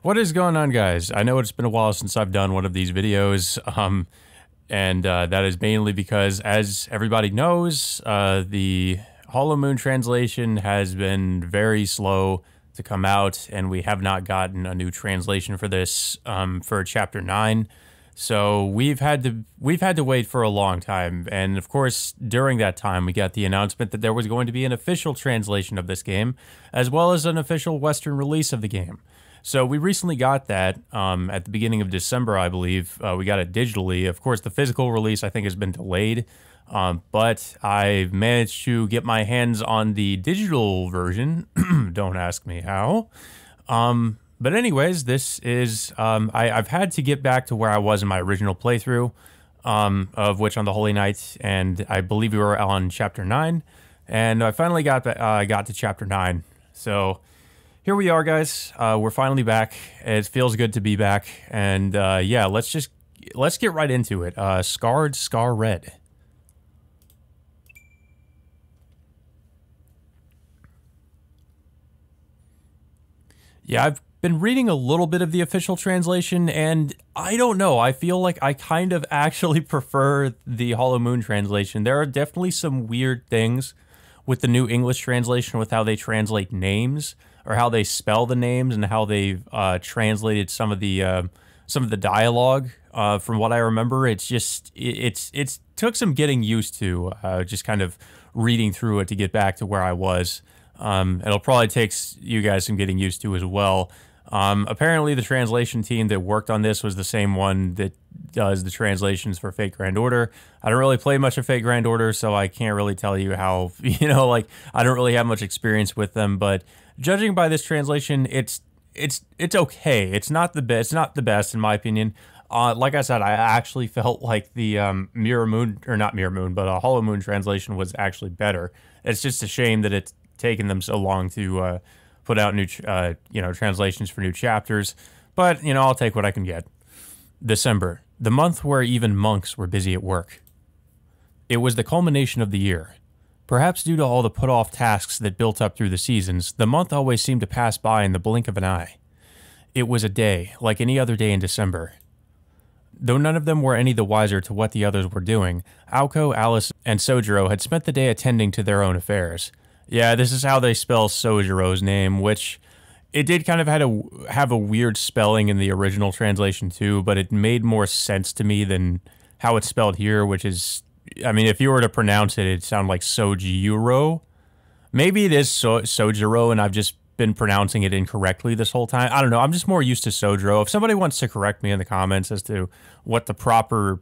What is going on, guys? I know it's been a while since I've done one of these videos, and that is mainly because, as everybody knows, the Hollow Moon translation has been very slow to come out, and we have not gotten a new translation for this for Chapter 9. So we've had to wait for a long time, and of course, during that time, we got the announcement that there was going to be an official translation of this game, as well as an official Western release of the game. So we recently got that at the beginning of December, I believe. We got it digitally. Of course, the physical release, I think, has been delayed. But I've managed to get my hands on the digital version. Don't ask me how. But anyways, this is... I've had to get back to where I was in my original playthrough, of which on the Holy Night, and I believe we were on Chapter 9. And I finally got to Chapter 9. So... here we are, guys. We're finally back. It feels good to be back. And yeah, let's get right into it. Scarred Scar Red. Yeah, I've been reading a little bit of the official translation, and I don't know. I feel like I kind of actually prefer the Hollow Moon translation. There are definitely some weird things with the new English translation with how they translate names, or how they spell the names, and how they've translated some of the dialogue. From what I remember, it's took some getting used to, just kind of reading through it to get back to where I was. It'll probably take you guys some getting used to as well. Apparently, the translation team that worked on this was the same one that does the translations for Fate Grand Order. I don't really play much of Fate Grand Order, so I can't really tell you how, like, I don't really have much experience with them, but judging by this translation, it's okay. It's not the best. It's not the best, in my opinion. Like I said, I actually felt like the Mirror Moon, or not Mirror Moon, but Hollow Moon translation was actually better. It's just a shame that it's taken them so long to put out new, translations for new chapters. But I'll take what I can get. December, the month where even monks were busy at work. It was the culmination of the year. Perhaps due to all the put-off tasks that built up through the seasons, the month always seemed to pass by in the blink of an eye. It was a day, like any other day in December. Though none of them were any the wiser to what the others were doing, Aoko, Alice, and Sojiro had spent the day attending to their own affairs. Yeah, this is how they spell Sojiro's name, which it did kind of have a weird spelling in the original translation too, but it made more sense to me than how it's spelled here, which is... I mean, if you were to pronounce it, it'd sound like Sojiro. Maybe it is Sojiro, and I've just been pronouncing it incorrectly this whole time. I don't know. I'm just more used to Sojiro. If somebody wants to correct me in the comments as to what the proper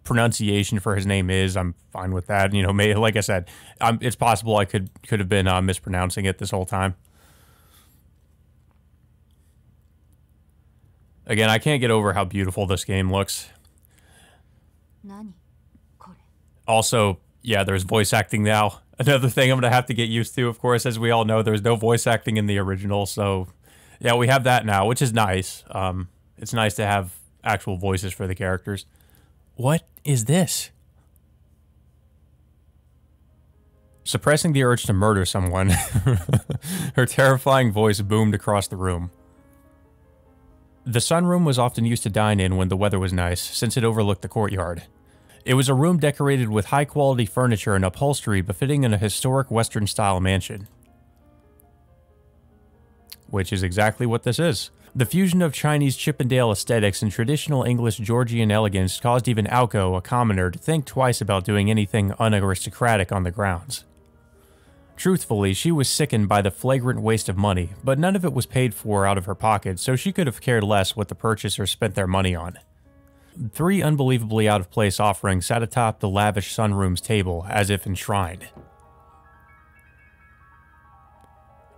pronunciation for his name is, I'm fine with that. Like I said, it's possible I could have been mispronouncing it this whole time. Again, I can't get over how beautiful this game looks. Also, yeah, there's voice acting now. Another thing I'm going to have to get used to, of course, as we all know, there's no voice acting in the original. So, yeah, we have that now, which is nice. It's nice to have actual voices for the characters. What is this? Suppressing the urge to murder someone, her terrifying voice boomed across the room. The sunroom was often used to dine in when the weather was nice, since it overlooked the courtyard. It was a room decorated with high-quality furniture and upholstery befitting in a historic Western-style mansion. Which is exactly what this is. The fusion of Chinese Chippendale aesthetics and traditional English Georgian elegance caused even Aoko, a commoner, to think twice about doing anything unaristocratic on the grounds. Truthfully, she was sickened by the flagrant waste of money, but none of it was paid for out of her pocket, so she could have cared less what the purchasers spent their money on. 3 unbelievably out-of-place offerings sat atop the lavish sunroom's table, as if enshrined.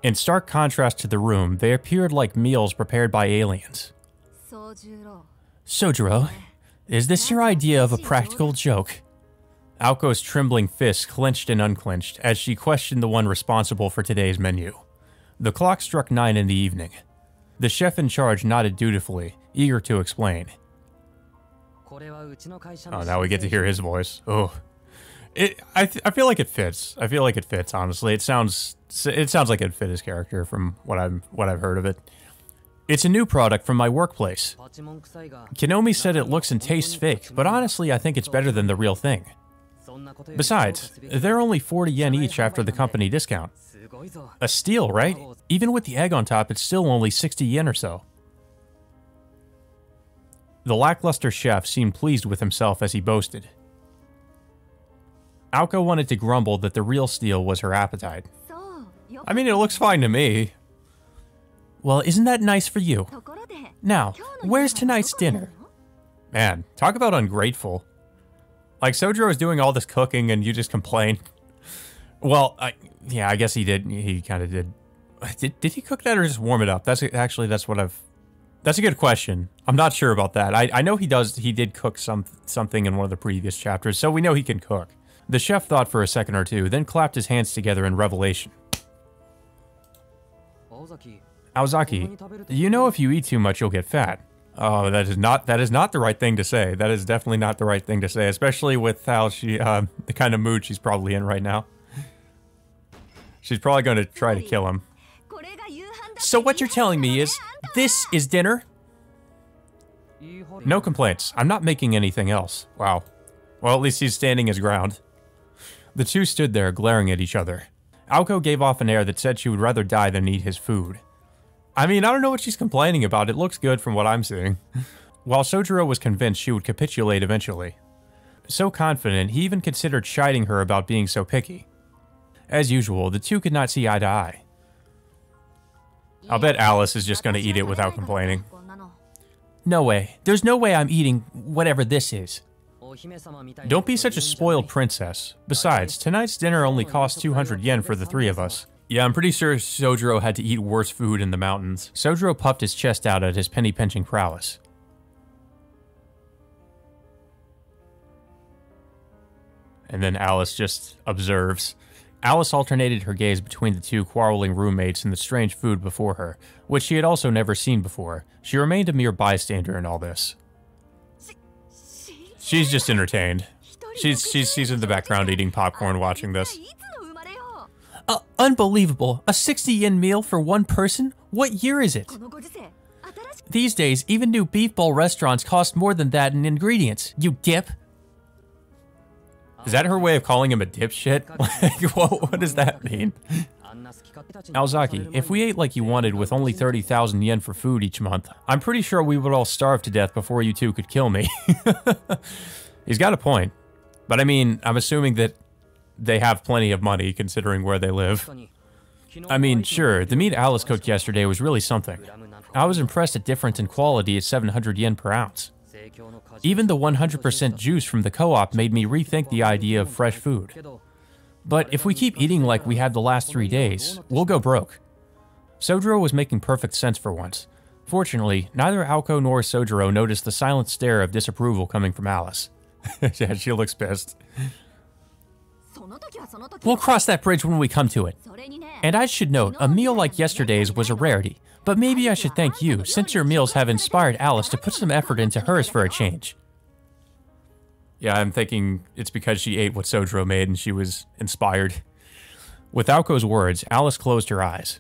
In stark contrast to the room, they appeared like meals prepared by aliens. Sojiro, is this your idea of a practical joke? Aoko's trembling fists clenched and unclenched as she questioned the one responsible for today's menu. The clock struck 9 in the evening. The chef in charge nodded dutifully, eager to explain. Oh, now we get to hear his voice. Oh, I feel like it fits. I feel like it fits. Honestly, it sounds like it'd fit his character from what I've heard of it. It's a new product from my workplace. Kinomi said it looks and tastes fake, but honestly I think it's better than the real thing. Besides, they're only 40 yen each after the company discount. A steal, right? Even with the egg on top, it's still only 60 yen or so. The lackluster chef seemed pleased with himself as he boasted. Aoko wanted to grumble that the real steal was her appetite. I mean, it looks fine to me. Well, isn't that nice for you? Now, where's tonight's dinner? Man, talk about ungrateful. Like, Sojiro is doing all this cooking and you just complain. Well, yeah, I guess he did. He kind of did. Did he cook that or just warm it up? That's a good question. I'm not sure about that. I know he did cook something in one of the previous chapters, so we know he can cook. The chef thought for a second or two, then clapped his hands together in revelation. Aozaki, you know if you eat too much, you'll get fat. Oh, that is not the right thing to say. That is definitely not the right thing to say, especially with how the kind of mood she's probably in right now. She's probably going to try to kill him. So what you're telling me is, this is dinner? No complaints. I'm not making anything else. Wow. Well, at least he's standing his ground. The two stood there, glaring at each other. Aoko gave off an air that said she would rather die than eat his food. I mean, I don't know what she's complaining about. It looks good from what I'm seeing. While Sojiro was convinced she would capitulate eventually. So confident, he even considered chiding her about being so picky. As usual, the two could not see eye to eye. I'll bet Alice is just going to eat it without complaining. No way. There's no way I'm eating whatever this is. Don't be such a spoiled princess. Besides, tonight's dinner only costs 200 yen for the three of us. Yeah, I'm pretty sure Sojiro had to eat worse food in the mountains. Sojiro puffed his chest out at his penny-pinching prowess. And then Alice just observes. Alice alternated her gaze between the two quarreling roommates and the strange food before her, which she had also never seen before. She remained a mere bystander in all this. She's just entertained. She's in the background eating popcorn watching this. Unbelievable. A 60 yen meal for one person? What year is it? These days, even new beef bowl restaurants cost more than that in ingredients. You dip. Is that her way of calling him a dipshit? Like, what does that mean? Aozaki, if we ate like you wanted with only 30,000 yen for food each month, I'm pretty sure we would all starve to death before you two could kill me. He's got a point. But I mean, I'm assuming that they have plenty of money considering where they live. I mean, sure, the meat Alice cooked yesterday was really something. I was impressed at difference in quality at 700 yen per ounce. Even the 100% juice from the co-op made me rethink the idea of fresh food. But if we keep eating like we have the last 3 days, we'll go broke. Sojiro was making perfect sense for once. Fortunately, neither Aoko nor Sojiro noticed the silent stare of disapproval coming from Alice. Yeah, she looks pissed. We'll cross that bridge when we come to it. And I should note, a meal like yesterday's was a rarity. But maybe I should thank you, since your meals have inspired Alice to put some effort into hers for a change. Yeah, I'm thinking it's because she ate what Sojiro made and she was inspired. With Aoko's words, Alice closed her eyes.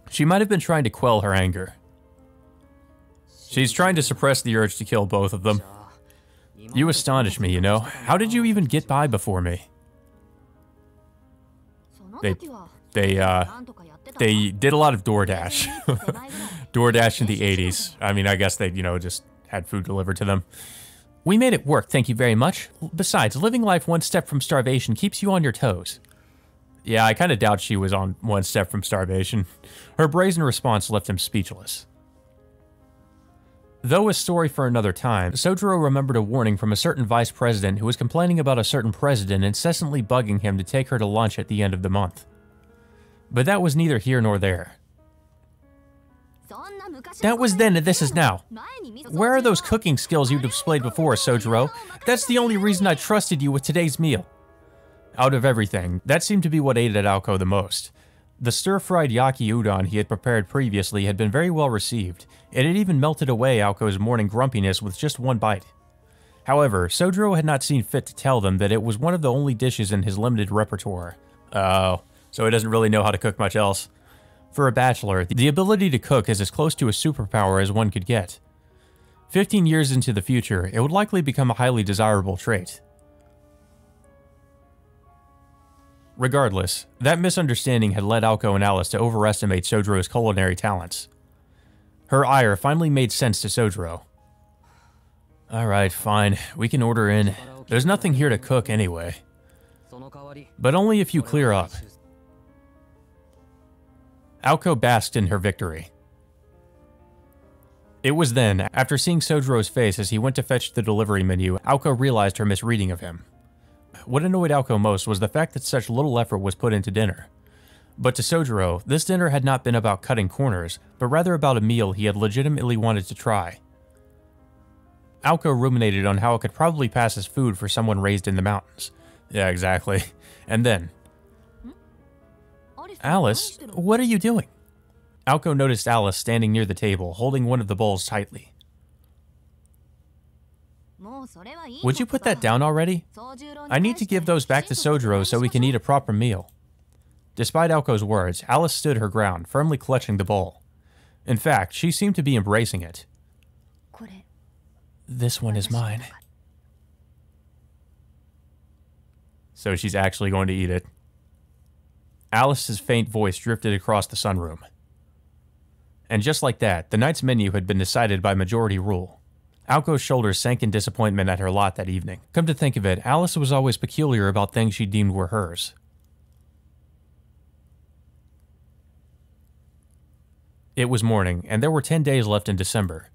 She might have been trying to quell her anger. She's trying to suppress the urge to kill both of them. You astonish me, you know. How did you even get by before me? They did a lot of DoorDash. DoorDash in the 80s. I mean, I guess they, just had food delivered to them. We made it work, thank you very much. Besides, living life one step from starvation keeps you on your toes. Yeah, I kind of doubt she was on one step from starvation. Her brazen response left him speechless. Though a story for another time, Sojiro remembered a warning from a certain vice president who was complaining about a certain president incessantly bugging him to take her to lunch at the end of the month. But that was neither here nor there. That was then and this is now. Where are those cooking skills you displayed before, Sojiro? That's the only reason I trusted you with today's meal. Out of everything, that seemed to be what aided Aoko the most. The stir-fried yaki udon he had prepared previously had been very well received. It had even melted away Aoko's morning grumpiness with just one bite. However, Sojiro had not seen fit to tell them that it was one of the only dishes in his limited repertoire. Oh, so he doesn't really know how to cook much else. For a bachelor, the ability to cook is as close to a superpower as one could get. 15 years into the future, it would likely become a highly desirable trait. Regardless, that misunderstanding had led Aoko and Alice to overestimate Sojiro's culinary talents. Her ire finally made sense to Sojiro. Alright, fine, we can order in. There's nothing here to cook anyway. But only if you clear up. Aoko basked in her victory. It was then, after seeing Sojiro's face as he went to fetch the delivery menu, Aoko realized her misreading of him. What annoyed Aoko most was the fact that such little effort was put into dinner. But to Sojiro, this dinner had not been about cutting corners, but rather about a meal he had legitimately wanted to try. Aoko ruminated on how it could probably pass as food for someone raised in the mountains. Yeah, exactly. And then... Alice, what are you doing? Aoko noticed Alice standing near the table, holding one of the bowls tightly. Would you put that down already? I need to give those back to Sojiro so we can eat a proper meal. Despite Aoko's words, Alice stood her ground, firmly clutching the bowl. In fact, she seemed to be embracing it. This one is mine. So she's actually going to eat it. Alice's faint voice drifted across the sunroom. And just like that, the night's menu had been decided by majority rule. Aoko's shoulders sank in disappointment at her lot that evening. Come to think of it, Alice was always peculiar about things she deemed were hers. It was morning, and there were 10 days left in December.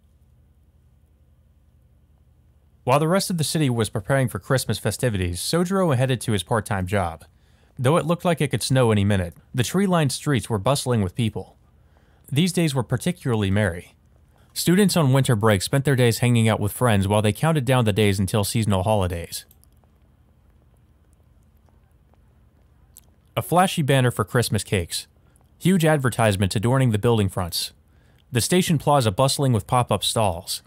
While the rest of the city was preparing for Christmas festivities, Sojiro headed to his part-time job. Though it looked like it could snow any minute, the tree-lined streets were bustling with people. These days were particularly merry. Students on winter break spent their days hanging out with friends while they counted down the days until seasonal holidays. A flashy banner for Christmas cakes. Huge advertisements adorning the building fronts. The station plaza bustling with pop-up stalls.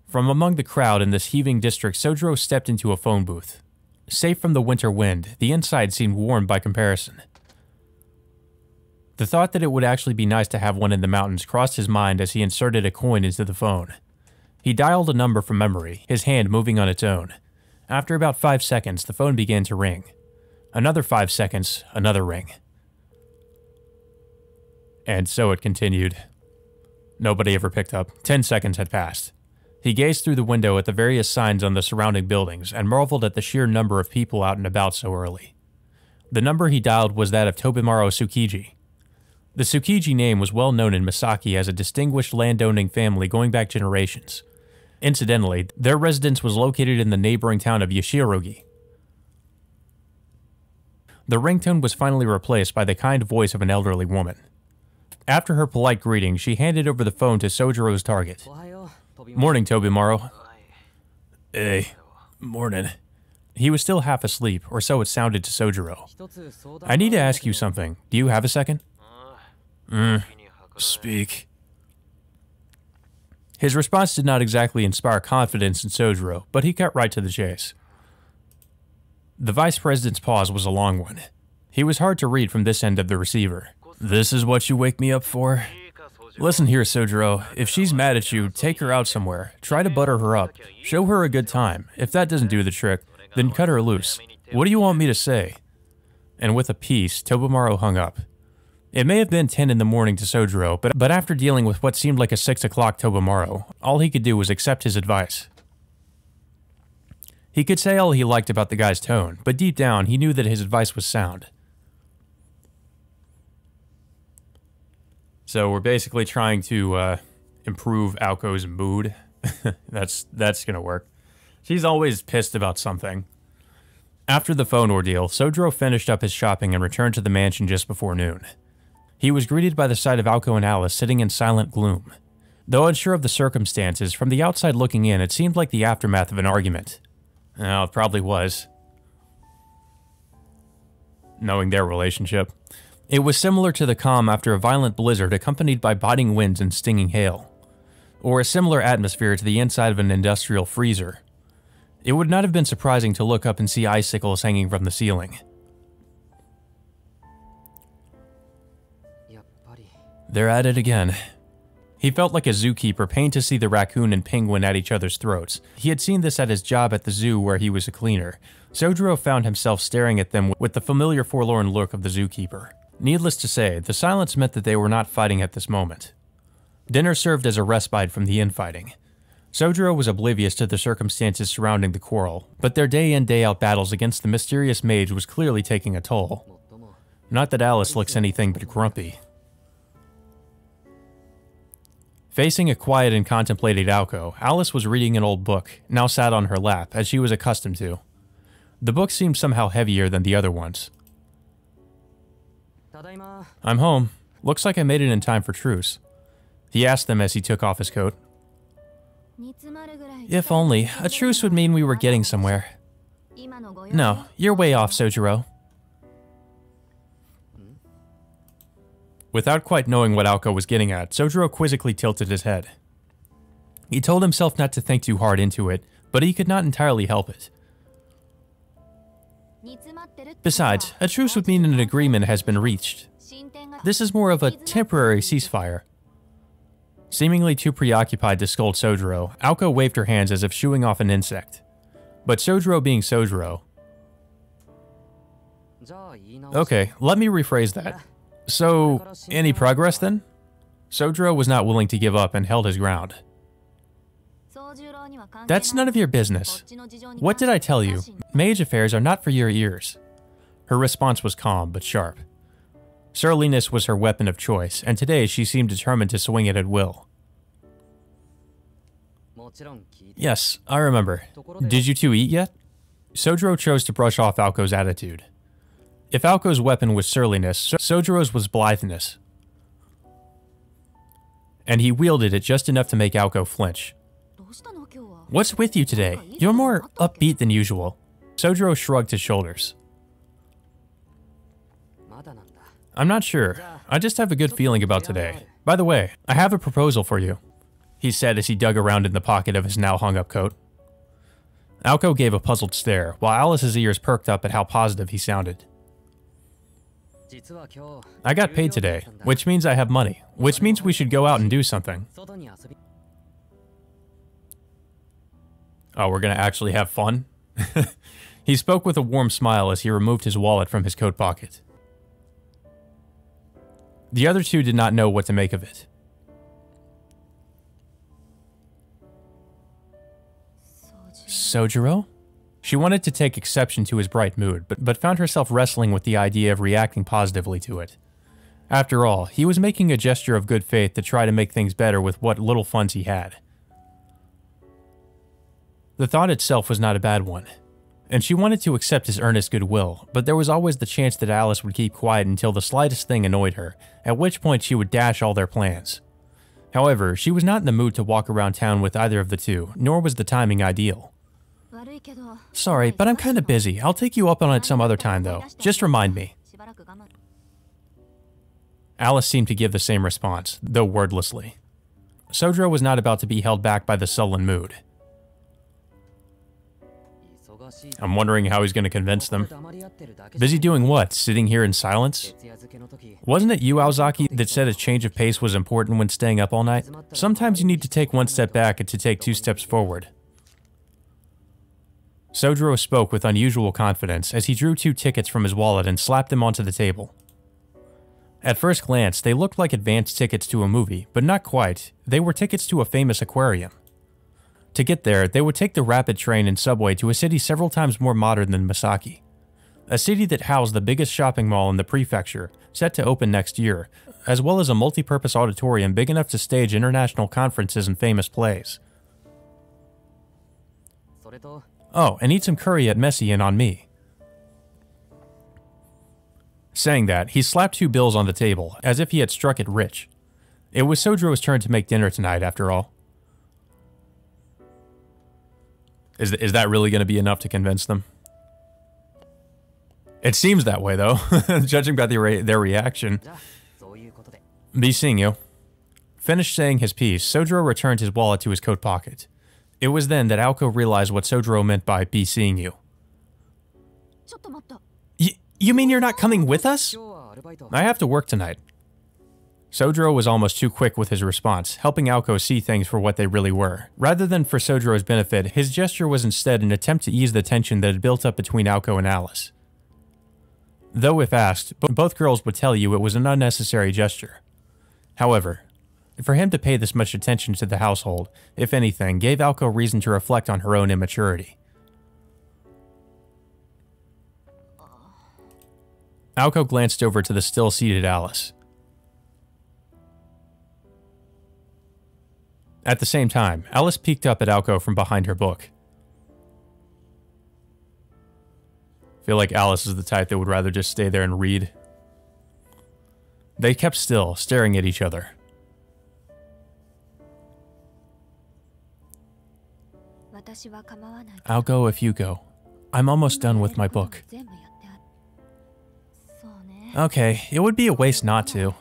From among the crowd in this heaving district, Sojiro stepped into a phone booth. Safe from the winter wind, the inside seemed warm by comparison. The thought that it would actually be nice to have one in the mountains crossed his mind as he inserted a coin into the phone. He dialed a number from memory, his hand moving on its own. After about 5 seconds, the phone began to ring. Another 5 seconds, another ring. And so it continued. Nobody ever picked up. 10 seconds had passed. He gazed through the window at the various signs on the surrounding buildings and marveled at the sheer number of people out and about so early. The number he dialed was that of Tobimaro Tsukiji. The Tsukiji name was well known in Misaki as a distinguished landowning family going back generations. Incidentally, their residence was located in the neighboring town of Yashirogi. The ringtone was finally replaced by the kind voice of an elderly woman. After her polite greeting, she handed over the phone to Sojiro's target. Morning, Tobimaro. Hey, morning. He was still half asleep, or so it sounded to Sojiro. I need to ask you something. Do you have a second? Speak. His response did not exactly inspire confidence in Sojiro, but he cut right to the chase. The vice president's pause was a long one. He was hard to read from this end of the receiver. This is what you wake me up for? Listen here, Sojiro. If she's mad at you, take her out somewhere. Try to butter her up. Show her a good time. If that doesn't do the trick, then cut her loose. What do you want me to say? And with a piece, Tobimaro hung up. It may have been 10 in the morning to Sojiro, but after dealing with what seemed like a 6 o'clock Tobimaro, all he could do was accept his advice. He could say all he liked about the guy's tone, but deep down he knew that his advice was sound. So we're basically trying to improve Aoko's mood. That's gonna work. She's always pissed about something. After the phone ordeal, Sojiro finished up his shopping and returned to the mansion just before noon. He was greeted by the sight of Aoko and Alice sitting in silent gloom. Though unsure of the circumstances, from the outside looking in, it seemed like the aftermath of an argument. Oh, it probably was. Knowing their relationship. It was similar to the calm after a violent blizzard accompanied by biting winds and stinging hail. Or a similar atmosphere to the inside of an industrial freezer. It would not have been surprising to look up and see icicles hanging from the ceiling. They're at it again. He felt like a zookeeper pained to see the raccoon and penguin at each other's throats. He had seen this at his job at the zoo where he was a cleaner. Sojiro found himself staring at them with the familiar forlorn look of the zookeeper. Needless to say, the silence meant that they were not fighting at this moment. Dinner served as a respite from the infighting. Sojiro was oblivious to the circumstances surrounding the quarrel, but their day-in day-out battles against the mysterious mage was clearly taking a toll. Not that Alice looks anything but grumpy. Facing a quiet and contemplative Aoko, Alice was reading an old book, now sat on her lap, as she was accustomed to. The book seemed somehow heavier than the other ones. I'm home. Looks like I made it in time for truce. He asked them as he took off his coat. If only. A truce would mean we were getting somewhere. No, you're way off, Sojiro. Without quite knowing what Aoko was getting at, Sojiro quizzically tilted his head. He told himself not to think too hard into it, but he could not entirely help it. Besides, a truce would mean an agreement has been reached. This is more of a temporary ceasefire. Seemingly too preoccupied to scold Sojiro, Aoko waved her hands as if shooing off an insect. But Sojiro being Sojiro... Okay, let me rephrase that. So, any progress then? Sojiro was not willing to give up and held his ground. That's none of your business. What did I tell you? Mage affairs are not for your ears. Her response was calm but sharp. Surliness was her weapon of choice, and today she seemed determined to swing it at will. Yes, I remember. Did you two eat yet? Sojiro chose to brush off Aoko's attitude. If Aoko's weapon was surliness, Sojiro's was blitheness. And he wielded it just enough to make Aoko flinch. What's with you today? You're more upbeat than usual. Sojiro shrugged his shoulders. I'm not sure. I just have a good feeling about today. By the way, I have a proposal for you, he said as he dug around in the pocket of his now hung-up coat. Aoko gave a puzzled stare, while Alice's ears perked up at how positive he sounded. I got paid today, which means I have money, which means we should go out and do something. Oh, we're gonna actually have fun? He spoke with a warm smile as he removed his wallet from his coat pocket. The other two did not know what to make of it. Sojiro? She wanted to take exception to his bright mood, but found herself wrestling with the idea of reacting positively to it. After all, he was making a gesture of good faith to try to make things better with what little funds he had. The thought itself was not a bad one, and she wanted to accept his earnest goodwill, but there was always the chance that Alice would keep quiet until the slightest thing annoyed her, at which point she would dash all their plans. However, she was not in the mood to walk around town with either of the two, nor was the timing ideal. Sorry, but I'm kinda busy. I'll take you up on it some other time though. Just remind me. Alice seemed to give the same response, though wordlessly. Sojiro was not about to be held back by the sullen mood. I'm wondering how he's going to convince them. Busy doing what? Sitting here in silence? Wasn't it you, Aozaki, that said a change of pace was important when staying up all night? Sometimes you need to take one step back and to take two steps forward. Sojiro spoke with unusual confidence as he drew 2 tickets from his wallet and slapped them onto the table. At first glance, they looked like advance tickets to a movie, but not quite. They were tickets to a famous aquarium. To get there, they would take the rapid train and subway to a city several times more modern than Misaki. A city that housed the biggest shopping mall in the prefecture, set to open next year, as well as a multi-purpose auditorium big enough to stage international conferences and famous plays. Oh, and eat some curry at Messian on me. Saying that, he slapped 2 bills on the table, as if he had struck it rich. It was Sojiro's turn to make dinner tonight, after all. Is that really going to be enough to convince them? It seems that way, though, judging by their reaction. Be seeing you. Finished saying his piece, Sojiro returned his wallet to his coat pocket. It was then that Aoko realized what Sojiro meant by be seeing you. You mean you're not coming with us? I have to work tonight. Sojiro was almost too quick with his response, helping Aoko see things for what they really were. Rather than for Sojiro's benefit, his gesture was instead an attempt to ease the tension that had built up between Aoko and Alice. Though if asked, both girls would tell you it was an unnecessary gesture. However, for him to pay this much attention to the household, if anything, gave Aoko reason to reflect on her own immaturity. Aoko glanced over to the still-seated Alice. At the same time, Alice peeked up at Aoko from behind her book. I feel like Alice is the type that would rather just stay there and read. They kept still, staring at each other. I'll go if you go. I'm almost done with my book. Okay, it would be a waste not to.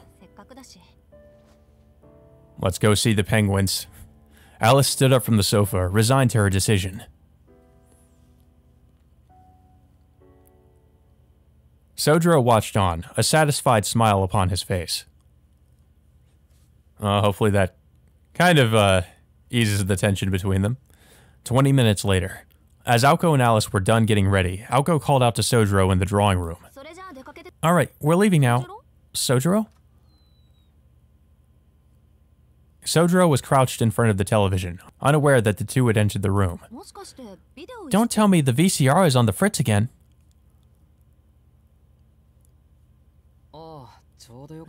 Let's go see the penguins. Alice stood up from the sofa, resigned to her decision. Sojiro watched on, a satisfied smile upon his face. Hopefully that kind of eases the tension between them. 20 minutes later, as Aoko and Alice were done getting ready, Aoko called out to Sojiro in the drawing room. Alright, we're leaving now. Sojiro? Sojiro was crouched in front of the television, unaware that the two had entered the room. Don't tell me the VCR is on the fritz again.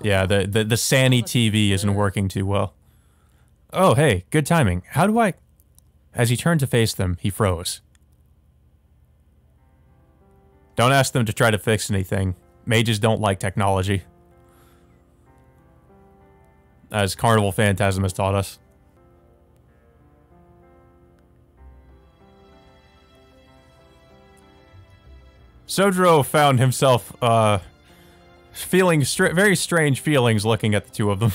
Yeah, the Sanny TV isn't working too well. Oh, hey, good timing. How do I... As he turned to face them, he froze. Don't ask them to try to fix anything. Mages don't like technology. As Carnival Phantasm has taught us. Sojiro found himself, feeling very strange feelings looking at the two of them.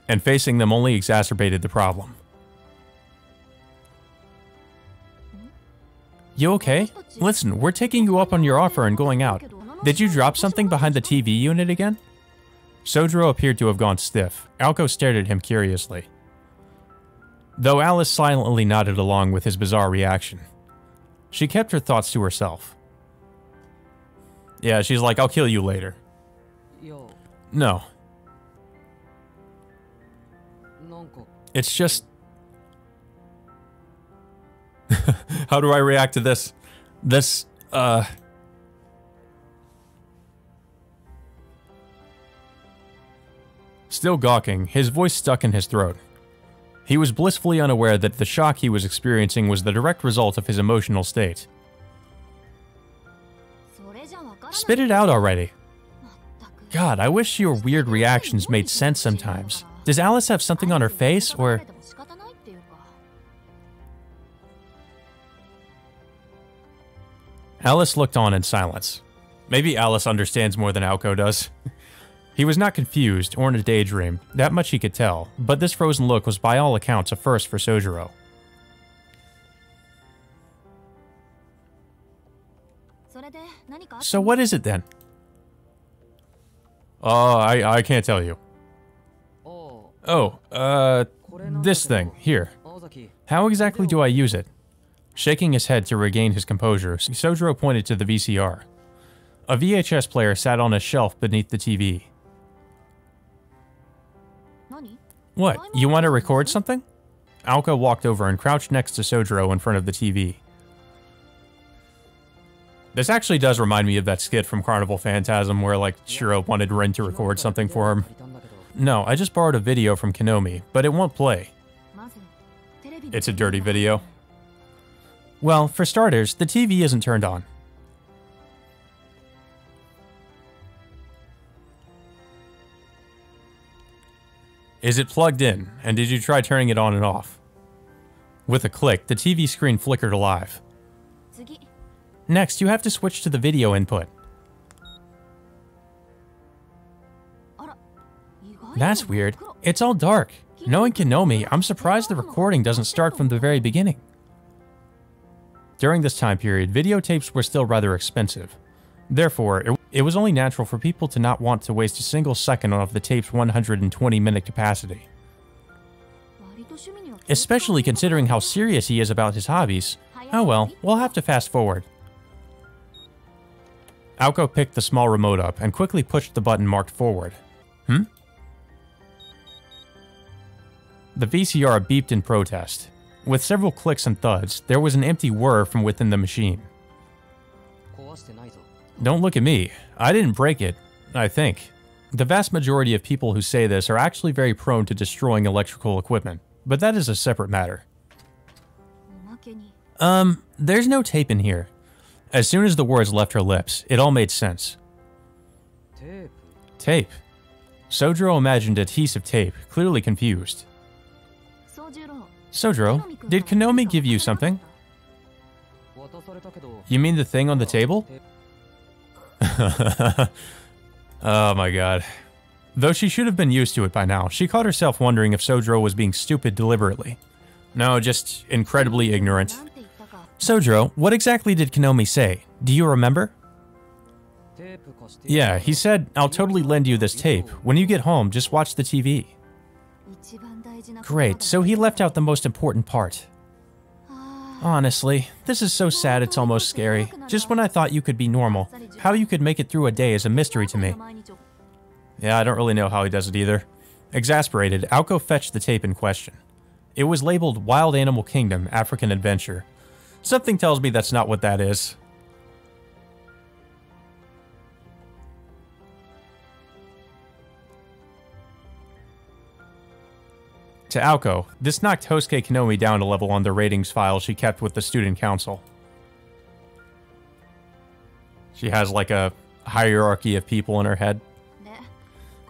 And facing them only exacerbated the problem. You okay? Listen, we're taking you up on your offer and going out. Did you drop something behind the TV unit again? Sojiro appeared to have gone stiff. Aoko stared at him curiously, though Alice silently nodded along with his bizarre reaction. She kept her thoughts to herself. Yeah, she's like, I'll kill you later. No. It's just... How do I react to this? Still gawking, his voice stuck in his throat. He was blissfully unaware that the shock he was experiencing was the direct result of his emotional state. Spit it out already. God, I wish your weird reactions made sense sometimes. Does Alice have something on her face, or... Alice looked on in silence. Maybe Alice understands more than Aoko does. He was not confused, or in a daydream, that much he could tell, but this frozen look was by all accounts a first for Sojiro. So what is it then? I can't tell you. Oh, this thing, here. How exactly do I use it? Shaking his head to regain his composure, Sojiro pointed to the VCR. A VHS player sat on a shelf beneath the TV. What, you want to record something? Aoko walked over and crouched next to Sojiro in front of the TV. This actually does remind me of that skit from Carnival Phantasm where, like, Shiro wanted Rin to record something for him. No, I just borrowed a video from Kinomi, but it won't play. It's a dirty video. Well, for starters, the TV isn't turned on. Is it plugged in, and did you try turning it on and off? With a click, the TV screen flickered alive. Next, you have to switch to the video input. That's weird. It's all dark. Knowing Kinomi, I'm surprised the recording doesn't start from the very beginning. During this time period, videotapes were still rather expensive. Therefore, It was only natural for people to not want to waste a single second of the tape's 120-minute capacity. Especially considering how serious he is about his hobbies. Oh well, we'll have to fast forward. Aoko picked the small remote up and quickly pushed the button marked forward. The VCR beeped in protest. With several clicks and thuds, there was an empty whir from within the machine. Don't look at me. I didn't break it, I think. The vast majority of people who say this are actually very prone to destroying electrical equipment, but that is a separate matter. There's no tape in here. As soon as the words left her lips, it all made sense. Tape. Sojiro imagined adhesive tape, clearly confused. Sojiro, did Konomi give you something? You mean the thing on the table? Oh my god. Though she should have been used to it by now, she caught herself wondering if Sojiro was being stupid deliberately. No, just incredibly ignorant. Sojiro, what exactly did Konomi say? Do you remember? Yeah, he said, I'll totally lend you this tape. When you get home, just watch the TV. Great, so he left out the most important part. Honestly, this is so sad it's almost scary. Just when I thought you could be normal, how you could make it through a day is a mystery to me. Yeah, I don't really know how he does it either. Exasperated, Aoko fetched the tape in question. It was labeled Wild Animal Kingdom, African Adventure. Something tells me that's not what that is. To Aoko, this knocked Hosuke Konomi down a level on the ratings file she kept with the student council. She has like a hierarchy of people in her head.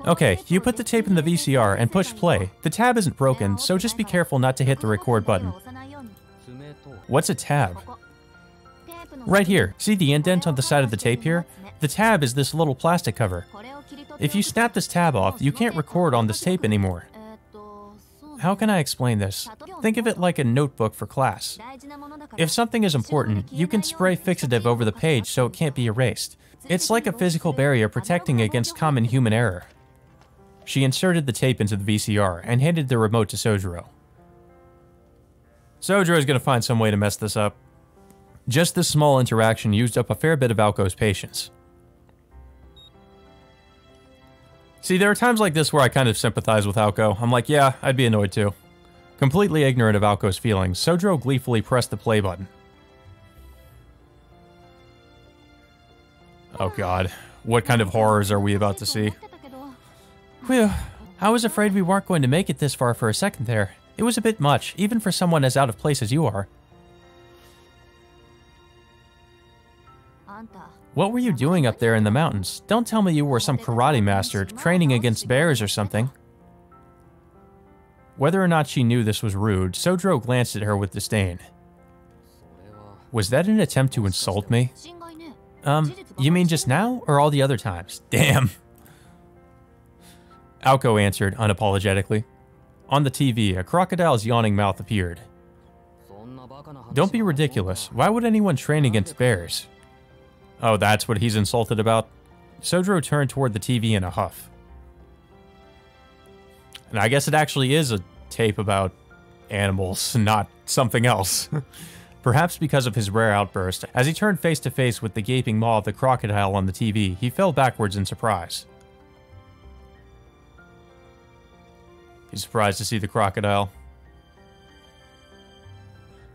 Okay, you put the tape in the VCR and push play. The tab isn't broken, so just be careful not to hit the record button. What's a tab? Right here, see the indent on the side of the tape here? The tab is this little plastic cover. If you snap this tab off, you can't record on this tape anymore. How can I explain this? Think of it like a notebook for class. If something is important, you can spray fixative over the page so it can't be erased. It's like a physical barrier protecting against common human error. She inserted the tape into the VCR and handed the remote to Sojiro. Sojiro's gonna find some way to mess this up. Just this small interaction used up a fair bit of Aoko's patience. See, there are times like this where I kind of sympathize with Aoko. I'm like, yeah, I'd be annoyed too. Completely ignorant of Aoko's feelings, Sojiro gleefully pressed the play button. Oh god, what kind of horrors are we about to see? Whew, I was afraid we weren't going to make it this far for a second there. It was a bit much, even for someone as out of place as you are. What were you doing up there in the mountains? Don't tell me you were some karate master training against bears or something. Whether or not she knew this was rude, Sojiro glanced at her with disdain. Was that an attempt to insult me? You mean just now, or all the other times? Damn. Aoko answered unapologetically. On the TV, a crocodile's yawning mouth appeared. Don't be ridiculous. Why would anyone train against bears? Oh, that's what he's insulted about? Sojiro turned toward the TV in a huff. And I guess it actually is a tape about animals, not something else. Perhaps because of his rare outburst, as he turned face to face with the gaping maw of the crocodile on the TV, he fell backwards in surprise. He's surprised to see the crocodile.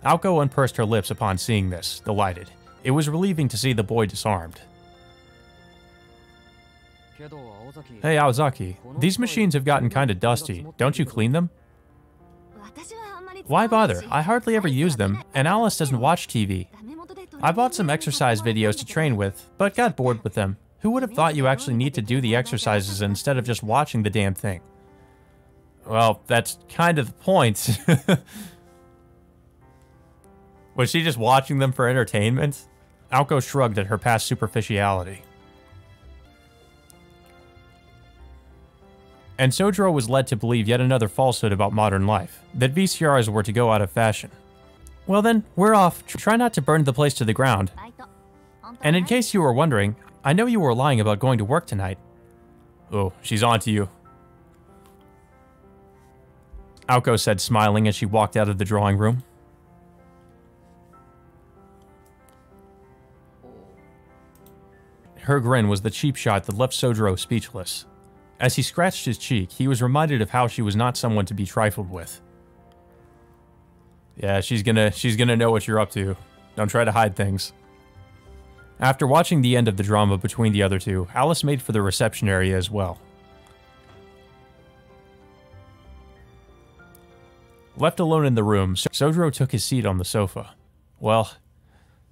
Aoko unpursed her lips upon seeing this, delighted. It was relieving to see the boy disarmed. Hey Aozaki, these machines have gotten kinda dusty. Don't you clean them? Why bother? I hardly ever use them, and Alice doesn't watch TV. I bought some exercise videos to train with, but got bored with them. Who would have thought you actually need to do the exercises instead of just watching the damn thing? Well, that's kind of the point. Was she just watching them for entertainment? Aoko shrugged at her past superficiality. And Sojiro was led to believe yet another falsehood about modern life, that VCRs were to go out of fashion. Well then, we're off. Try not to burn the place to the ground. And in case you were wondering, I know you were lying about going to work tonight. Oh, she's on to you. Aoko said, smiling as she walked out of the drawing room. Her grin was the cheap shot that left Sojiro speechless. As he scratched his cheek, he was reminded of how she was not someone to be trifled with. Yeah, she's gonna know what you're up to. Don't try to hide things. After watching the end of the drama between the other two, Alice made for the reception area as well. Left alone in the room, Sojiro took his seat on the sofa. Well,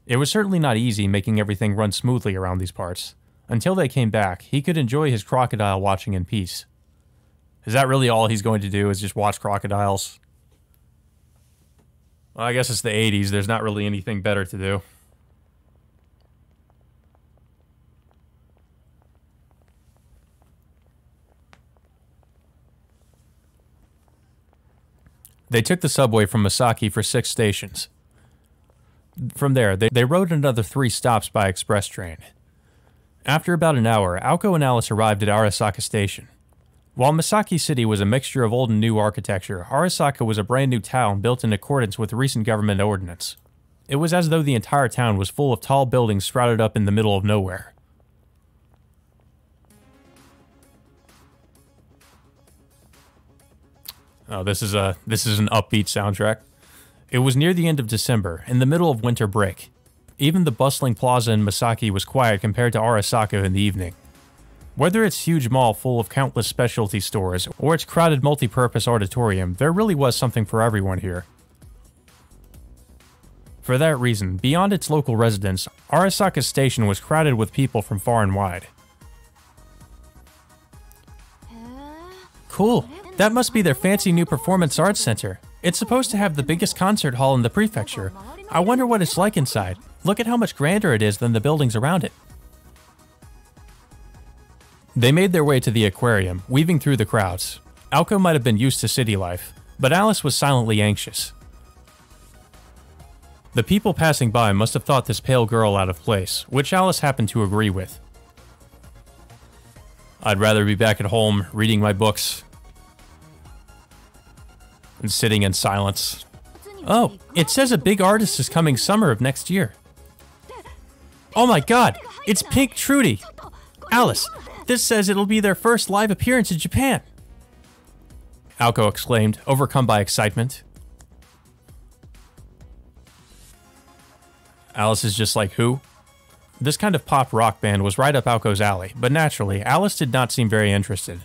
it was certainly not easy making everything run smoothly around these parts. Until they came back, he could enjoy his crocodile watching in peace. Is that really all he's going to do, is just watch crocodiles? Well, I guess it's the 80s, there's not really anything better to do. They took the subway from Masaki for 6 stations. From there, they rode another 3 stops by express train. After about an hour, Aoko and Alice arrived at Arasaka Station. While Masaki City was a mixture of old and new architecture, Arasaka was a brand new town built in accordance with recent government ordinance. It was as though the entire town was full of tall buildings sprouted up in the middle of nowhere. Oh, this is an upbeat soundtrack. It was near the end of December, in the middle of winter break. Even the bustling plaza in Masaki was quiet compared to Arasaka in the evening. Whether its huge mall full of countless specialty stores, or its crowded multi-purpose auditorium, there really was something for everyone here. For that reason, beyond its local residents, Arasaka Station was crowded with people from far and wide. Cool. That must be their fancy new performance arts center. It's supposed to have the biggest concert hall in the prefecture. I wonder what it's like inside. Look at how much grander it is than the buildings around it. They made their way to the aquarium, weaving through the crowds. Aoko might have been used to city life, but Alice was silently anxious. The people passing by must have thought this pale girl out of place, which Alice happened to agree with. I'd rather be back at home, reading my books, and sitting in silence. Oh, it says a big artist is coming summer of next year. Oh my god, it's Pink Trudy! Alice, this says it'll be their first live appearance in Japan! Aoko exclaimed, overcome by excitement. Alice is just like, who? This kind of pop rock band was right up Aoko's alley, but naturally, Alice did not seem very interested.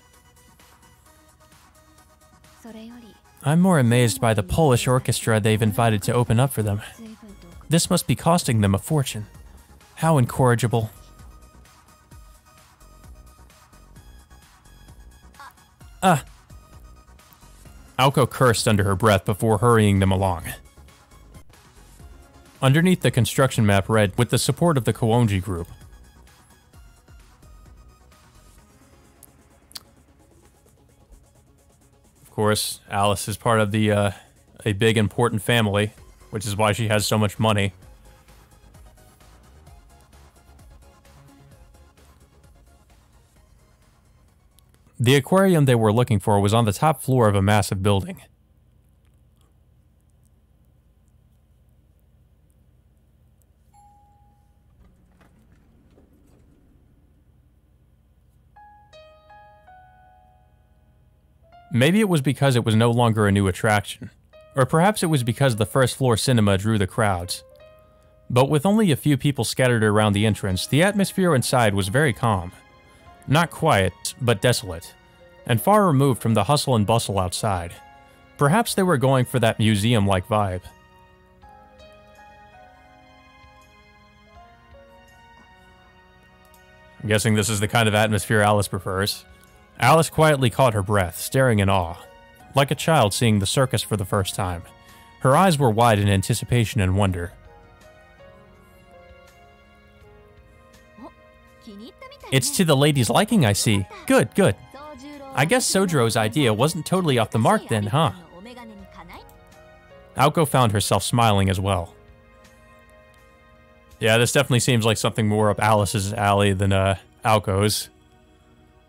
I'm more amazed by the Polish orchestra they've invited to open up for them. This must be costing them a fortune. How incorrigible. Aoko cursed under her breath before hurrying them along. Underneath the construction map read, with the support of the Koonji group. Of course, Alice is part of a big important family, which is why she has so much money. The aquarium they were looking for was on the top floor of a massive building. Maybe it was because it was no longer a new attraction, or perhaps it was because the first floor cinema drew the crowds. But with only a few people scattered around the entrance, the atmosphere inside was very calm. Not quiet, but desolate, and far removed from the hustle and bustle outside. Perhaps they were going for that museum-like vibe. I'm guessing this is the kind of atmosphere Alice prefers. Alice quietly caught her breath, staring in awe, like a child seeing the circus for the first time. Her eyes were wide in anticipation and wonder. It's to the lady's liking, I see. Good, good. I guess Sojiro's idea wasn't totally off the mark then, huh? Aoko found herself smiling as well. Yeah, this definitely seems like something more up Alice's alley than Aoko's.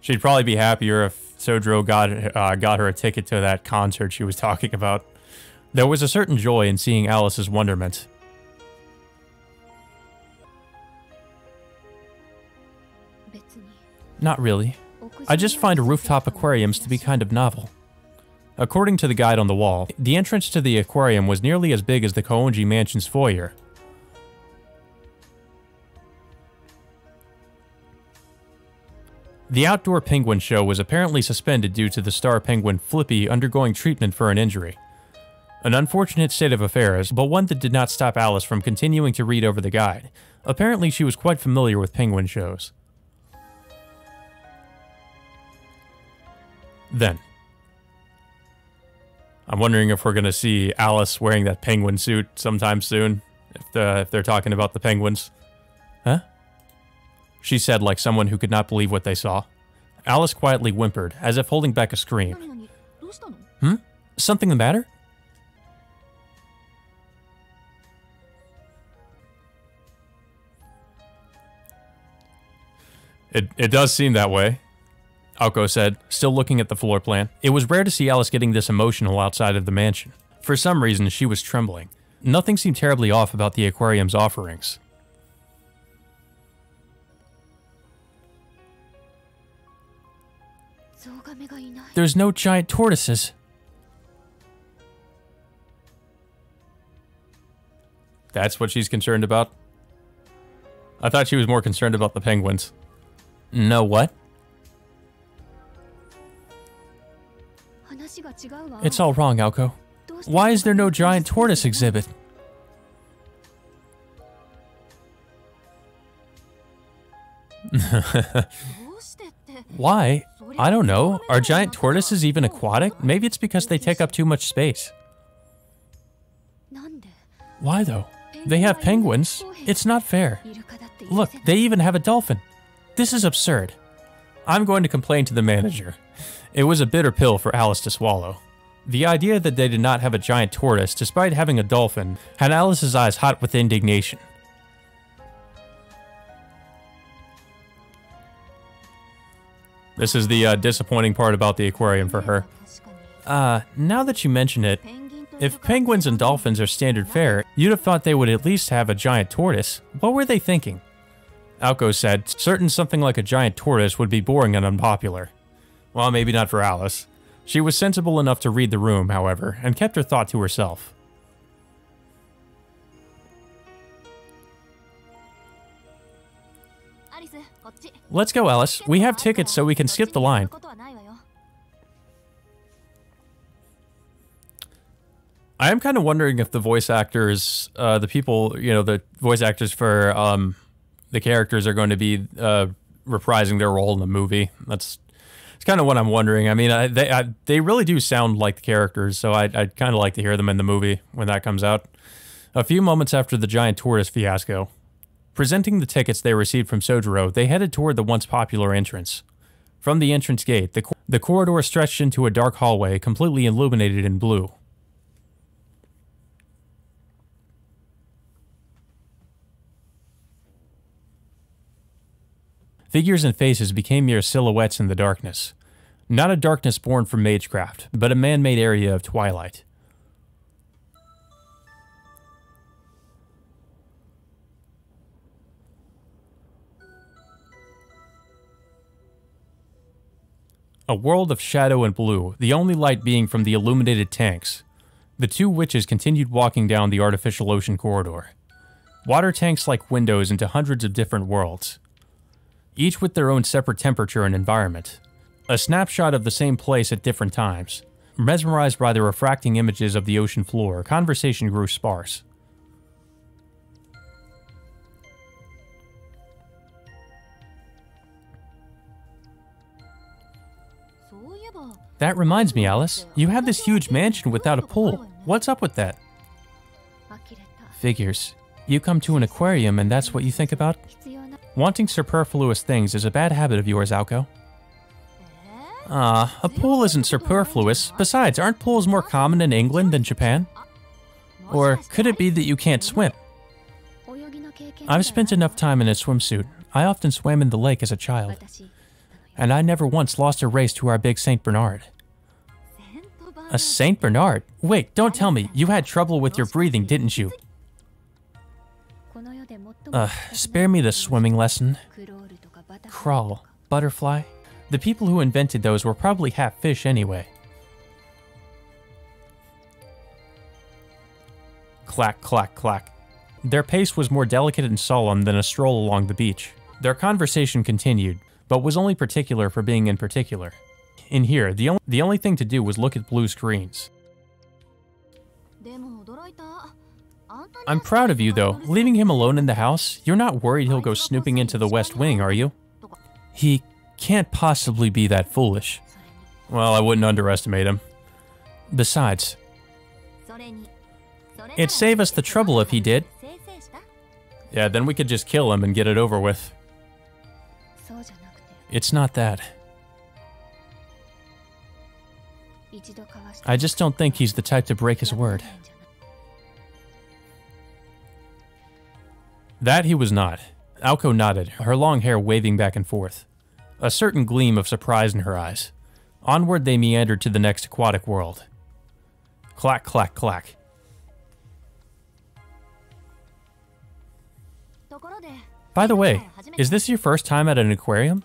She'd probably be happier if Sojiro got her a ticket to that concert she was talking about. There was a certain joy in seeing Alice's wonderment. Not really. I just find rooftop aquariums to be kind of novel. According to the guide on the wall, the entrance to the aquarium was nearly as big as the Koonji Mansion's foyer. The outdoor penguin show was apparently suspended due to the star penguin Flippy undergoing treatment for an injury. An unfortunate state of affairs, but one that did not stop Alice from continuing to read over the guide. Apparently she was quite familiar with penguin shows. Then, I'm wondering if we're going to see Alice wearing that penguin suit sometime soon, if they're talking about the penguins. Huh? She said like someone who could not believe what they saw. Alice quietly whimpered, as if holding back a scream. Hmm? Something the matter? It does seem that way, Aoko said, still looking at the floor plan. It was rare to see Alice getting this emotional outside of the mansion. For some reason, she was trembling. Nothing seemed terribly off about the aquarium's offerings. There's no giant tortoises. That's what she's concerned about? I thought she was more concerned about the penguins. No what? It's all wrong, Aoko. Why is there no giant tortoise exhibit? Why? I don't know. Are giant tortoises even aquatic? Maybe it's because they take up too much space. Why though? They have penguins. It's not fair. Look, they even have a dolphin. This is absurd. I'm going to complain to the manager. It was a bitter pill for Alice to swallow. The idea that they did not have a giant tortoise, despite having a dolphin, had Alice's eyes hot with indignation. This is the disappointing part about the aquarium for her. Now that you mention it, if penguins and dolphins are standard fare, you'd have thought they would at least have a giant tortoise. What were they thinking? Aoko said, certain something like a giant tortoise would be boring and unpopular. Well, maybe not for Alice. She was sensible enough to read the room, however, and kept her thought to herself. Let's go, Alice. We have tickets so we can skip the line. I am kind of wondering if the voice actors, the people, you know, the voice actors for the characters are going to be reprising their role in the movie. It's kind of what I'm wondering. I mean, they really do sound like the characters, so I'd kind of like to hear them in the movie when that comes out. A few moments after the giant tortoise fiasco, presenting the tickets they received from Sojiro, they headed toward the once popular entrance. From the entrance gate, the corridor stretched into a dark hallway completely illuminated in blue. Figures and faces became mere silhouettes in the darkness. Not a darkness born from magecraft, but a man-made area of twilight. A world of shadow and blue, the only light being from the illuminated tanks. The two witches continued walking down the artificial ocean corridor. Water tanks like windows into hundreds of different worlds, each with their own separate temperature and environment. A snapshot of the same place at different times. Mesmerized by the refracting images of the ocean floor, conversation grew sparse. That reminds me, Alice. You have this huge mansion without a pool. What's up with that? Figures. You come to an aquarium and that's what you think about? Wanting superfluous things is a bad habit of yours, Aoko. A pool isn't superfluous. Besides, aren't pools more common in England than Japan? Or could it be that you can't swim? I've spent enough time in a swimsuit. I often swam in the lake as a child. And I never once lost a race to our big Saint Bernard. A Saint Bernard? Wait, don't tell me. You had trouble with your breathing, didn't you? Spare me the swimming lesson. Crawl. Butterfly. The people who invented those were probably half fish anyway. Clack, clack, clack. Their pace was more delicate and solemn than a stroll along the beach. Their conversation continued, but was only particular for being in particular. In here, the only thing to do was look at blue screens. I'm proud of you, though. Leaving him alone in the house, you're not worried he'll go snooping into the West Wing, are you? He can't possibly be that foolish. Well, I wouldn't underestimate him. Besides, it'd save us the trouble if he did. Yeah, then we could just kill him and get it over with. It's not that. I just don't think he's the type to break his word. That he was not. Aoko nodded, her long hair waving back and forth. A certain gleam of surprise in her eyes. Onward they meandered to the next aquatic world. Clack, clack, clack. By the way, is this your first time at an aquarium?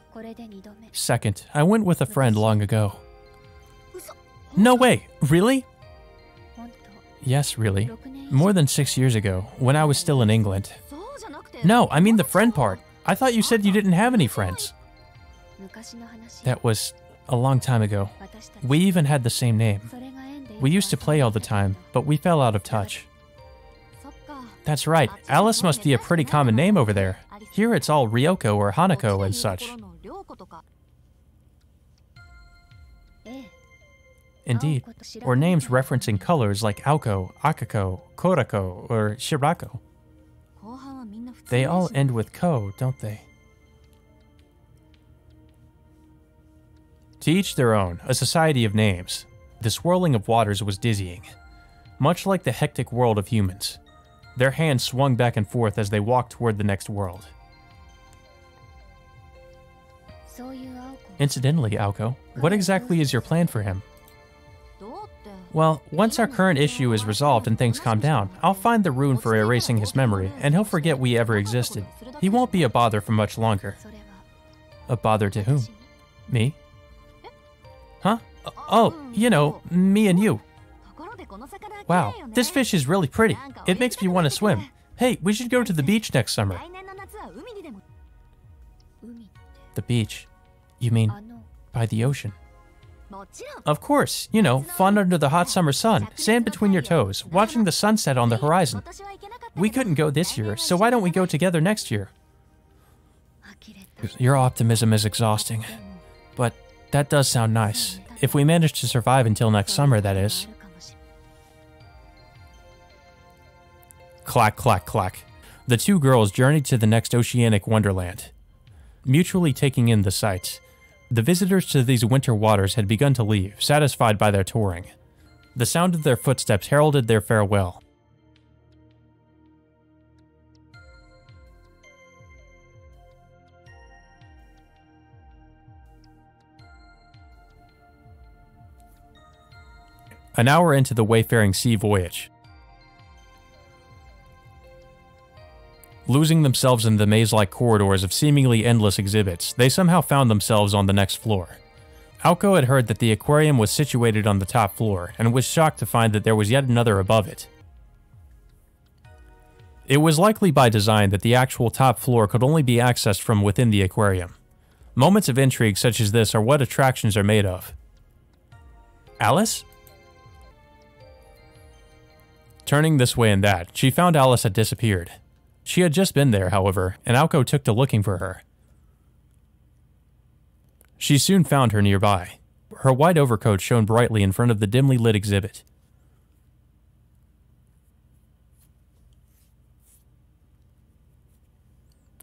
Second. I went with a friend long ago. No way! Really? Yes, really. More than 6 years ago, when I was still in England. No, I mean the friend part. I thought you said you didn't have any friends. That was a long time ago. We even had the same name. We used to play all the time, but we fell out of touch. That's right. Alice must be a pretty common name over there. Here it's all Ryoko or Hanako and such. Indeed. Or names referencing colors like Aoko, Akako, Korako, or Shirako. They all end with ko, don't they? To each their own, a society of names. The swirling of waters was dizzying. Much like the hectic world of humans. Their hands swung back and forth as they walked toward the next world. Incidentally, Aoko, what exactly is your plan for him? Well, once our current issue is resolved and things calm down, I'll find the rune for erasing his memory, and he'll forget we ever existed. He won't be a bother for much longer. A bother to whom? Me? Huh? Oh, you know, me and you. Wow, this fish is really pretty. It makes me want to swim. Hey, we should go to the beach next summer. The beach? You mean by the ocean? Of course, you know, fun under the hot summer sun, sand between your toes, watching the sunset on the horizon. We couldn't go this year, so why don't we go together next year? Your optimism is exhausting, but that does sound nice. If we manage to survive until next summer, that is. Clack, clack, clack. The two girls journeyed to the next oceanic wonderland, mutually taking in the sights. The visitors to these winter waters had begun to leave, satisfied by their touring. The sound of their footsteps heralded their farewell. An hour into the wayfaring sea voyage. Losing themselves in the maze-like corridors of seemingly endless exhibits, they somehow found themselves on the next floor. Aoko had heard that the aquarium was situated on the top floor, and was shocked to find that there was yet another above it. It was likely by design that the actual top floor could only be accessed from within the aquarium. Moments of intrigue such as this are what attractions are made of. Alice? Turning this way and that, she found Alice had disappeared. She had just been there, however, and Aoko took to looking for her. She soon found her nearby. Her white overcoat shone brightly in front of the dimly lit exhibit.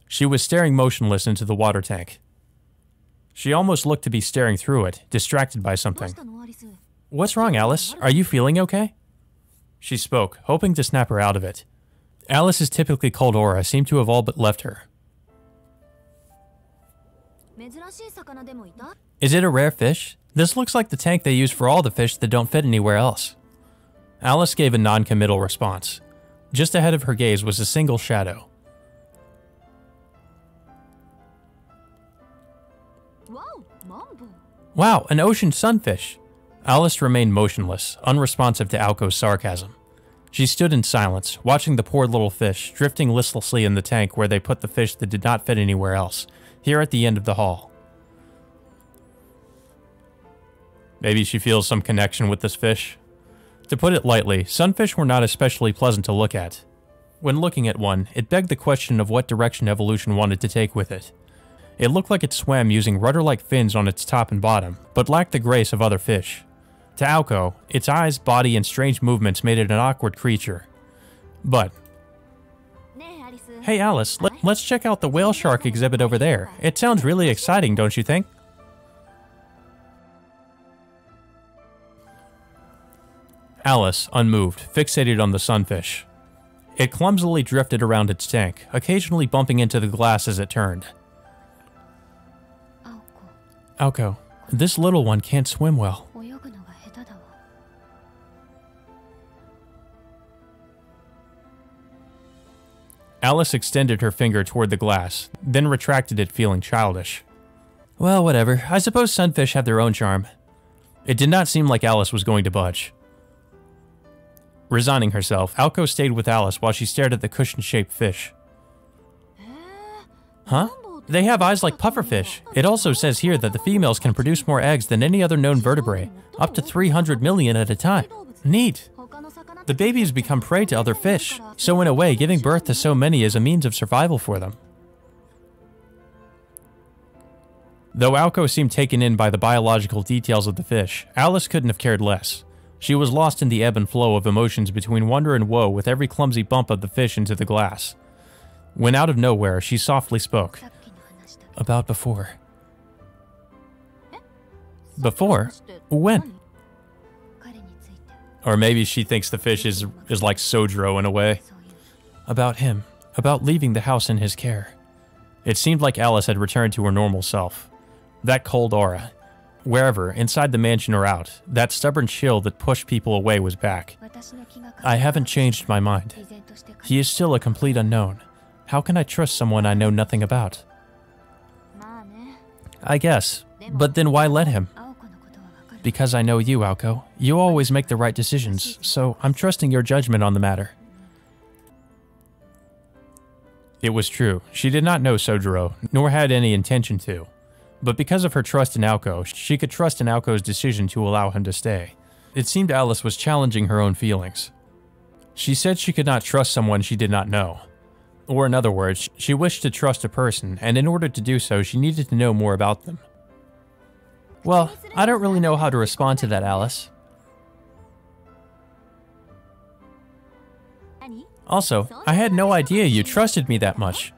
She was staring motionless into the water tank. She almost looked to be staring through it, distracted by something. What's wrong, Alice? Are you feeling okay? She spoke, hoping to snap her out of it. Alice's typically cold aura seemed to have all but left her. Is it a rare fish? This looks like the tank they use for all the fish that don't fit anywhere else. Alice gave a non-committal response. Just ahead of her gaze was a single shadow. Wow, an ocean sunfish! Alice remained motionless, unresponsive to Aoko's sarcasm. She stood in silence, watching the poor little fish drifting listlessly in the tank where they put the fish that did not fit anywhere else, here at the end of the hall. Maybe she feels some connection with this fish. To put it lightly, sunfish were not especially pleasant to look at. When looking at one, it begged the question of what direction evolution wanted to take with it. It looked like it swam using rudder-like fins on its top and bottom, but lacked the grace of other fish. To Aoko, its eyes, body, and strange movements made it an awkward creature. But... Hey Alice, let's check out the whale shark exhibit over there. It sounds really exciting, don't you think? Alice, unmoved, fixated on the sunfish. It clumsily drifted around its tank, occasionally bumping into the glass as it turned. Aoko, this little one can't swim well. Alice extended her finger toward the glass, then retracted it, feeling childish. Well, whatever. I suppose sunfish have their own charm. It did not seem like Alice was going to budge. Resigning herself, Aoko stayed with Alice while she stared at the cushion-shaped fish. Huh? They have eyes like pufferfish. It also says here that the females can produce more eggs than any other known vertebrae, up to 300 million at a time. Neat. The babies become prey to other fish, so in a way, giving birth to so many is a means of survival for them. Though Aoko seemed taken in by the biological details of the fish, Alice couldn't have cared less. She was lost in the ebb and flow of emotions between wonder and woe with every clumsy bump of the fish into the glass. When out of nowhere, she softly spoke. About before. Before? When? Or maybe she thinks the fish is like Sojiro in a way. About him. About leaving the house in his care. It seemed like Alice had returned to her normal self. That cold aura. Wherever, inside the mansion or out, that stubborn chill that pushed people away was back. I haven't changed my mind. He is still a complete unknown. How can I trust someone I know nothing about? I guess. But then why let him? Because I know you, Aoko. You always make the right decisions, so I'm trusting your judgment on the matter. It was true. She did not know Sojiro, nor had any intention to. But because of her trust in Aoko, she could trust in Aoko's decision to allow him to stay. It seemed Alice was challenging her own feelings. She said she could not trust someone she did not know. Or in other words, she wished to trust a person, and in order to do so, she needed to know more about them. Well, I don't really know how to respond to that, Alice. Also, I had no idea you trusted me that much.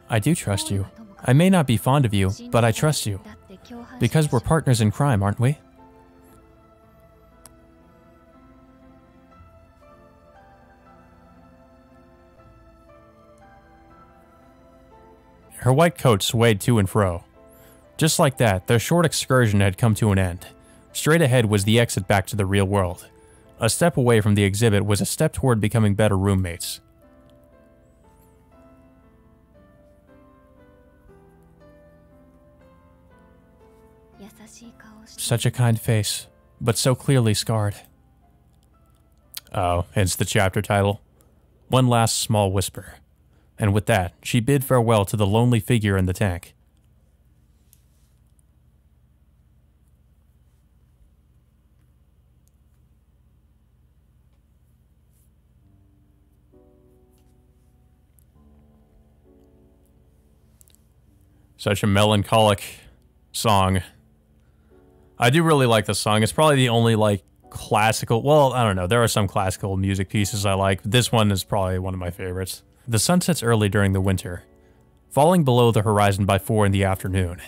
I do trust you. I may not be fond of you, but I trust you. Because we're partners in crime, aren't we? Her white coat swayed to and fro. Just like that, their short excursion had come to an end. Straight ahead was the exit back to the real world. A step away from the exhibit was a step toward becoming better roommates. Such a kind face, but so clearly scarred. Oh, hence the chapter title. One last small whisper. And with that, she bid farewell to the lonely figure in the tank. Such a melancholic song. I do really like the song. It's probably the only, classical... Well, I don't know. There are some classical music pieces I like. This one is probably one of my favorites. The sun sets early during the winter, falling below the horizon by 4 in the afternoon.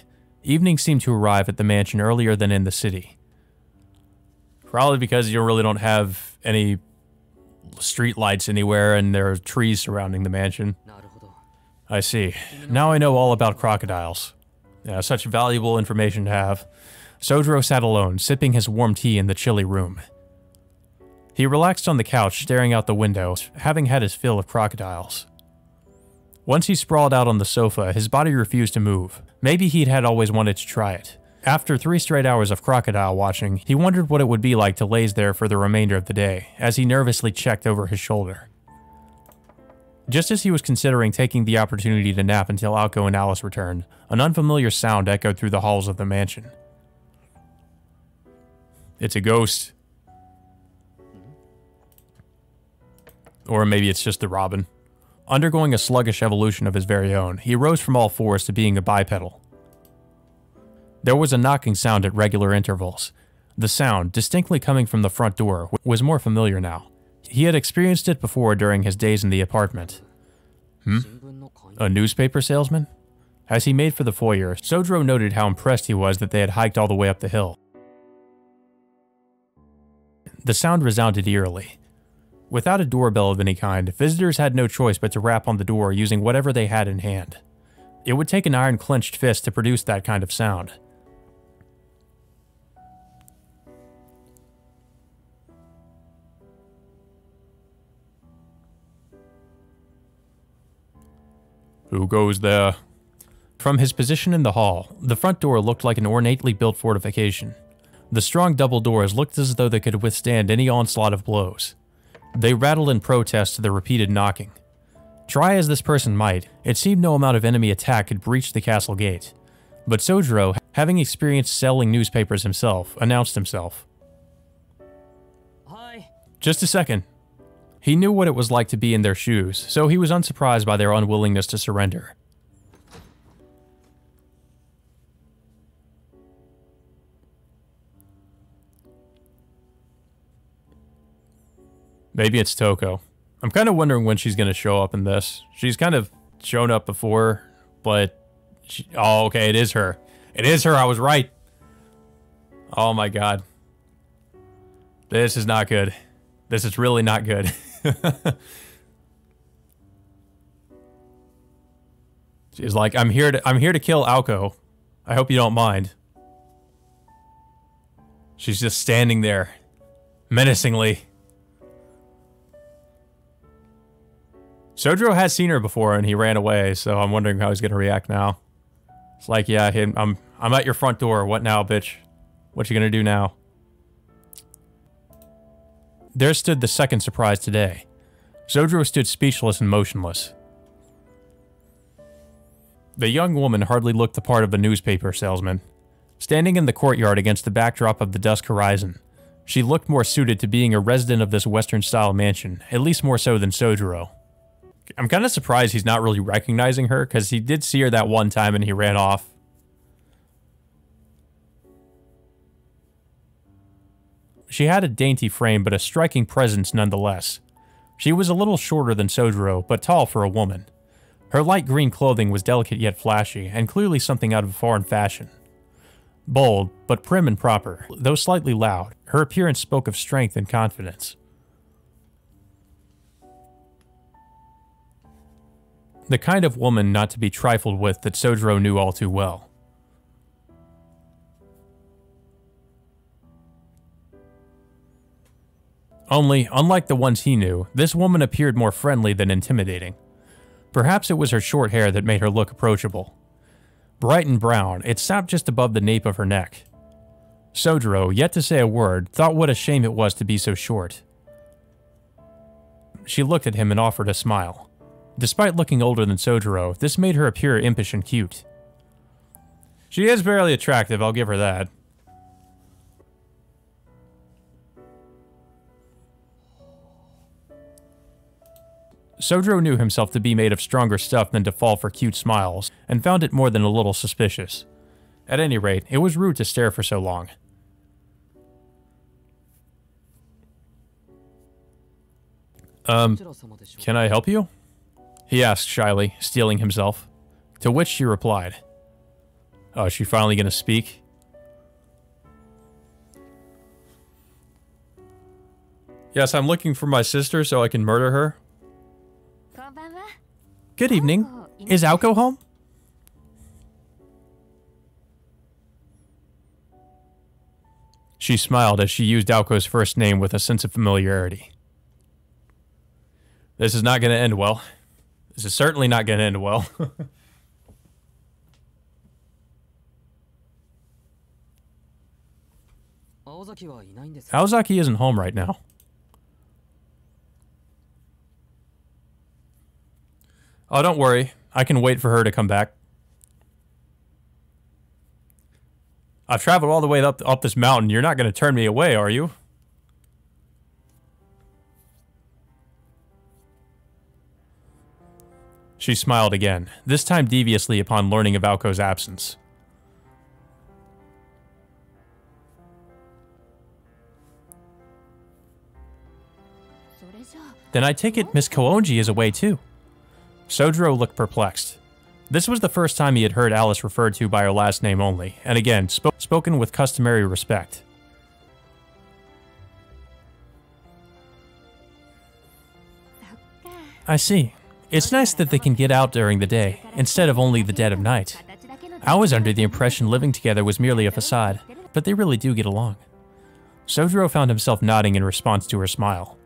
Evening seemed to arrive at the mansion earlier than in the city. Probably because you really don't have any street lights anywhere, and there are trees surrounding the mansion. I see. Now I know all about crocodiles. Yeah, such valuable information to have. Sojiro sat alone, sipping his warm tea in the chilly room. He relaxed on the couch, staring out the window, having had his fill of crocodiles. Once he sprawled out on the sofa, his body refused to move. Maybe he'd had always wanted to try it. After 3 straight hours of crocodile watching, he wondered what it would be like to laze there for the remainder of the day, as he nervously checked over his shoulder. Just as he was considering taking the opportunity to nap until Aoko and Alice returned, an unfamiliar sound echoed through the halls of the mansion. It's a ghost. Or maybe it's just the robin. Undergoing a sluggish evolution of his very own, he rose from all fours to being a bipedal. There was a knocking sound at regular intervals. The sound, distinctly coming from the front door, was more familiar now. He had experienced it before during his days in the apartment. A newspaper salesman? As he made for the foyer, Sojiro noted how impressed he was that they had hiked all the way up the hill. The sound resounded eerily. Without a doorbell of any kind, visitors had no choice but to rap on the door using whatever they had in hand. It would take an iron-clenched fist to produce that kind of sound. Who goes there? From his position in the hall, the front door looked like an ornately built fortification. The strong double doors looked as though they could withstand any onslaught of blows. They rattled in protest to the repeated knocking. Try as this person might, it seemed no amount of enemy attack could breach the castle gate. But Sojiro, having experienced selling newspapers himself, announced himself. Hi. Just a second. He knew what it was like to be in their shoes, so he was unsurprised by their unwillingness to surrender. Maybe it's Toko. I'm kind of wondering when she's going to show up in this. She's kind of shown up before, but... oh, okay, it is her. It is her, I was right. Oh my god. This is not good. This is really not good. She's like, I'm here to kill Aoko. I hope you don't mind. She's just standing there, menacingly. Sojiro has seen her before and he ran away, so I'm wondering how he's gonna react now. It's like, yeah, I'm at your front door. What now, bitch? What you gonna do now? There stood the second surprise today. Sojiro stood speechless and motionless. The young woman hardly looked the part of a newspaper salesman. Standing in the courtyard against the backdrop of the dusk horizon, she looked more suited to being a resident of this Western-style mansion, at least more so than Sojiro. I'm kind of surprised he's not really recognizing her, because he did see her that one time and he ran off. She had a dainty frame, but a striking presence nonetheless. She was a little shorter than Sojiro, but tall for a woman. Her light green clothing was delicate yet flashy, and clearly something out of foreign fashion. Bold, but prim and proper, though slightly loud, her appearance spoke of strength and confidence. The kind of woman not to be trifled with that Sojiro knew all too well. Only, unlike the ones he knew, this woman appeared more friendly than intimidating. Perhaps it was her short hair that made her look approachable. Bright and brown, it stopped just above the nape of her neck. Sojiro, yet to say a word, thought what a shame it was to be so short. She looked at him and offered a smile. Despite looking older than Sojiro, this made her appear impish and cute. She is fairly attractive, I'll give her that. Sojiro knew himself to be made of stronger stuff than to fall for cute smiles, and found it more than a little suspicious. At any rate, it was rude to stare for so long. Can I help you? He asked shyly, steeling himself. To which she replied. Oh, is she finally gonna speak? Yes, I'm looking for my sister so I can murder her. Good evening. Is Aoko home? She smiled as she used Aoko's first name with a sense of familiarity. This is not going to end well. This is certainly not going to end well. Aozaki isn't home right now. Oh, don't worry. I can wait for her to come back. I've traveled all the way up this mountain. You're not going to turn me away, are you? She smiled again, this time deviously upon learning of Aoko's absence. Then I take it Miss Koonji is away too. Sojiro looked perplexed. This was the first time he had heard Alice referred to by her last name only, and again, spoken with customary respect. I see. It's nice that they can get out during the day, instead of only the dead of night. I was under the impression living together was merely a facade, but they really do get along. Sojiro found himself nodding in response to her smile.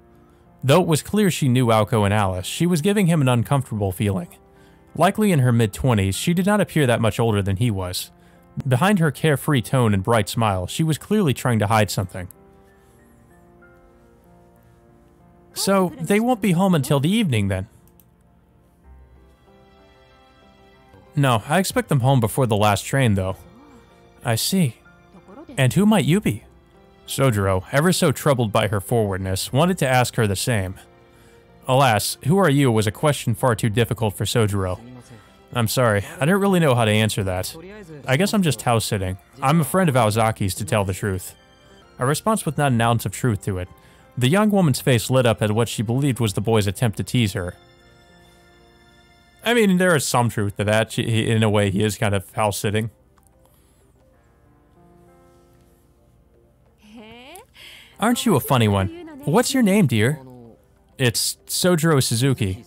Though it was clear she knew Aoko and Alice, she was giving him an uncomfortable feeling. Likely in her mid-20s, she did not appear that much older than he was. Behind her carefree tone and bright smile, she was clearly trying to hide something. So, they won't be home until the evening then? No, I expect them home before the last train, though. I see. And who might you be? Sojiro, ever so troubled by her forwardness, wanted to ask her the same. Alas, who are you was a question far too difficult for Sojiro. I'm sorry, I don't really know how to answer that. I guess I'm just house-sitting. I'm a friend of Aozaki's, to tell the truth. A response with not an ounce of truth to it. The young woman's face lit up at what she believed was the boy's attempt to tease her. I mean, there is some truth to that. In a way, he is kind of house-sitting. Aren't you a funny one? What's your name, dear? It's Sojiro Suzuki.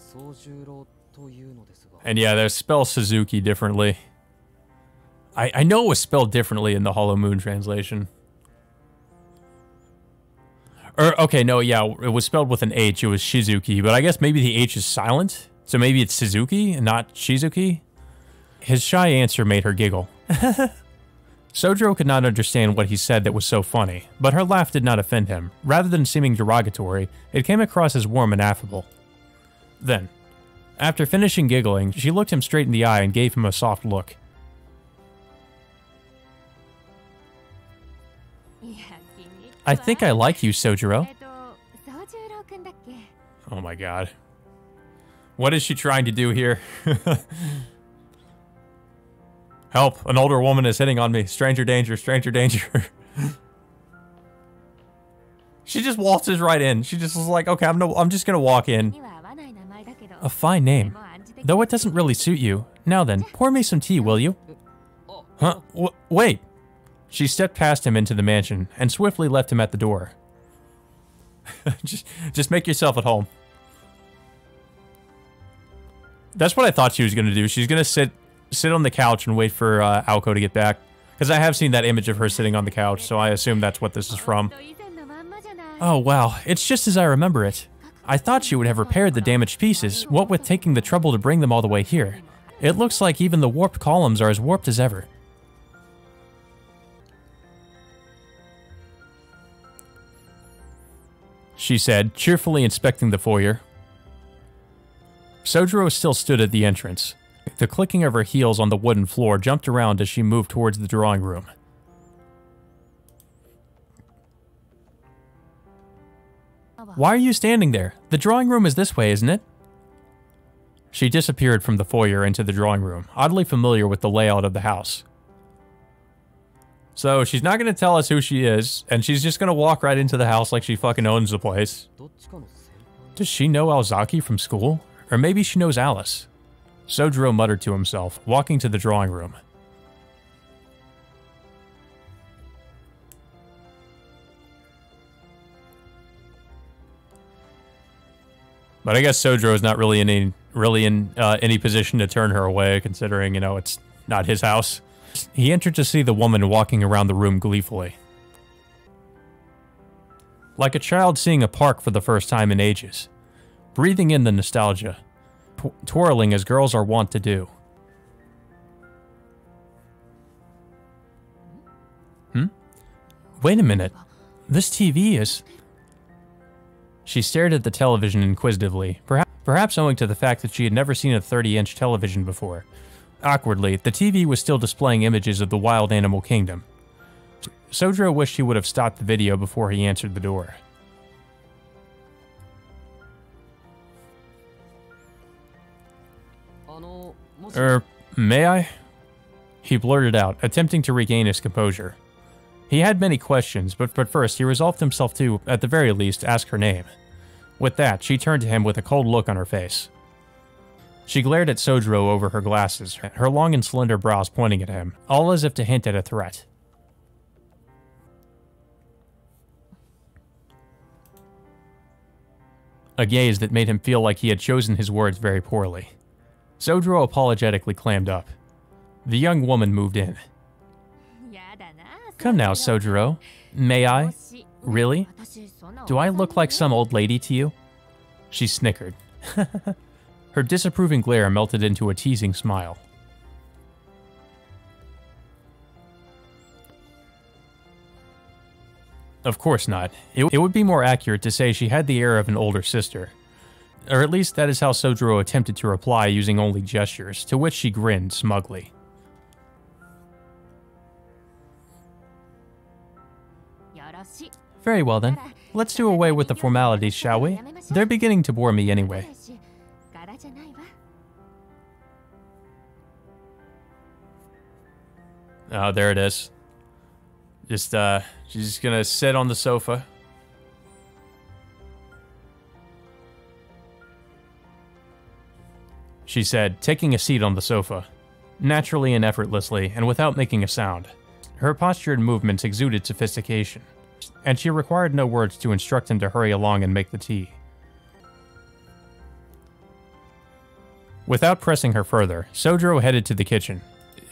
And yeah, they're spelled Suzuki differently. I know it was spelled differently in the Hollow Moon translation. Okay, no, yeah, it was spelled with an H. It was Shizuki, but I guess maybe the H is silent? So maybe it's Suzuki and not Shizuki? His shy answer made her giggle. Sojiro could not understand what he said that was so funny, but her laugh did not offend him. Rather than seeming derogatory, it came across as warm and affable. Then, after finishing giggling, she looked him straight in the eye and gave him a soft look. I think I like you, Sojiro. Oh my god. What is she trying to do here? Help, an older woman is hitting on me. Stranger danger, stranger danger. She just waltzes right in. She just is like, okay, I'm just gonna walk in. A fine name. Though it doesn't really suit you. Now then, pour me some tea, will you? Huh? Wait. She stepped past him into the mansion and swiftly left him at the door. just make yourself at home. That's what I thought she was gonna do. She's gonna sit on the couch and wait for Aoko to get back. Because I have seen that image of her sitting on the couch, so I assume that's what this is from. Oh wow, it's just as I remember it. I thought she would have repaired the damaged pieces, what with taking the trouble to bring them all the way here. It looks like even the warped columns are as warped as ever. She said, cheerfully inspecting the foyer. Sojiro still stood at the entrance. The clicking of her heels on the wooden floor jumped around as she moved towards the drawing room. Why are you standing there? The drawing room is this way, isn't it? She disappeared from the foyer into the drawing room, oddly familiar with the layout of the house. So she's not going to tell us who she is, and she's just going to walk right into the house like she fucking owns the place. Does she know Aozaki from school? Or maybe she knows Alice? Sojiro muttered to himself, walking to the drawing room. But I guess Sojiro is not really in any position to turn her away, considering, you know, it's not his house. He entered to see the woman walking around the room gleefully. Like a child seeing a park for the first time in ages, breathing in the nostalgia, twirling as girls are wont to do. Wait a minute. This TV is... She stared at the television inquisitively, perhaps owing to the fact that she had never seen a 30-inch television before. Awkwardly, the TV was still displaying images of the wild animal kingdom. Sojiro wished he would have stopped the video before he answered the door. May I? He blurted out, attempting to regain his composure. He had many questions, but first he resolved himself to, at the very least, ask her name. With that, she turned to him with a cold look on her face. She glared at Sojiro over her glasses, her long and slender brows pointing at him, all as if to hint at a threat. A gaze that made him feel like he had chosen his words very poorly. Sojiro apologetically clammed up. The young woman moved in. Come now, Sojiro. May I? Really? Do I look like some old lady to you? She snickered. Her disapproving glare melted into a teasing smile. Of course not. It would be more accurate to say she had the air of an older sister. Or at least that is how Sojiro attempted to reply using only gestures, to which she grinned smugly. Very well then. Let's do away with the formalities, shall we? They're beginning to bore me anyway. Oh, there it is. She's just gonna sit on the sofa. She said, taking a seat on the sofa, naturally and effortlessly, and without making a sound. Her posture and movements exuded sophistication, and she required no words to instruct him to hurry along and make the tea. Without pressing her further, Sojiro headed to the kitchen.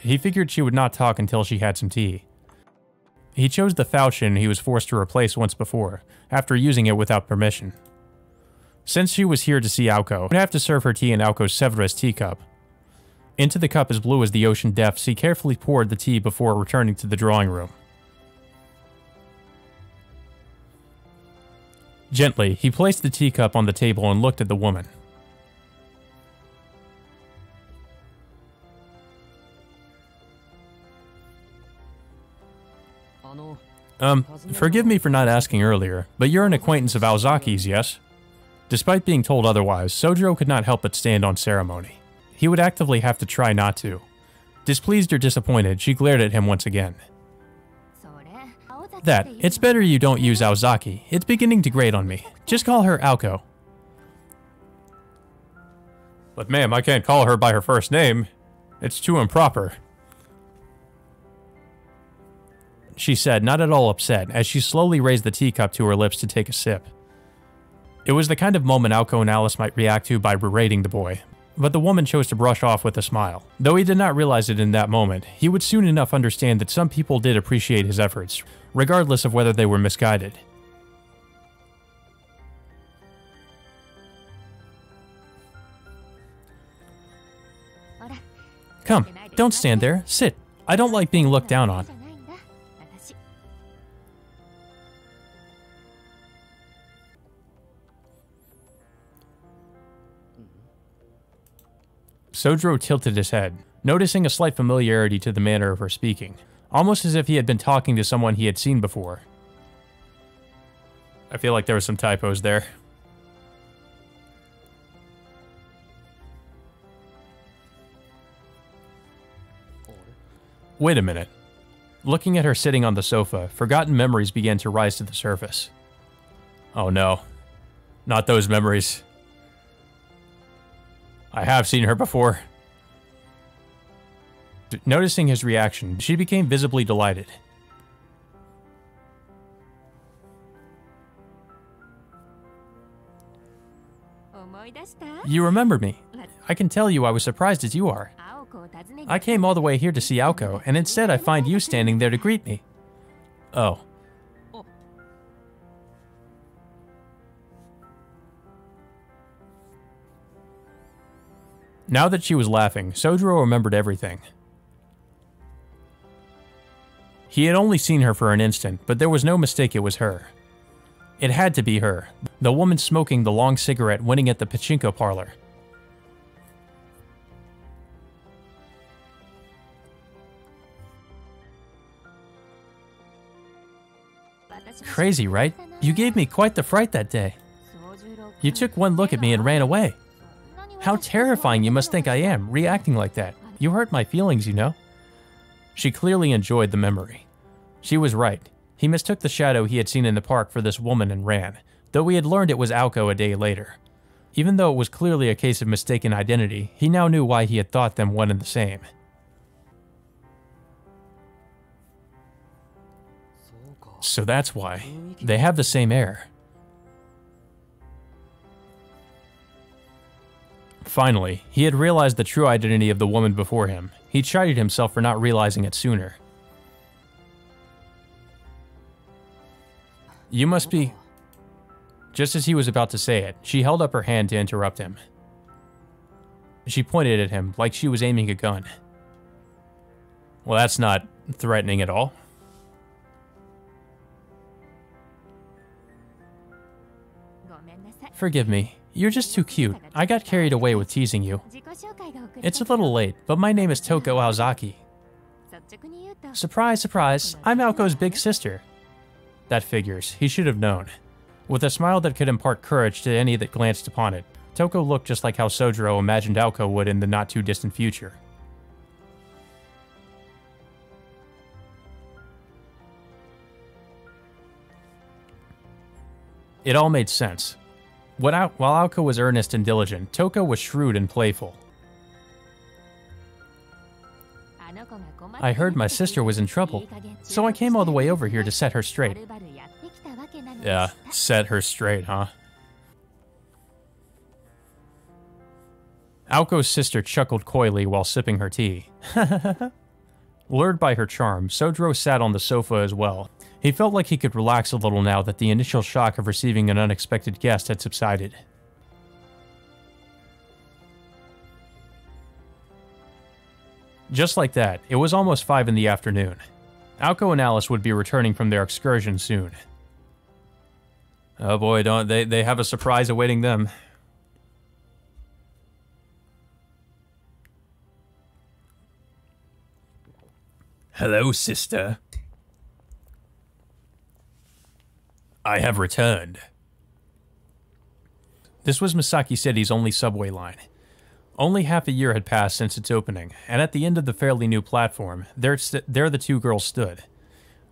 He figured she would not talk until she had some tea. He chose the falchion he was forced to replace once before, after using it without permission. Since she was here to see Aoko, he'd have to serve her tea in Aoko's Severus teacup. Into the cup as blue as the ocean depths, he carefully poured the tea before returning to the drawing room. Gently, he placed the teacup on the table and looked at the woman. Forgive me for not asking earlier, but you're an acquaintance of Aozaki's, yes? Despite being told otherwise, Sojiro could not help but stand on ceremony. He would actively have to try not to. Displeased or disappointed, she glared at him once again. It's better you don't use Aozaki. It's beginning to grate on me. Just call her Aoko. But ma'am, I can't call her by her first name. It's too improper. She said, not at all upset, as she slowly raised the teacup to her lips to take a sip. It was the kind of moment Aoko and Alice might react to by berating the boy, but the woman chose to brush off with a smile. Though he did not realize it in that moment, he would soon enough understand that some people did appreciate his efforts, regardless of whether they were misguided. Come, don't stand there, sit. I don't like being looked down on. Sojiro tilted his head, noticing a slight familiarity to the manner of her speaking, almost as if he had been talking to someone he had seen before. I feel like there were some typos there. Wait a minute. Looking at her sitting on the sofa, forgotten memories began to rise to the surface. Oh no. Not those memories. I have seen her before. Noticing his reaction, she became visibly delighted. You remember me. I can tell you I was surprised as you are. I came all the way here to see Aoko, and instead I find you standing there to greet me. Oh. Now that she was laughing, Sojiro remembered everything. He had only seen her for an instant, but there was no mistake it was her. It had to be her, the woman smoking the long cigarette winning at the pachinko parlor. Crazy, right? You gave me quite the fright that day. You took one look at me and ran away. How terrifying you must think I am, reacting like that. You hurt my feelings, you know. She clearly enjoyed the memory. She was right. He mistook the shadow he had seen in the park for this woman and ran, though he had learned it was Aoko a day later. Even though it was clearly a case of mistaken identity, he now knew why he had thought them one and the same. So that's why. They have the same air. Finally, he had realized the true identity of the woman before him. He chided himself for not realizing it sooner. You must be... Just as he was about to say it, she held up her hand to interrupt him. She pointed at him like she was aiming a gun. Well, that's not threatening at all. Forgive me. You're just too cute. I got carried away with teasing you. It's a little late, but my name is Toko Aozaki. Surprise, surprise, I'm Aoko's big sister. That figures. He should have known. With a smile that could impart courage to any that glanced upon it, Toko looked just like how Sojiro imagined Aoko would in the not-too-distant future. It all made sense. While Aoko was earnest and diligent, Toko was shrewd and playful. I heard my sister was in trouble, so I came all the way over here to set her straight. Yeah, set her straight, huh? Aoko's sister chuckled coyly while sipping her tea. Lured by her charm, Sojiro sat on the sofa as well. He felt like he could relax a little now that the initial shock of receiving an unexpected guest had subsided. Just like that, it was almost 5 in the afternoon. Aoko and Alice would be returning from their excursion soon. Oh boy, don't they have a surprise awaiting them. Hello, sister. I have returned. This was Misaki City's only subway line. Only half a year had passed since its opening, and at the end of the fairly new platform, there the two girls stood.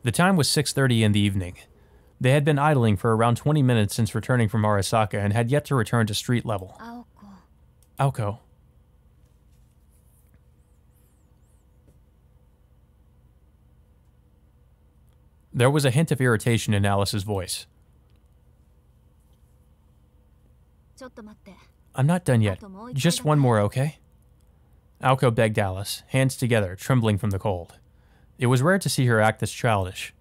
The time was 6:30 in the evening. They had been idling for around 20 minutes since returning from Arasaka and had yet to return to street level. Aoko. There was a hint of irritation in Alice's voice. I'm not done yet. Just one more, okay? Aoko begged Alice, hands together, trembling from the cold. It was rare to see her act this childish.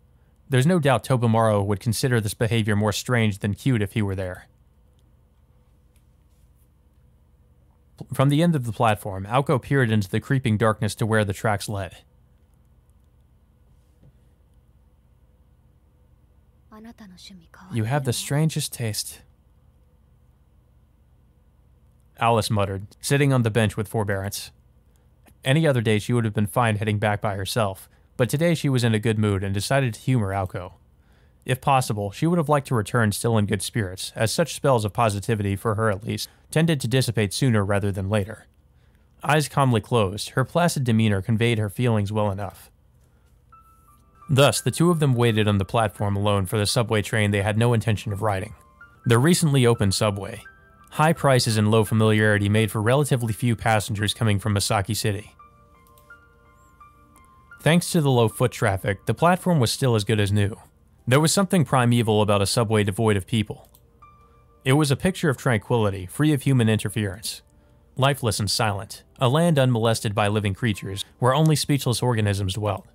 There's no doubt Tobimaro would consider this behavior more strange than cute if he were there. From the end of the platform, Aoko peered into the creeping darkness to where the tracks led. You have the strangest taste. Alice muttered, sitting on the bench with forbearance. Any other day she would have been fine heading back by herself, but today she was in a good mood and decided to humor Aoko. If possible, she would have liked to return still in good spirits, as such spells of positivity, for her at least, tended to dissipate sooner rather than later. Eyes calmly closed, her placid demeanor conveyed her feelings well enough. Thus, the two of them waited on the platform alone for the subway train they had no intention of riding. The recently opened subway. High prices and low familiarity made for relatively few passengers coming from Misaki City. Thanks to the low foot traffic, the platform was still as good as new. There was something primeval about a subway devoid of people. It was a picture of tranquility, free of human interference. Lifeless and silent, a land unmolested by living creatures, where only speechless organisms dwelt.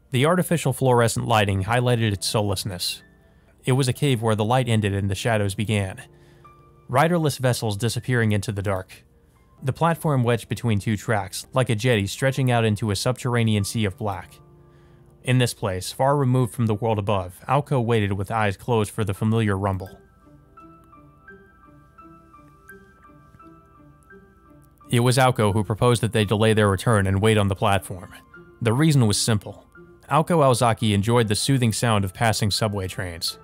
The artificial fluorescent lighting highlighted its soullessness. It was a cave where the light ended and the shadows began. Riderless vessels disappearing into the dark. The platform wedged between two tracks, like a jetty stretching out into a subterranean sea of black. In this place, far removed from the world above, Aoko waited with eyes closed for the familiar rumble. It was Aoko who proposed that they delay their return and wait on the platform. The reason was simple. Aoko Aozaki enjoyed the soothing sound of passing subway trains.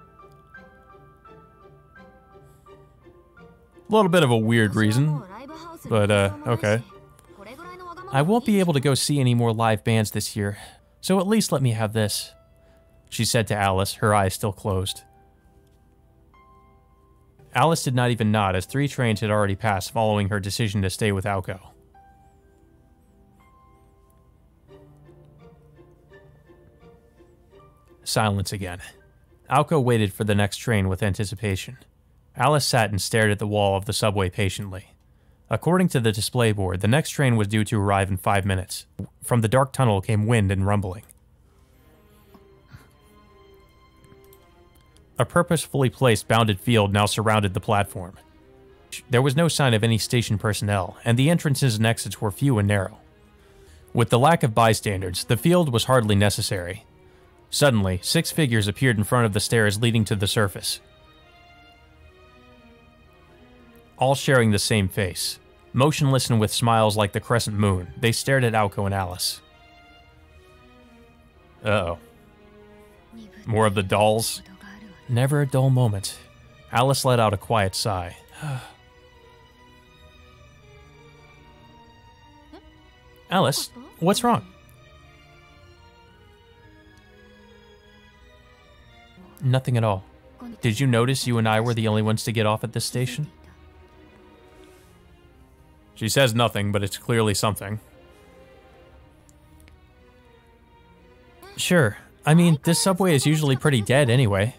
A little bit of a weird reason, but okay. I won't be able to go see any more live bands this year, so at least let me have this, she said to Alice, her eyes still closed. Alice did not even nod as 3 trains had already passed following her decision to stay with Aoko. Silence again. Aoko waited for the next train with anticipation. Alice sat and stared at the wall of the subway patiently. According to the display board, the next train was due to arrive in 5 minutes. From the dark tunnel came wind and rumbling. A purposefully placed bounded field now surrounded the platform. There was no sign of any station personnel, and the entrances and exits were few and narrow. With the lack of bystanders, the field was hardly necessary. Suddenly, 6 figures appeared in front of the stairs leading to the surface. All sharing the same face. Motionless and with smiles like the crescent moon, they stared at Aoko and Alice. Uh-oh. More of the dolls? Never a dull moment. Alice let out a quiet sigh. Alice, what's wrong? Nothing at all. Did you notice you and I were the only ones to get off at this station? She says nothing, but it's clearly something. Sure. I mean, this subway is usually pretty dead anyway.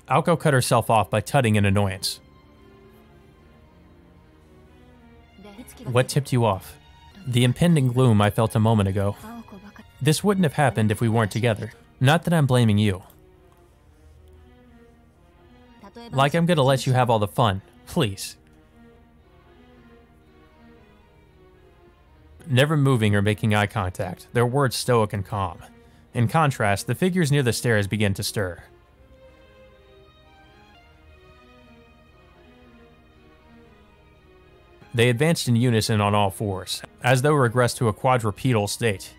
Aoko cut herself off by tutting in annoyance. What tipped you off? The impending gloom I felt a moment ago. This wouldn't have happened if we weren't together. Not that I'm blaming you. Like I'm gonna let you have all the fun, please. Never moving or making eye contact, their words stoic and calm. In contrast, the figures near the stairs began to stir. They advanced in unison on all fours, as though regressed to a quadrupedal state.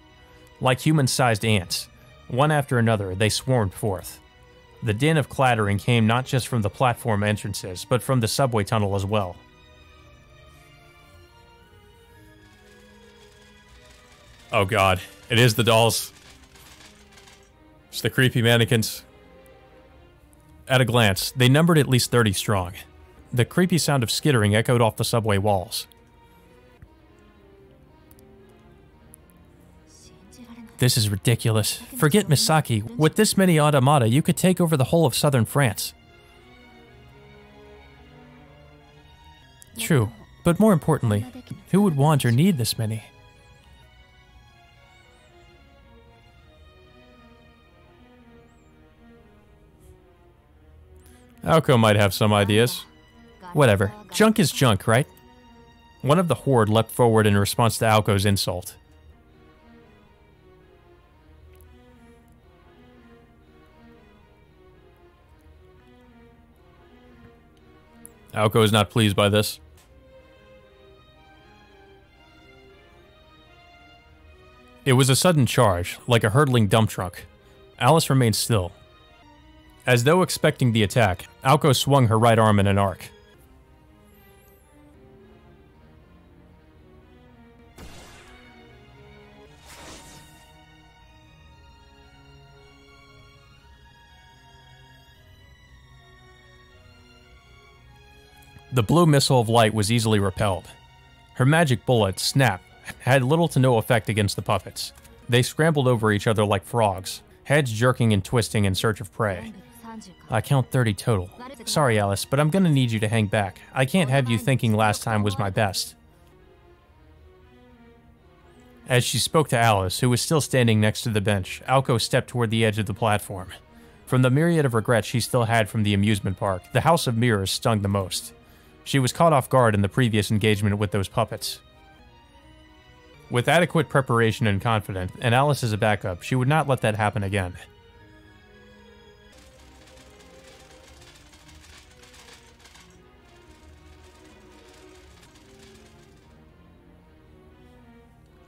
Like human-sized ants, one after another, they swarmed forth. The din of clattering came not just from the platform entrances, but from the subway tunnel as well. Oh god, it is the dolls. It's the creepy mannequins. At a glance, they numbered at least 30 strong. The creepy sound of skittering echoed off the subway walls. This is ridiculous. Forget Misaki. With this many automata, you could take over the whole of southern France. True, but more importantly, who would want or need this many? Aoko might have some ideas. Whatever. Junk is junk, right? One of the horde leapt forward in response to Aoko's insult. Aoko is not pleased by this. It was a sudden charge, like a hurtling dump truck. Alice remained still. As though expecting the attack, Aoko swung her right arm in an arc. The blue missile of light was easily repelled. Her magic bullet, Snap, had little to no effect against the puppets. They scrambled over each other like frogs, heads jerking and twisting in search of prey. I count 30 total. Sorry, Alice, but I'm gonna need you to hang back. I can't have you thinking last time was my best. As she spoke to Alice, who was still standing next to the bench, Aoko stepped toward the edge of the platform. From the myriad of regrets she still had from the amusement park, the House of Mirrors stung the most. She was caught off guard in the previous engagement with those puppets. With adequate preparation and confidence, and Alice as a backup, she would not let that happen again.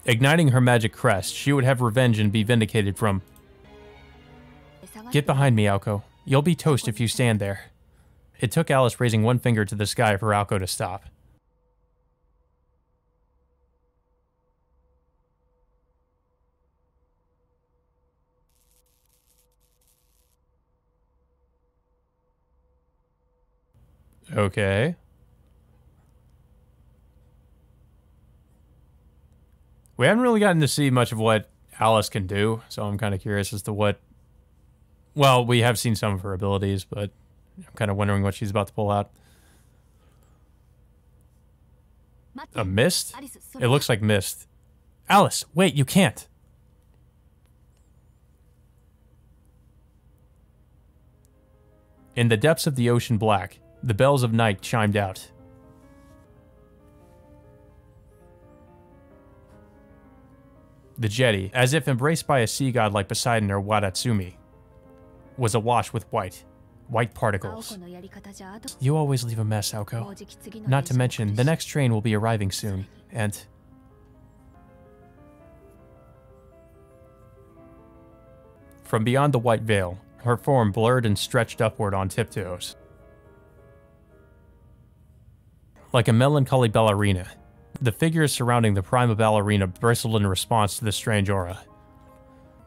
Igniting her magic crest, she would have revenge and be vindicated from... Get behind me, Aoko. You'll be toast if you stand there. It took Alice raising one finger to the sky for Aoko to stop. Okay. We haven't really gotten to see much of what Alice can do, so I'm kind of curious as to what... Well, we have seen some of her abilities, but I'm kind of wondering what she's about to pull out. A mist? It looks like mist. Alice, wait, you can't. In the depths of the ocean black, the bells of night chimed out. The jetty, as if embraced by a sea god like Poseidon or Wadatsumi, was awash with white particles. You always leave a mess, Aoko. Not to mention, the next train will be arriving soon, and... From beyond the white veil, her form blurred and stretched upward on tiptoes. Like a melancholy ballerina, the figures surrounding the prima ballerina bristled in response to the strange aura.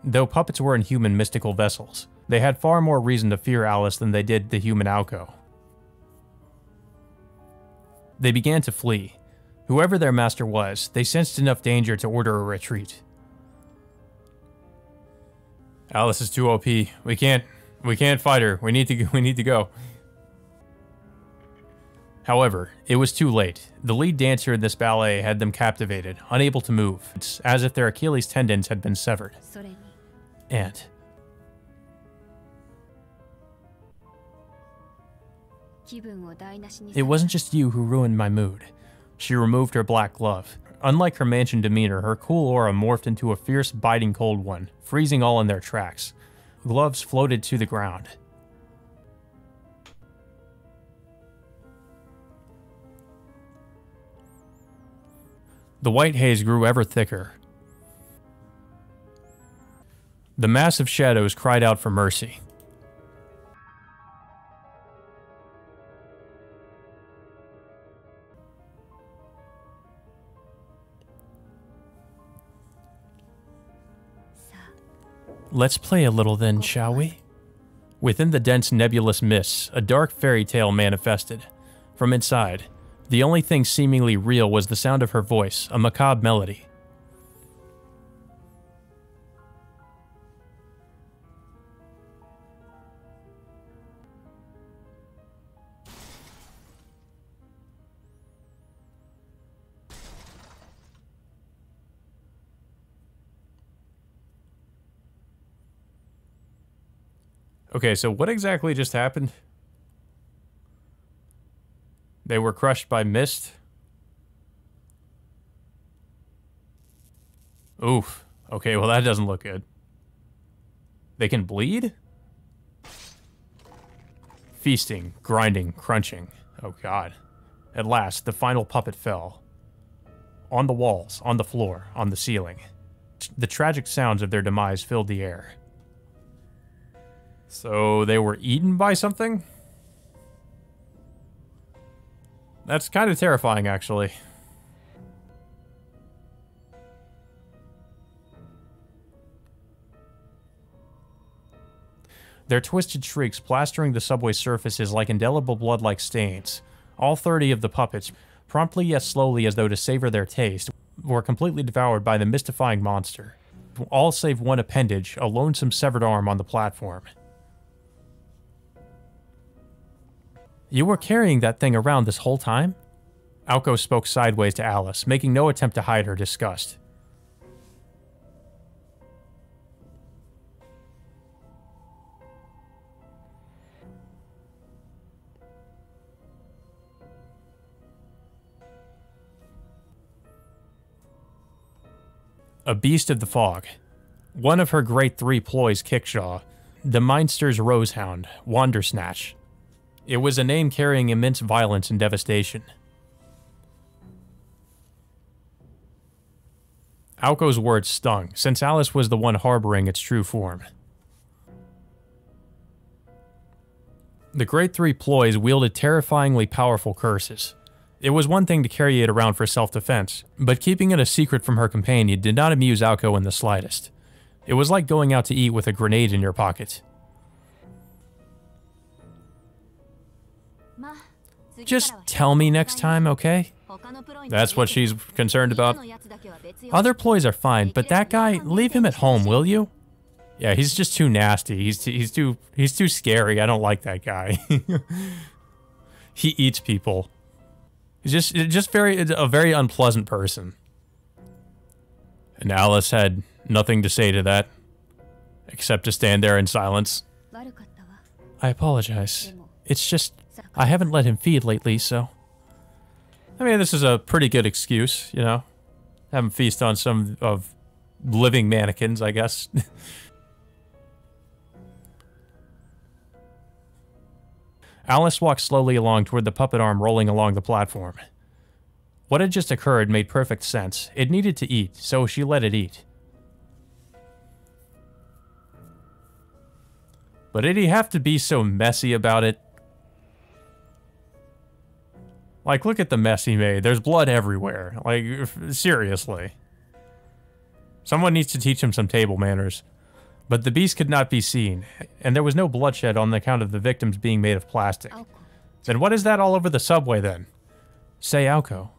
Though puppets were inhuman mystical vessels, they had far more reason to fear Alice than they did the human Aoko. They began to flee. Whoever their master was, they sensed enough danger to order a retreat. Alice is too OP. We can't fight her. We need to go. However, it was too late. The lead dancer in this ballet had them captivated, unable to move. It's as if their Achilles tendons had been severed. And... It wasn't just you who ruined my mood. She removed her black glove. Unlike her mansion demeanor, her cool aura morphed into a fierce, biting cold one, freezing all in their tracks. Gloves floated to the ground. The white haze grew ever thicker. The massive shadows cried out for mercy. Let's play a little then, shall we? Within the dense nebulous mists, a dark fairy tale manifested. From inside, the only thing seemingly real was the sound of her voice, a macabre melody. Okay, so what exactly just happened? They were crushed by mist? Oof. Okay, well that doesn't look good. They can bleed? Feasting, grinding, crunching. Oh god. At last, the final puppet fell. On the walls, on the floor, on the ceiling. The tragic sounds of their demise filled the air. So they were eaten by something? That's kind of terrifying, actually. Their twisted shrieks plastering the subway surfaces like indelible blood-like stains. All 30 of the puppets, promptly yet slowly as though to savor their taste, were completely devoured by the mystifying monster. All save one appendage, a lonesome severed arm on the platform. You were carrying that thing around this whole time? Aoko spoke sideways to Alice, making no attempt to hide her disgust. A beast of the fog. One of her great three ploys, Kickshaw. The Mindster's Rosehound, Wandersnatch. It was a name carrying immense violence and devastation. Aoko's words stung, since Alice was the one harboring its true form. The Great Three Ploys wielded terrifyingly powerful curses. It was one thing to carry it around for self-defense, but keeping it a secret from her companion did not amuse Aoko in the slightest. It was like going out to eat with a grenade in your pocket. Just tell me next time, okay? That's what she's concerned about. Other ploys are fine, but that guy, leave him at home, will you? Yeah, he's just too nasty. He's too scary. I don't like that guy. He eats people. He's just a very unpleasant person. And Alice had nothing to say to that, except to stand there in silence. I apologize. It's just, I haven't let him feed lately, so... I mean, this is a pretty good excuse, you know? Have him feast on some of living mannequins, I guess. Alice walked slowly along toward the puppet arm rolling along the platform. What had just occurred made perfect sense. It needed to eat, so she let it eat. But did he have to be so messy about it? Like, look at the mess he made. There's blood everywhere. Like, seriously. Someone needs to teach him some table manners. But the beast could not be seen, and there was no bloodshed on account of the victims being made of plastic. Then what is that all over the subway, then? Say, Aoko.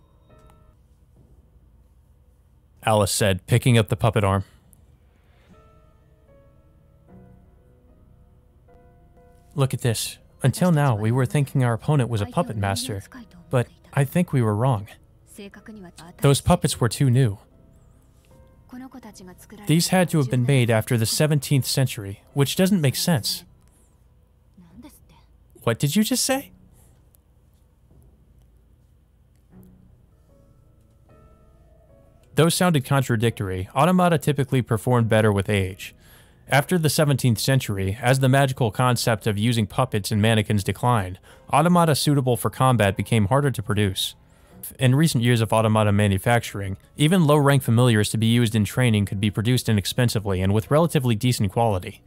Alice said, picking up the puppet arm. Look at this. Until now, we were thinking our opponent was a puppet master, but I think we were wrong. Those puppets were too new. These had to have been made after the 17th century, which doesn't make sense. What did you just say? Though sounded contradictory, automata typically performed better with age. After the 17th century, as the magical concept of using puppets and mannequins declined, automata suitable for combat became harder to produce. In recent years of automata manufacturing, even low-rank familiars to be used in training could be produced inexpensively and with relatively decent quality.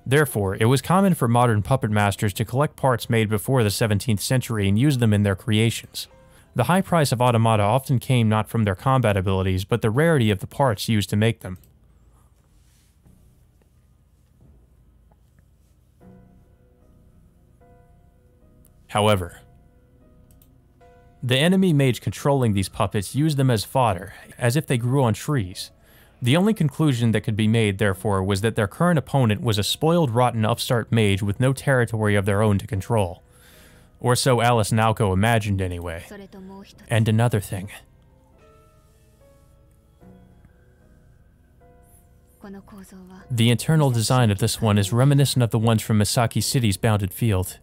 Therefore, it was common for modern puppet masters to collect parts made before the 17th century and use them in their creations. The high price of automata often came not from their combat abilities, but the rarity of the parts used to make them. However, the enemy mage controlling these puppets used them as fodder, as if they grew on trees. The only conclusion that could be made, therefore, was that their current opponent was a spoiled, rotten upstart mage with no territory of their own to control. Or so Alice and Aoko imagined anyway. And another thing. The internal design of this one is reminiscent of the ones from Misaki City's Bounded Field.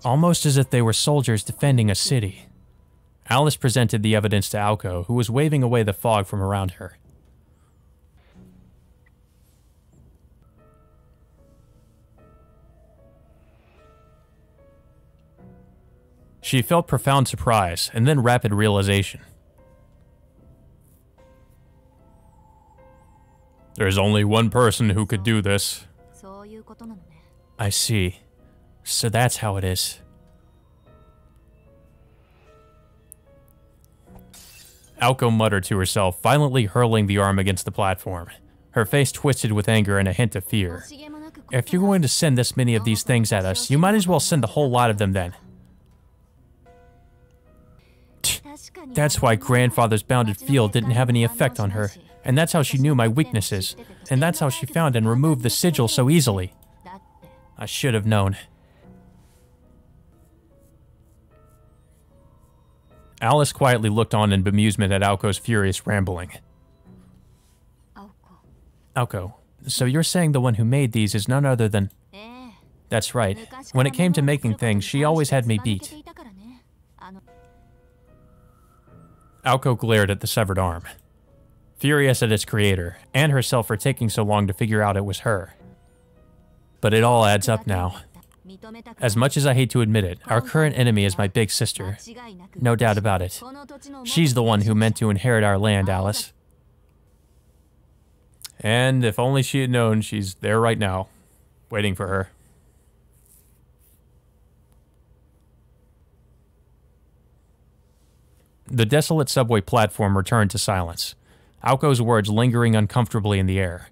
Almost as if they were soldiers defending a city. Alice presented the evidence to Aoko, who was waving away the fog from around her. She felt profound surprise, and then rapid realization. There's only one person who could do this. I see. So that's how it is. Aoko muttered to herself, violently hurling the arm against the platform. Her face twisted with anger and a hint of fear. If you're going to send this many of these things at us, you might as well send the whole lot of them then. That's why Grandfather's Bounded Field didn't have any effect on her, and that's how she knew my weaknesses, and that's how she found and removed the sigil so easily. I should have known. Alice quietly looked on in bemusement at Aoko's furious rambling. Aoko, so you're saying the one who made these is none other than... That's right. When it came to making things, she always had me beat. Aoko glared at the severed arm, furious at its creator, and herself for taking so long to figure out it was her. But it all adds up now. As much as I hate to admit it, our current enemy is my big sister. No doubt about it. She's the one who meant to inherit our land, Alice. And if only she had known, she's there right now, waiting for her. The desolate subway platform returned to silence, Aoko's words lingering uncomfortably in the air.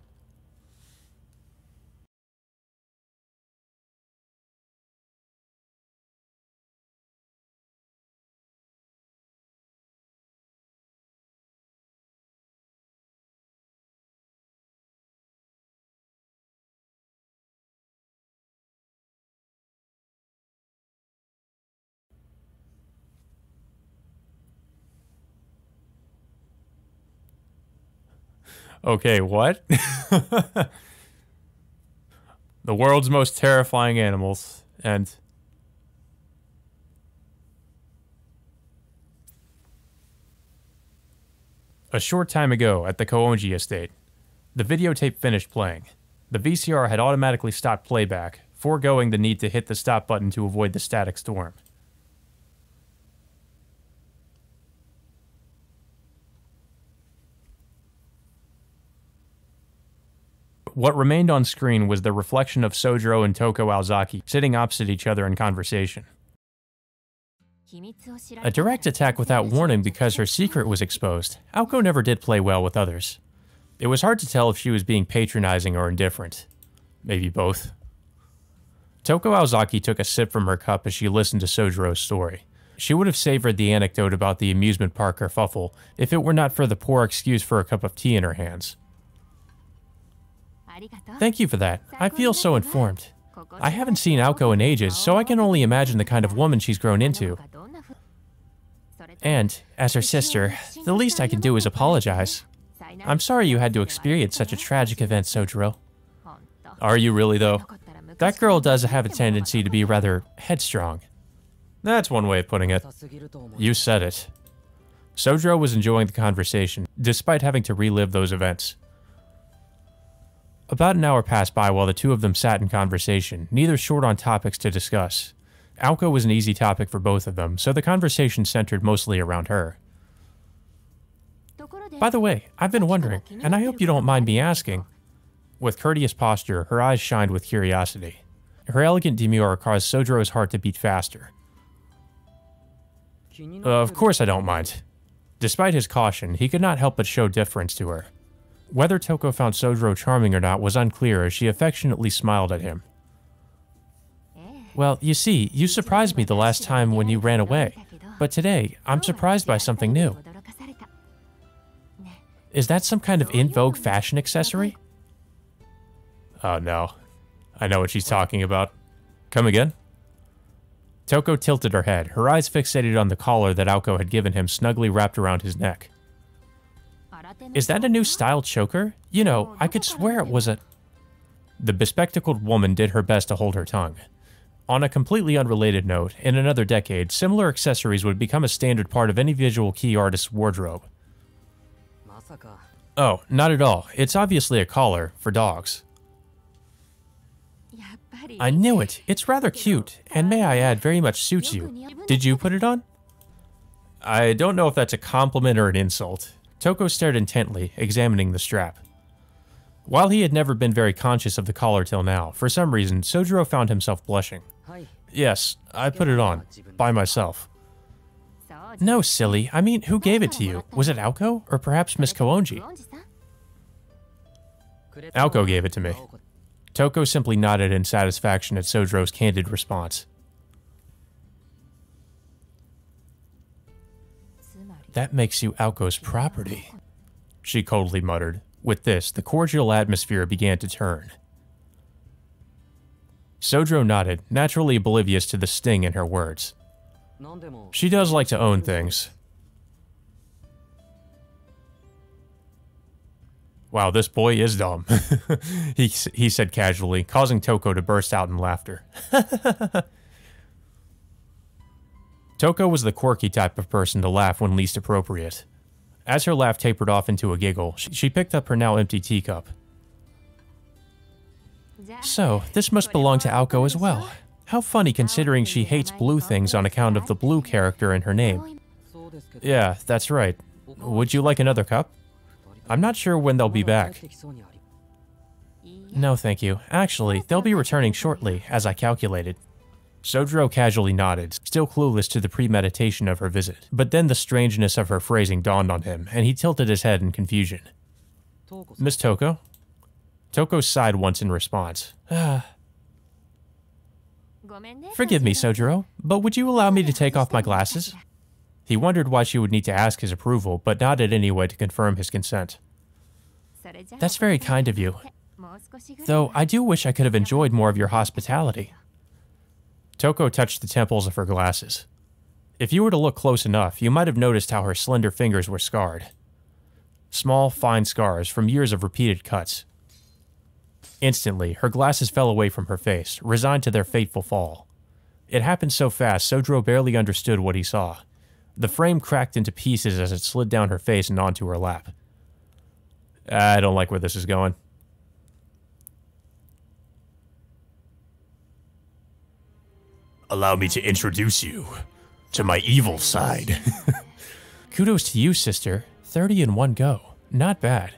Okay, what? The world's most terrifying animals, and... A short time ago, at the Koonji estate, the videotape finished playing. The VCR had automatically stopped playback, foregoing the need to hit the stop button to avoid the static storm. What remained on screen was the reflection of Sojiro and Toko Aozaki sitting opposite each other in conversation. A direct attack without warning because her secret was exposed. Aoko never did play well with others. It was hard to tell if she was being patronizing or indifferent. Maybe both. Toko Aozaki took a sip from her cup as she listened to Sojiro's story. She would have savored the anecdote about the amusement park kerfuffle if it were not for the poor excuse for a cup of tea in her hands. Thank you for that. I feel so informed. I haven't seen Aoko in ages, so I can only imagine the kind of woman she's grown into. And, as her sister, the least I can do is apologize. I'm sorry you had to experience such a tragic event, Sojiro. Are you really, though? That girl does have a tendency to be rather headstrong. That's one way of putting it. You said it. Sojiro was enjoying the conversation, despite having to relive those events. About an hour passed by while the two of them sat in conversation, neither short on topics to discuss. Aoko was an easy topic for both of them, so the conversation centered mostly around her. By the way, I've been wondering, and I hope you don't mind me asking. With courteous posture, her eyes shined with curiosity. Her elegant demure caused Sojiro's heart to beat faster. Of course I don't mind. Despite his caution, he could not help but show deference to her. Whether Toko found Sojiro charming or not was unclear as she affectionately smiled at him. Well, you see, you surprised me the last time when you ran away, but today, I'm surprised by something new. Is that some kind of in vogue fashion accessory? Oh no. I know what she's talking about. Come again? Toko tilted her head, her eyes fixated on the collar that Aoko had given him snugly wrapped around his neck. Is that a new style choker? You know, I could swear it was a... The bespectacled woman did her best to hold her tongue. On a completely unrelated note, in another decade, similar accessories would become a standard part of any visual kei artist's wardrobe. Oh, not at all. It's obviously a collar, for dogs. I knew it. It's rather cute, and may I add, very much suits you. Did you put it on? I don't know if that's a compliment or an insult. Toko stared intently, examining the strap. While he had never been very conscious of the collar till now, for some reason, Sojiro found himself blushing. Yes, I put it on, by myself. No, silly. I mean, who gave it to you? Was it Aoko, or perhaps Miss Koonji? Aoko gave it to me. Toko simply nodded in satisfaction at Sojiro's candid response. That makes you Aoko's property, she coldly muttered. With this, the cordial atmosphere began to turn. Sojiro nodded, naturally oblivious to the sting in her words. She does like to own things. Wow, this boy is dumb, he said casually, causing Toko to burst out in laughter. Toko was the quirky type of person to laugh when least appropriate. As her laugh tapered off into a giggle, she picked up her now empty teacup. So, this must belong to Aoko as well. How funny considering she hates blue things on account of the blue character in her name. Yeah, that's right. Would you like another cup? I'm not sure when they'll be back. No, thank you. Actually, they'll be returning shortly, as I calculated. Sojiro casually nodded, still clueless to the premeditation of her visit. But then the strangeness of her phrasing dawned on him, and he tilted his head in confusion. Miss Toko? Toko sighed once in response. Forgive me, Sojiro, but would you allow me to take off my glasses? He wondered why she would need to ask his approval, but nodded anyway to confirm his consent. That's very kind of you. Though I do wish I could have enjoyed more of your hospitality. Toko touched the temples of her glasses. If you were to look close enough, you might have noticed how her slender fingers were scarred. Small, fine scars from years of repeated cuts. Instantly, her glasses fell away from her face, resigned to their fateful fall. It happened so fast, Sojiro barely understood what he saw. The frame cracked into pieces as it slid down her face and onto her lap. I don't like where this is going. Allow me to introduce you to my evil side. Kudos to you, sister. 30 in one go. Not bad.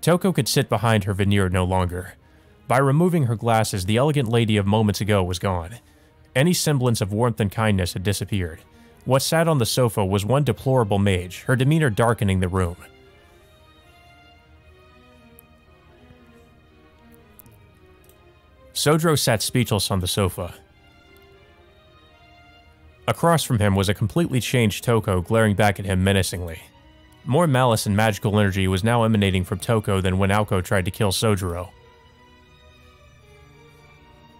Toko could sit behind her veneer no longer. By removing her glasses, the elegant lady of moments ago was gone. Any semblance of warmth and kindness had disappeared. What sat on the sofa was one deplorable mage, her demeanor darkening the room. Sojiro sat speechless on the sofa. Across from him was a completely changed Toko glaring back at him menacingly. More malice and magical energy was now emanating from Toko than when Aoko tried to kill Sojiro.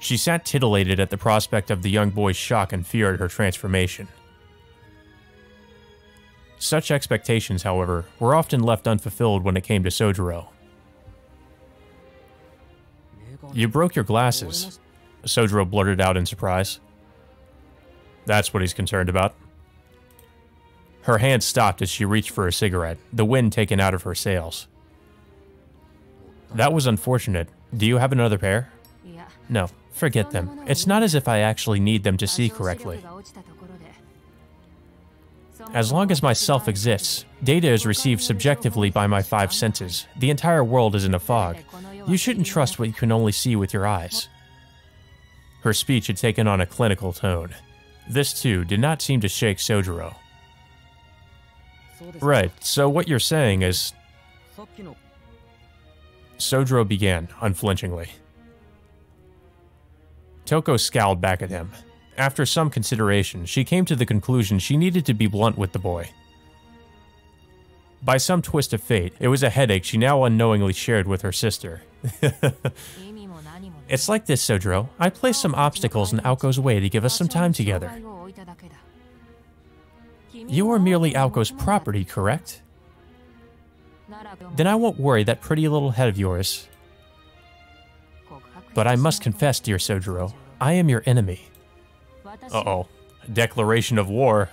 She sat titillated at the prospect of the young boy's shock and fear at her transformation. Such expectations, however, were often left unfulfilled when it came to Sojiro. You broke your glasses, Sojiro blurted out in surprise. That's what he's concerned about. Her hand stopped as she reached for a cigarette, the wind taken out of her sails. That was unfortunate. Do you have another pair? No, forget them. It's not as if I actually need them to see correctly. As long as my self exists, data is received subjectively by my five senses. The entire world is in a fog. You shouldn't trust what you can only see with your eyes. Her speech had taken on a clinical tone. This, too, did not seem to shake Sojiro. Right, so what you're saying is... Sojiro began, unflinchingly. Toko scowled back at him. After some consideration, she came to the conclusion she needed to be blunt with the boy. By some twist of fate, it was a headache she now unknowingly shared with her sister. It's like this, Sojiro. I placed some obstacles in Aoko's way to give us some time together. You are merely Aoko's property, correct? Then I won't worry that pretty little head of yours. But I must confess, dear Sojiro, I am your enemy. Uh-oh. Declaration of war.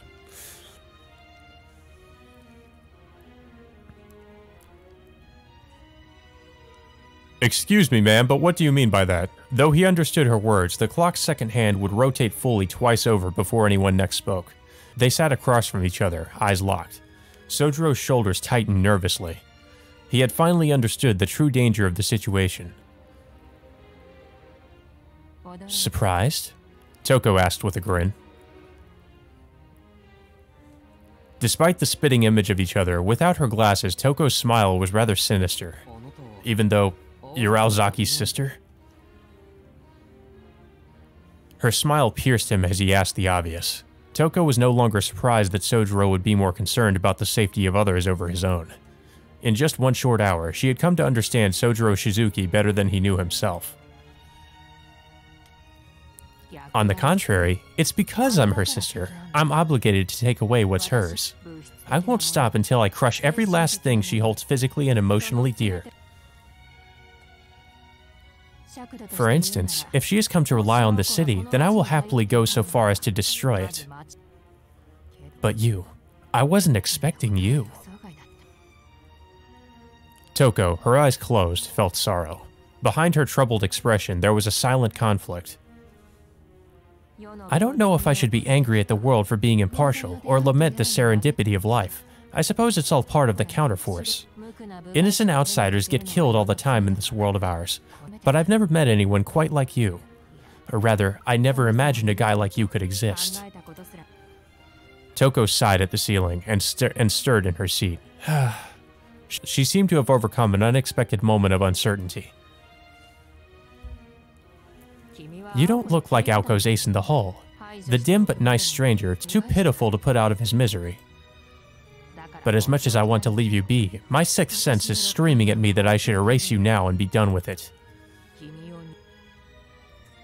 Excuse me, ma'am, but what do you mean by that? Though he understood her words, the clock's second hand would rotate fully twice over before anyone next spoke. They sat across from each other, eyes locked. Sojiro's shoulders tightened nervously. He had finally understood the true danger of the situation. Surprised? Toko asked with a grin. Despite the spitting image of each other, without her glasses, Toko's smile was rather sinister. Even though, you're Alzaki's sister? Her smile pierced him as he asked the obvious. Toko was no longer surprised that Sojiro would be more concerned about the safety of others over his own. In just one short hour, she had come to understand Sojiro Shizuki better than he knew himself. On the contrary, it's because I'm her sister. I'm obligated to take away what's hers. I won't stop until I crush every last thing she holds physically and emotionally dear. For instance, if she has come to rely on the city, then I will happily go so far as to destroy it. But you, I wasn't expecting you. Toko, her eyes closed, felt sorrow. Behind her troubled expression, there was a silent conflict. I don't know if I should be angry at the world for being impartial, or lament the serendipity of life. I suppose it's all part of the counterforce. Innocent outsiders get killed all the time in this world of ours, but I've never met anyone quite like you. Or rather, I never imagined a guy like you could exist. Toko sighed at the ceiling and stirred in her seat. She seemed to have overcome an unexpected moment of uncertainty. You don't look like Aoko's ace in the hole. The dim but nice stranger, too pitiful to put out of his misery. But as much as I want to leave you be, my sixth sense is screaming at me that I should erase you now and be done with it.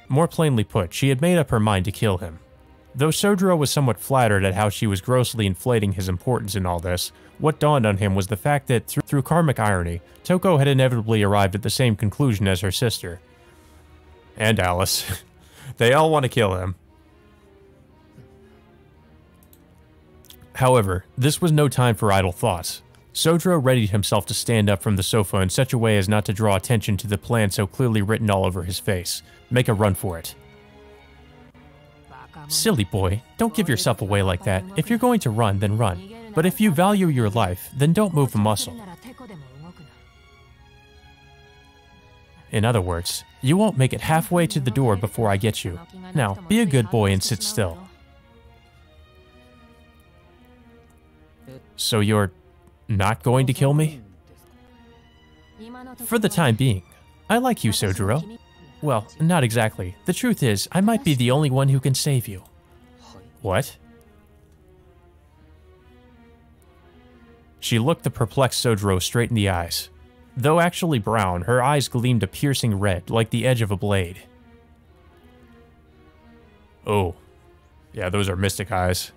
More plainly put, she had made up her mind to kill him. Though Sojiro was somewhat flattered at how she was grossly inflating his importance in all this, what dawned on him was the fact that, through karmic irony, Toko had inevitably arrived at the same conclusion as her sister. And Alice. They all want to kill him. However, this was no time for idle thoughts. Sojiro readied himself to stand up from the sofa in such a way as not to draw attention to the plan so clearly written all over his face. Make a run for it. Silly boy, don't give yourself away like that. If you're going to run, then run. But if you value your life, then don't move a muscle. In other words, you won't make it halfway to the door before I get you. Now, be a good boy and sit still. So you're not going to kill me? For the time being. I like you, Sojiro. Well, not exactly. The truth is, I might be the only one who can save you. What? She looked the perplexed Sojiro straight in the eyes. Though actually brown, her eyes gleamed a piercing red, like the edge of a blade. Oh. Yeah, those are mystic eyes.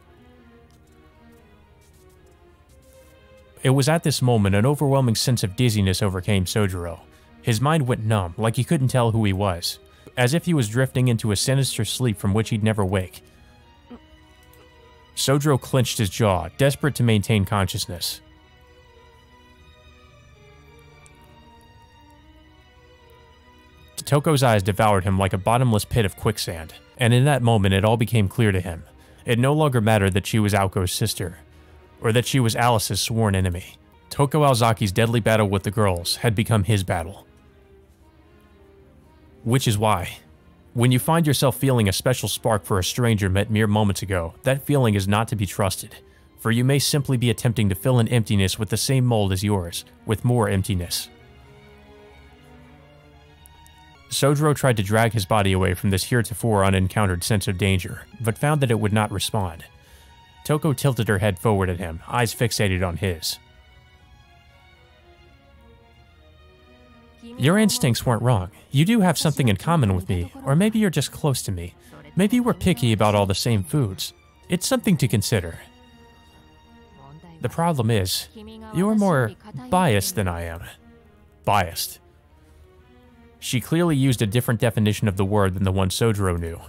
It was at this moment an overwhelming sense of dizziness overcame Sojiro. His mind went numb, like he couldn't tell who he was, as if he was drifting into a sinister sleep from which he'd never wake. Sojiro clenched his jaw, desperate to maintain consciousness. Toko's eyes devoured him like a bottomless pit of quicksand, and in that moment it all became clear to him. It no longer mattered that she was Aoko's sister, or that she was Alice's sworn enemy. Toko Aozaki's deadly battle with the girls had become his battle. Which is why, when you find yourself feeling a special spark for a stranger met mere moments ago, that feeling is not to be trusted, for you may simply be attempting to fill an emptiness with the same mold as yours, with more emptiness. Sojiro tried to drag his body away from this heretofore unencountered sense of danger, but found that it would not respond. Toko tilted her head forward at him, eyes fixated on his. Your instincts weren't wrong. You do have something in common with me, or maybe you're just close to me. Maybe we're picky about all the same foods. It's something to consider. The problem is, you're more biased than I am. Biased. She clearly used a different definition of the word than the one Sojiro knew.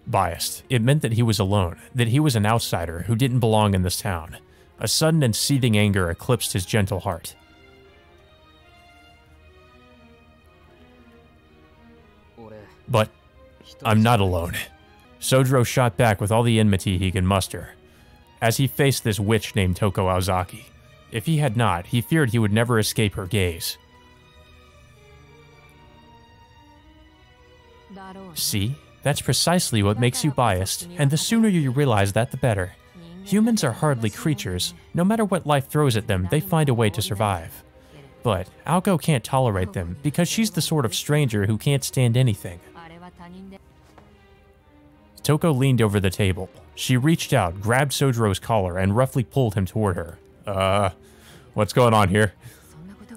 Biased. It meant that he was alone, that he was an outsider who didn't belong in this town. A sudden and seething anger eclipsed his gentle heart. But I'm not alone. Sojiro shot back with all the enmity he could muster, as he faced this witch named Toko Aozaki. If he had not, he feared he would never escape her gaze. See? That's precisely what makes you biased, and the sooner you realize that, the better. Humans are hardly creatures. No matter what life throws at them, they find a way to survive. But Aoko can't tolerate them, because she's the sort of stranger who can't stand anything. Toko leaned over the table. She reached out, grabbed Sojiro's collar, and roughly pulled him toward her. What's going on here?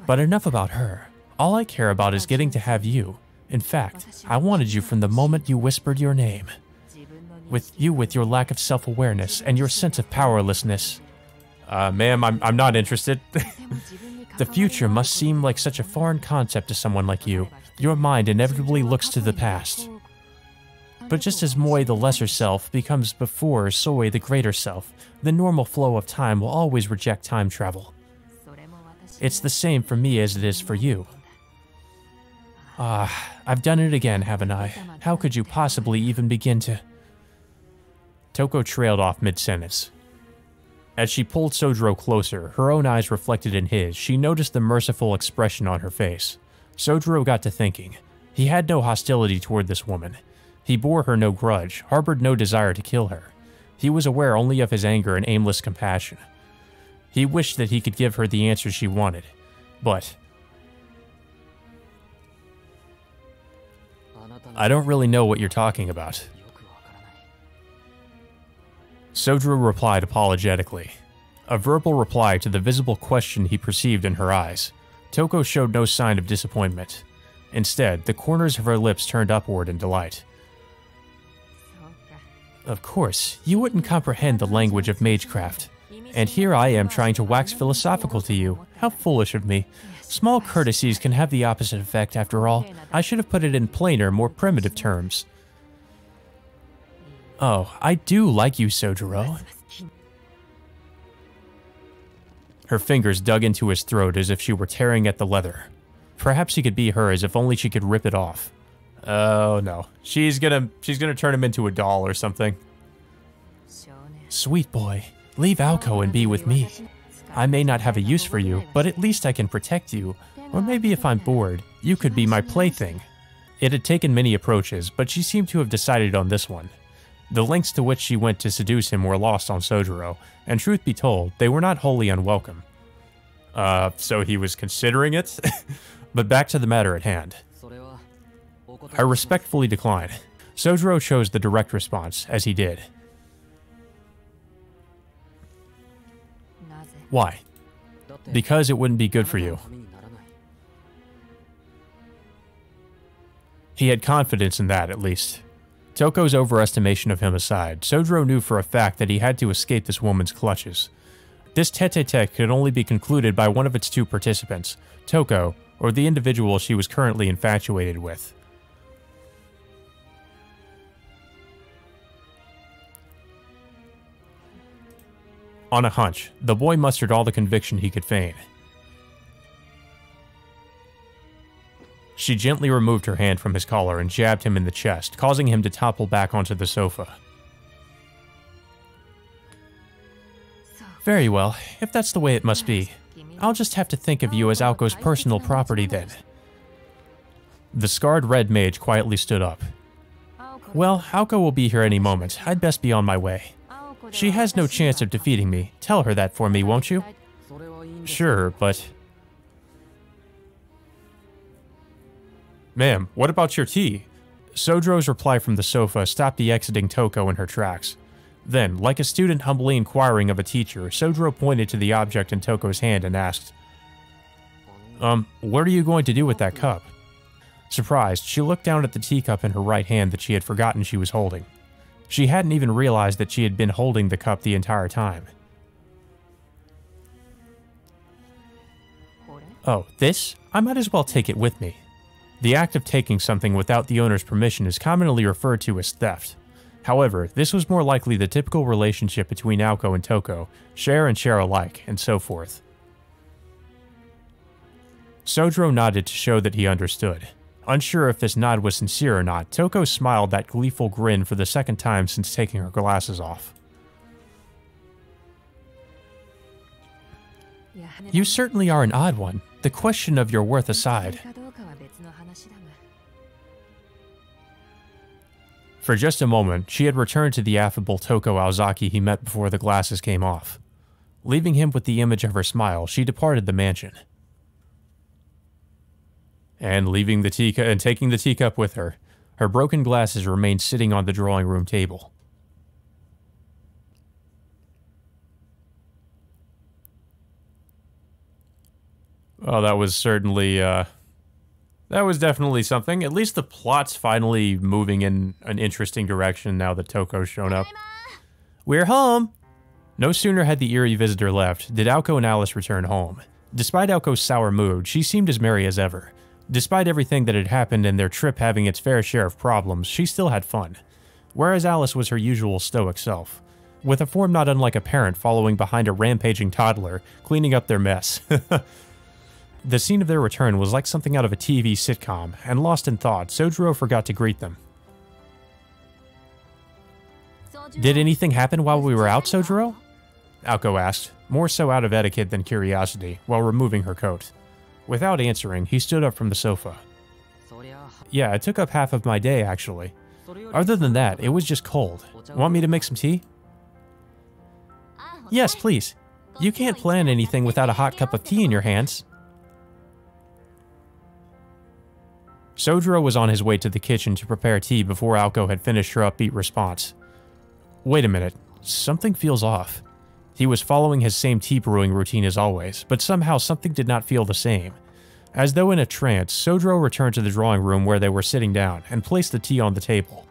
But enough about her. All I care about is getting to have you. In fact, I wanted you from the moment you whispered your name. With your lack of self-awareness and your sense of powerlessness, Ma'am, I'm not interested. The future must seem like such a foreign concept to someone like you. Your mind inevitably looks to the past. But just as Moi, the lesser self, becomes before Soi, the greater self, the normal flow of time will always reject time travel. It's the same for me as it is for you. I've done it again, haven't I? How could you possibly even begin to... Toko trailed off mid-sentence. As she pulled Sojiro closer, her own eyes reflected in his, she noticed the merciful expression on her face. Sojiro got to thinking. He had no hostility toward this woman. He bore her no grudge, harbored no desire to kill her. He was aware only of his anger and aimless compassion. He wished that he could give her the answer she wanted, but... I don't really know what you're talking about. Sojiro replied apologetically. A verbal reply to the visible question he perceived in her eyes. Toko showed no sign of disappointment. Instead, the corners of her lips turned upward in delight. Of course, you wouldn't comprehend the language of magecraft. And here I am trying to wax philosophical to you. How foolish of me. Small courtesies can have the opposite effect after all. I should have put it in plainer, more primitive terms. Oh, I do like you, Sojiro. Her fingers dug into his throat as if she were tearing at the leather. Perhaps he could be hers if only she could rip it off. Oh no, she's gonna turn him into a doll or something. Sweet boy, leave Aoko and be with me. I may not have a use for you, but at least I can protect you. Or maybe if I'm bored, you could be my plaything. It had taken many approaches, but she seemed to have decided on this one. The lengths to which she went to seduce him were lost on Sojiro, and truth be told, they were not wholly unwelcome. So he was considering it? But back to the matter at hand. I respectfully decline. Sojiro chose the direct response, as he did. Why? Because it wouldn't be good for you. He had confidence in that, at least. Toko's overestimation of him aside, Sojiro knew for a fact that he had to escape this woman's clutches. This tete-a-tete could only be concluded by one of its two participants, Toko, or the individual she was currently infatuated with. On a hunch, the boy mustered all the conviction he could feign. She gently removed her hand from his collar and jabbed him in the chest, causing him to topple back onto the sofa. Very well, if that's the way it must be. I'll just have to think of you as Aoko's personal property then. The scarred red mage quietly stood up. Well, Aoko will be here any moment. I'd best be on my way. She has no chance of defeating me. Tell her that for me, won't you? Sure, but... Ma'am, what about your tea? Sojiro's reply from the sofa stopped the exiting Toko in her tracks. Then, like a student humbly inquiring of a teacher, Sojiro pointed to the object in Toko's hand and asked, what are you going to do with that cup? Surprised, she looked down at the teacup in her right hand that she had forgotten she was holding. She hadn't even realized that she had been holding the cup the entire time. Oh, this? I might as well take it with me. The act of taking something without the owner's permission is commonly referred to as theft. However, this was more likely the typical relationship between Aoko and Toko, share and share alike, and so forth. Sojiro nodded to show that he understood. Unsure if this nod was sincere or not, Toko smiled that gleeful grin for the second time since taking her glasses off. You certainly are an odd one, the question of your worth aside. For just a moment, she had returned to the affable Toko Aozaki he met before the glasses came off. Leaving him with the image of her smile, she departed the mansion. And taking the teacup with her, her broken glasses remained sitting on the drawing room table. Well, that was certainly, that was definitely something. At least the plot's finally moving in an interesting direction now that Toko's shown up. We're home! No sooner had the eerie visitor left did Aoko and Alice return home. Despite Aoko's sour mood, she seemed as merry as ever. Despite everything that had happened and their trip having its fair share of problems, she still had fun. Whereas Alice was her usual stoic self, with a form not unlike a parent following behind a rampaging toddler, cleaning up their mess. The scene of their return was like something out of a TV sitcom, and lost in thought, Sojiro forgot to greet them. "Did anything happen while we were out, Sojiro?" Aoko asked, more so out of etiquette than curiosity, while removing her coat. Without answering, he stood up from the sofa. "Yeah, it took up half of my day, actually. Other than that, it was just cold. Want me to make some tea?" "Yes, please. You can't plan anything without a hot cup of tea in your hands." Sojiro was on his way to the kitchen to prepare tea before Aoko had finished her upbeat response. Wait a minute, something feels off. He was following his same tea brewing routine as always, but somehow something did not feel the same. As though in a trance, Sojiro returned to the drawing room where they were sitting down and placed the tea on the table.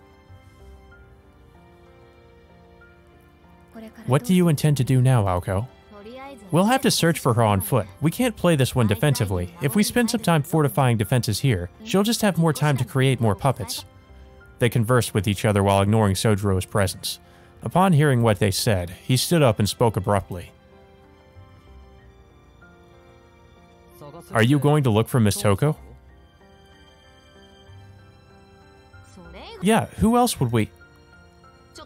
"What do you intend to do now, Aoko?" "We'll have to search for her on foot. We can't play this one defensively. If we spend some time fortifying defenses here, she'll just have more time to create more puppets." They conversed with each other while ignoring Sojiro's presence. Upon hearing what they said, he stood up and spoke abruptly. "Are you going to look for Miss Toko?" "Yeah, who else would we—"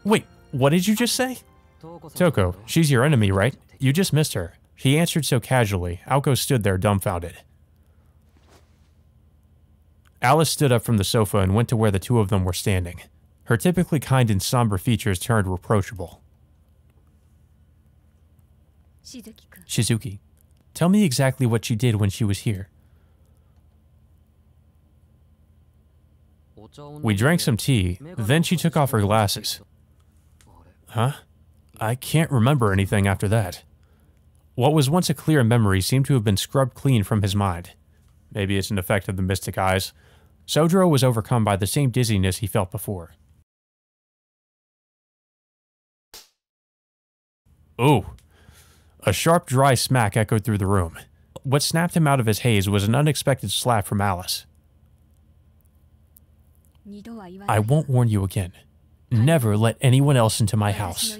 "Wait, what did you just say?" "Toko, she's your enemy, right? You just missed her." He answered so casually, Aoko stood there dumbfounded. Alice stood up from the sofa and went to where the two of them were standing. Her typically kind and somber features turned reproachable. "Shizuki, tell me exactly what she did when she was here." "We drank some tea, then she took off her glasses." "Huh? I can't remember anything after that." What was once a clear memory seemed to have been scrubbed clean from his mind. Maybe it's an effect of the mystic eyes. Sojiro was overcome by the same dizziness he felt before. Ooh. A sharp, dry smack echoed through the room. What snapped him out of his haze was an unexpected slap from Alice. "I won't warn you again. Never let anyone else into my house."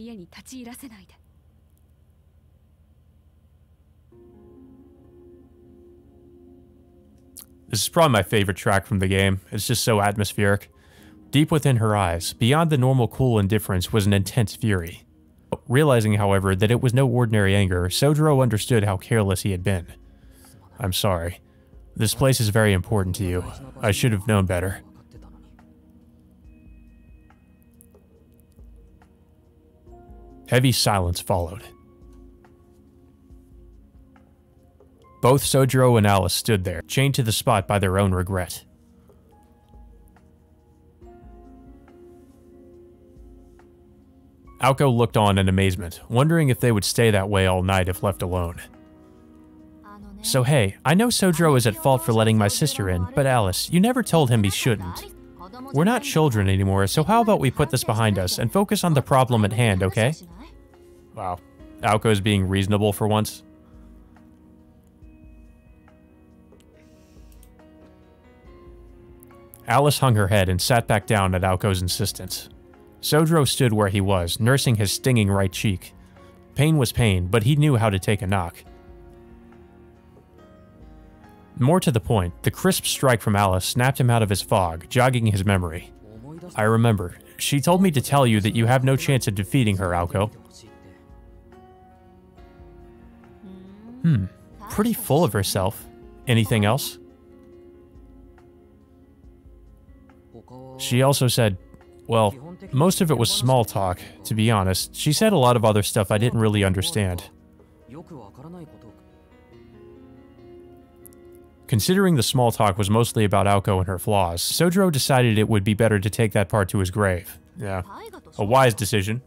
This is probably my favorite track from the game. It's just so atmospheric. Deep within her eyes, beyond the normal cool indifference, was an intense fury. Realizing, however, that it was no ordinary anger, Sojiro understood how careless he had been. "I'm sorry. This place is very important to you. I should have known better." Heavy silence followed. Both Sojiro and Alice stood there, chained to the spot by their own regret. Aoko looked on in amazement, wondering if they would stay that way all night if left alone. "So hey, I know Sojiro is at fault for letting my sister in, but Alice, you never told him he shouldn't. We're not children anymore, so how about we put this behind us and focus on the problem at hand, okay?" Wow, Aoko's being reasonable for once. Alice hung her head and sat back down at Aoko's insistence. Sojiro stood where he was, nursing his stinging right cheek. Pain was pain, but he knew how to take a knock. More to the point, the crisp strike from Alice snapped him out of his fog, jogging his memory. "I remember. She told me to tell you that you have no chance of defeating her, Aoko." Pretty full of herself. Anything else? She also said, well, most of it was small talk, to be honest. She said a lot of other stuff I didn't really understand. Considering the small talk was mostly about Aoko and her flaws, Sojiro decided it would be better to take that part to his grave. Yeah, a wise decision.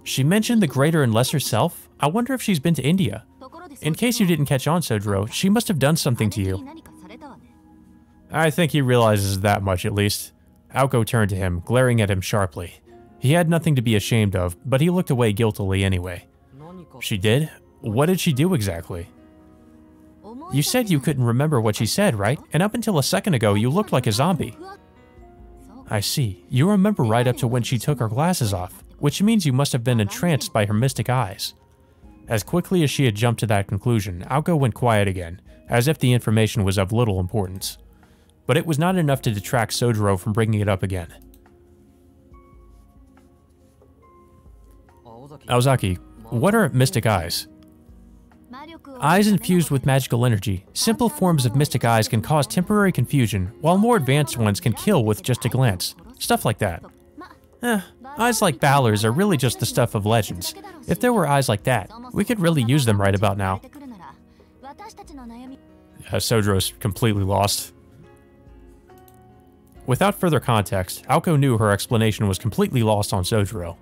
"She mentioned the greater and lesser self? I wonder if she's been to India. In case you didn't catch on, Sojiro, she must have done something to you." I think he realizes that much at least. Aoko turned to him, glaring at him sharply. He had nothing to be ashamed of, but he looked away guiltily anyway. She did? What did she do exactly? You said you couldn't remember what she said, right? And up until a second ago, you looked like a zombie. I see. You remember right up to when she took her glasses off, which means you must have been entranced by her mystic eyes. As quickly as she had jumped to that conclusion, Aoko went quiet again, as if the information was of little importance. But it was not enough to detract Sojiro from bringing it up again. Aozaki, what are mystic eyes? Eyes infused with magical energy. Simple forms of mystic eyes can cause temporary confusion, while more advanced ones can kill with just a glance. Stuff like that. Eyes like Balor's are really just the stuff of legends. If there were eyes like that, we could really use them right about now. Sojiro's completely lost. Without further context, Aoko knew her explanation was completely lost on Sojiro.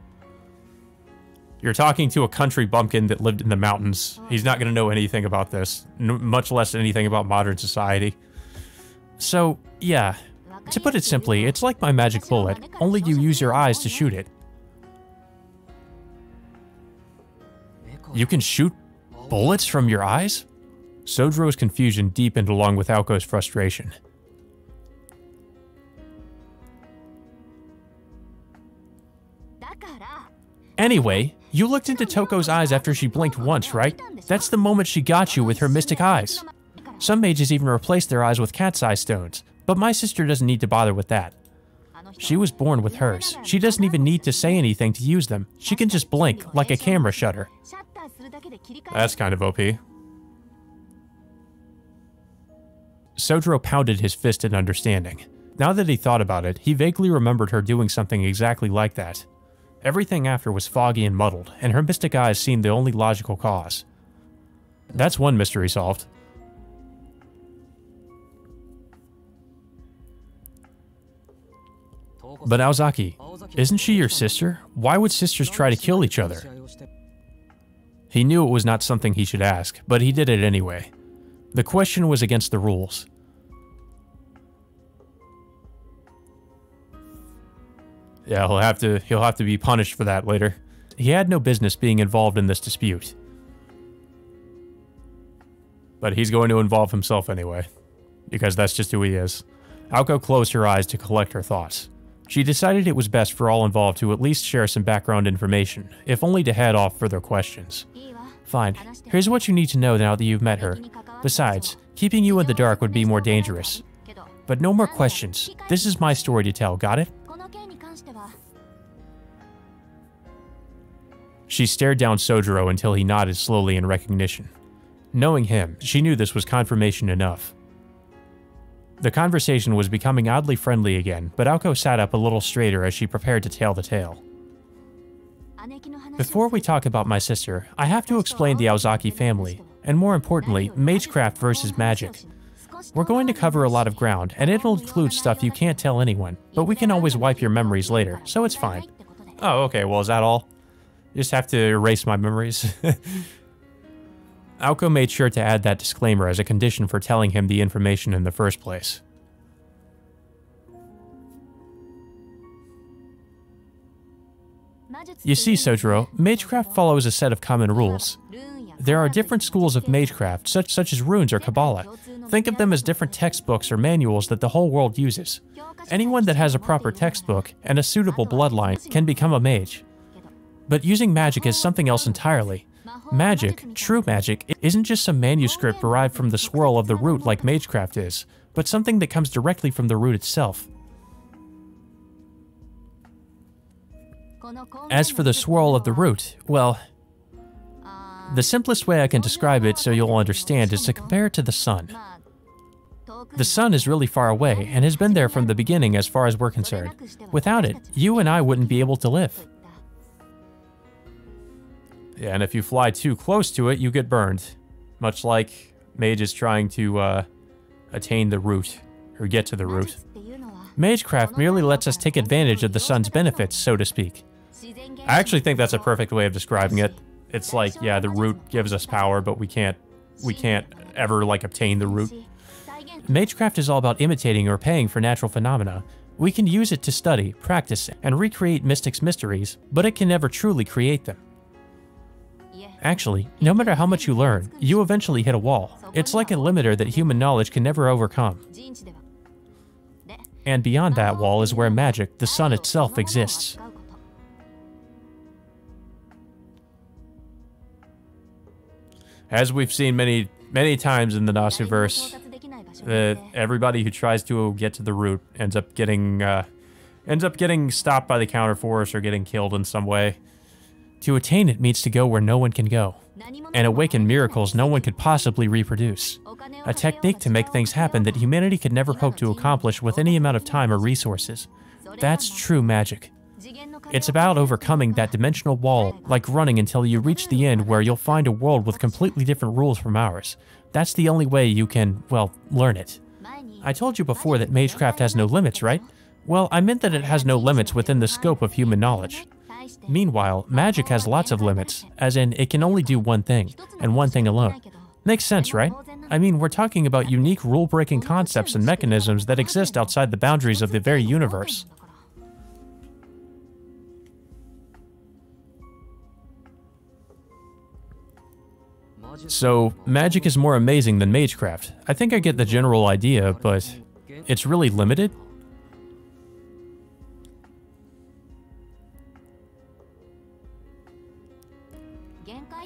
You're talking to a country bumpkin that lived in the mountains. He's not going to know anything about this, much less anything about modern society. So, yeah, to put it simply, it's like my magic bullet, only you use your eyes to shoot it. You can shoot bullets from your eyes? Sojiro's confusion deepened along with Aoko's frustration. Anyway, you looked into Toko's eyes after she blinked once, right? That's the moment she got you with her mystic eyes. Some mages even replace their eyes with cat's eye stones, but my sister doesn't need to bother with that. She was born with hers. She doesn't even need to say anything to use them. She can just blink, like a camera shutter. That's kind of OP. Sojiro pounded his fist in understanding. Now that he thought about it, he vaguely remembered her doing something exactly like that. Everything after was foggy and muddled, and her mystic eyes seemed the only logical cause. That's one mystery solved. But Aozaki, isn't she your sister? Why would sisters try to kill each other? He knew it was not something he should ask, but he did it anyway. The question was against the rules. Yeah, he'll have to be punished for that later. He had no business being involved in this dispute. But he's going to involve himself anyway, because that's just who he is. Aoko closed her eyes to collect her thoughts. She decided it was best for all involved to at least share some background information, if only to head off further questions. Fine, here's what you need to know now that you've met her. Besides, keeping you in the dark would be more dangerous. But no more questions. This is my story to tell, got it? She stared down Sojiro until he nodded slowly in recognition. Knowing him, she knew this was confirmation enough. The conversation was becoming oddly friendly again, but Aoko sat up a little straighter as she prepared to tell the tale. Before we talk about my sister, I have to explain the Aozaki family, and more importantly, magecraft versus magic. We're going to cover a lot of ground, and it'll include stuff you can't tell anyone, but we can always wipe your memories later, so it's fine. Oh, okay, well, is that all? You just have to erase my memories? Aoko made sure to add that disclaimer as a condition for telling him the information in the first place. You see, Sojiro, magecraft follows a set of common rules. There are different schools of magecraft, such as runes or Kabbalah. Think of them as different textbooks or manuals that the whole world uses. Anyone that has a proper textbook and a suitable bloodline can become a mage. But using magic is something else entirely. Magic, true magic, isn't just some manuscript derived from the swirl of the root like magecraft is, but something that comes directly from the root itself. As for the swirl of the root, well, the simplest way I can describe it so you'll understand is to compare it to the sun. The sun is really far away and has been there from the beginning as far as we're concerned. Without it, you and I wouldn't be able to live. Yeah, and if you fly too close to it, you get burned. Much like mages trying to attain the root, or get to the root. Magecraft merely lets us take advantage of the sun's benefits, so to speak. I actually think that's a perfect way of describing it. It's like, yeah, the root gives us power, but we can't ever, like, obtain the root. Magecraft is all about imitating or paying for natural phenomena. We can use it to study, practice, and recreate mystics' mysteries, but it can never truly create them. Actually, no matter how much you learn, you eventually hit a wall. It's like a limiter that human knowledge can never overcome. And beyond that wall is where magic, the sun itself, exists. As we've seen many times in the Nasuverse, everybody who tries to get to the root ends up getting stopped by the counterforce or getting killed in some way. To attain it means to go where no one can go, and awaken miracles no one could possibly reproduce. A technique to make things happen that humanity could never hope to accomplish with any amount of time or resources. That's true magic. It's about overcoming that dimensional wall, like running until you reach the end where you'll find a world with completely different rules from ours. That's the only way you can, well, learn it. I told you before that magecraft has no limits, right? Well, I meant that it has no limits within the scope of human knowledge. Meanwhile, magic has lots of limits, as in it can only do one thing, and one thing alone. Makes sense, right? I mean, we're talking about unique rule-breaking concepts and mechanisms that exist outside the boundaries of the very universe. So, magic is more amazing than magecraft. I think I get the general idea, but it's really limited?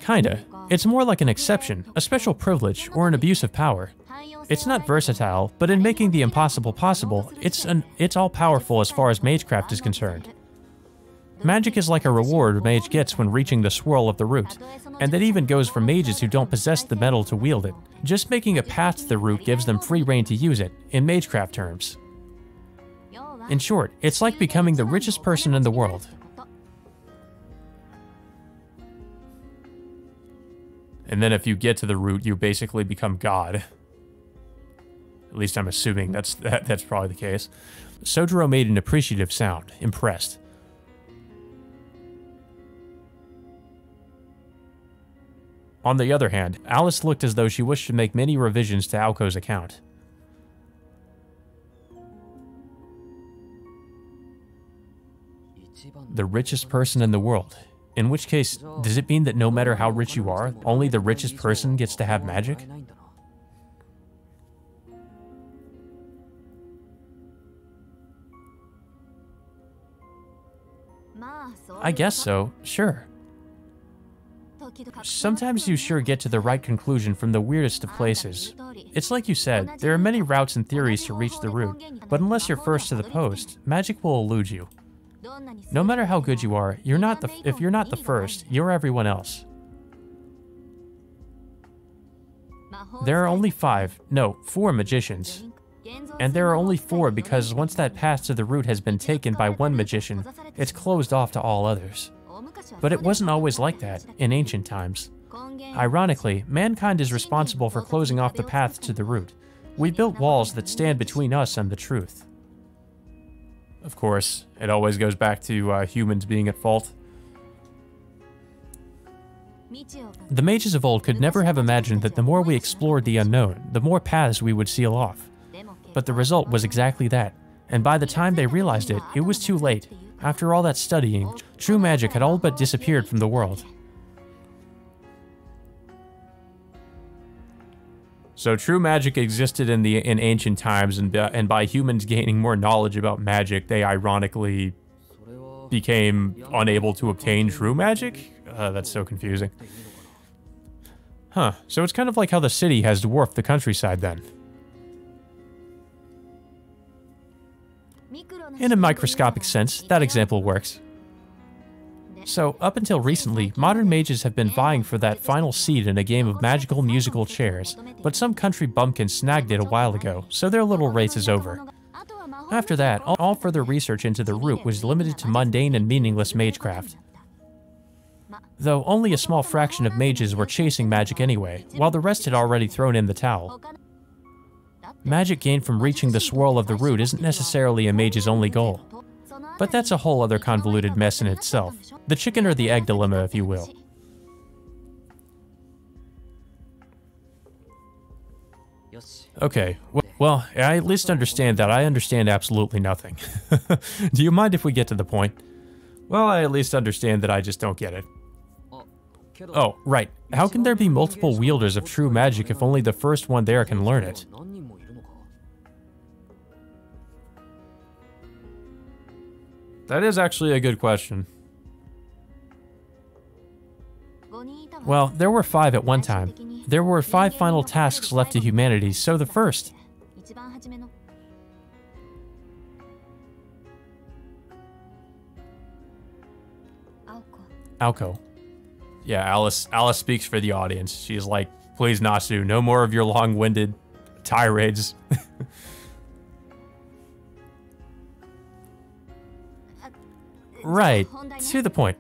Kinda. It's more like an exception, a special privilege, or an abuse of power. It's not versatile, but in making the impossible possible, it's all-powerful as far as magecraft is concerned. Magic is like a reward a mage gets when reaching the swirl of the root, and that even goes for mages who don't possess the metal to wield it. Just making a path to the root gives them free reign to use it, in magecraft terms. In short, it's like becoming the richest person in the world. And then if you get to the root, you basically become God. At least I'm assuming that's probably the case. Sojiro made an appreciative sound, impressed. On the other hand, Alice looked as though she wished to make many revisions to Aoko's account. The richest person in the world. In which case, does it mean that no matter how rich you are, only the richest person gets to have magic? I guess so, sure. Sometimes you sure get to the right conclusion from the weirdest of places. It's like you said, there are many routes and theories to reach the root, but unless you're first to the post, magic will elude you. No matter how good you are, if you're not the first, you're everyone else. There are only 4 magicians. And there are only 4 because once that path to the root has been taken by one magician, it's closed off to all others. But it wasn't always like that, in ancient times. Ironically, mankind is responsible for closing off the path to the root. We built walls that stand between us and the truth. Of course, it always goes back to humans being at fault. The mages of old could never have imagined that the more we explored the unknown, the more paths we would seal off. But the result was exactly that, and by the time they realized it, it was too late. After all that studying, true magic had all but disappeared from the world. So true magic existed in ancient times, and by humans gaining more knowledge about magic, they ironically became unable to obtain true magic? That's so confusing. Huh, so it's kind of like how the city has dwarfed the countryside then. In a microscopic sense, that example works. So, up until recently, modern mages have been vying for that final seed in a game of magical musical chairs, but some country bumpkin snagged it a while ago, so their little race is over. After that, all further research into the root was limited to mundane and meaningless magecraft. Though only a small fraction of mages were chasing magic anyway, while the rest had already thrown in the towel. Magic gained from reaching the swirl of the root isn't necessarily a mage's only goal. But that's a whole other convoluted mess in itself. The chicken or the egg dilemma, if you will. Okay, well, I at least understand that I understand absolutely nothing. Do you mind if we get to the point? Well, I at least understand that I just don't get it. Oh, right. How can there be multiple wielders of true magic if only the first one there can learn it? That is actually a good question. Well, there were 5 at one time. There were 5 final tasks left to humanity, so the first... Aoko. Yeah, Alice speaks for the audience. She's like, please, Nasu, no more of your long-winded tirades. Right, to the point.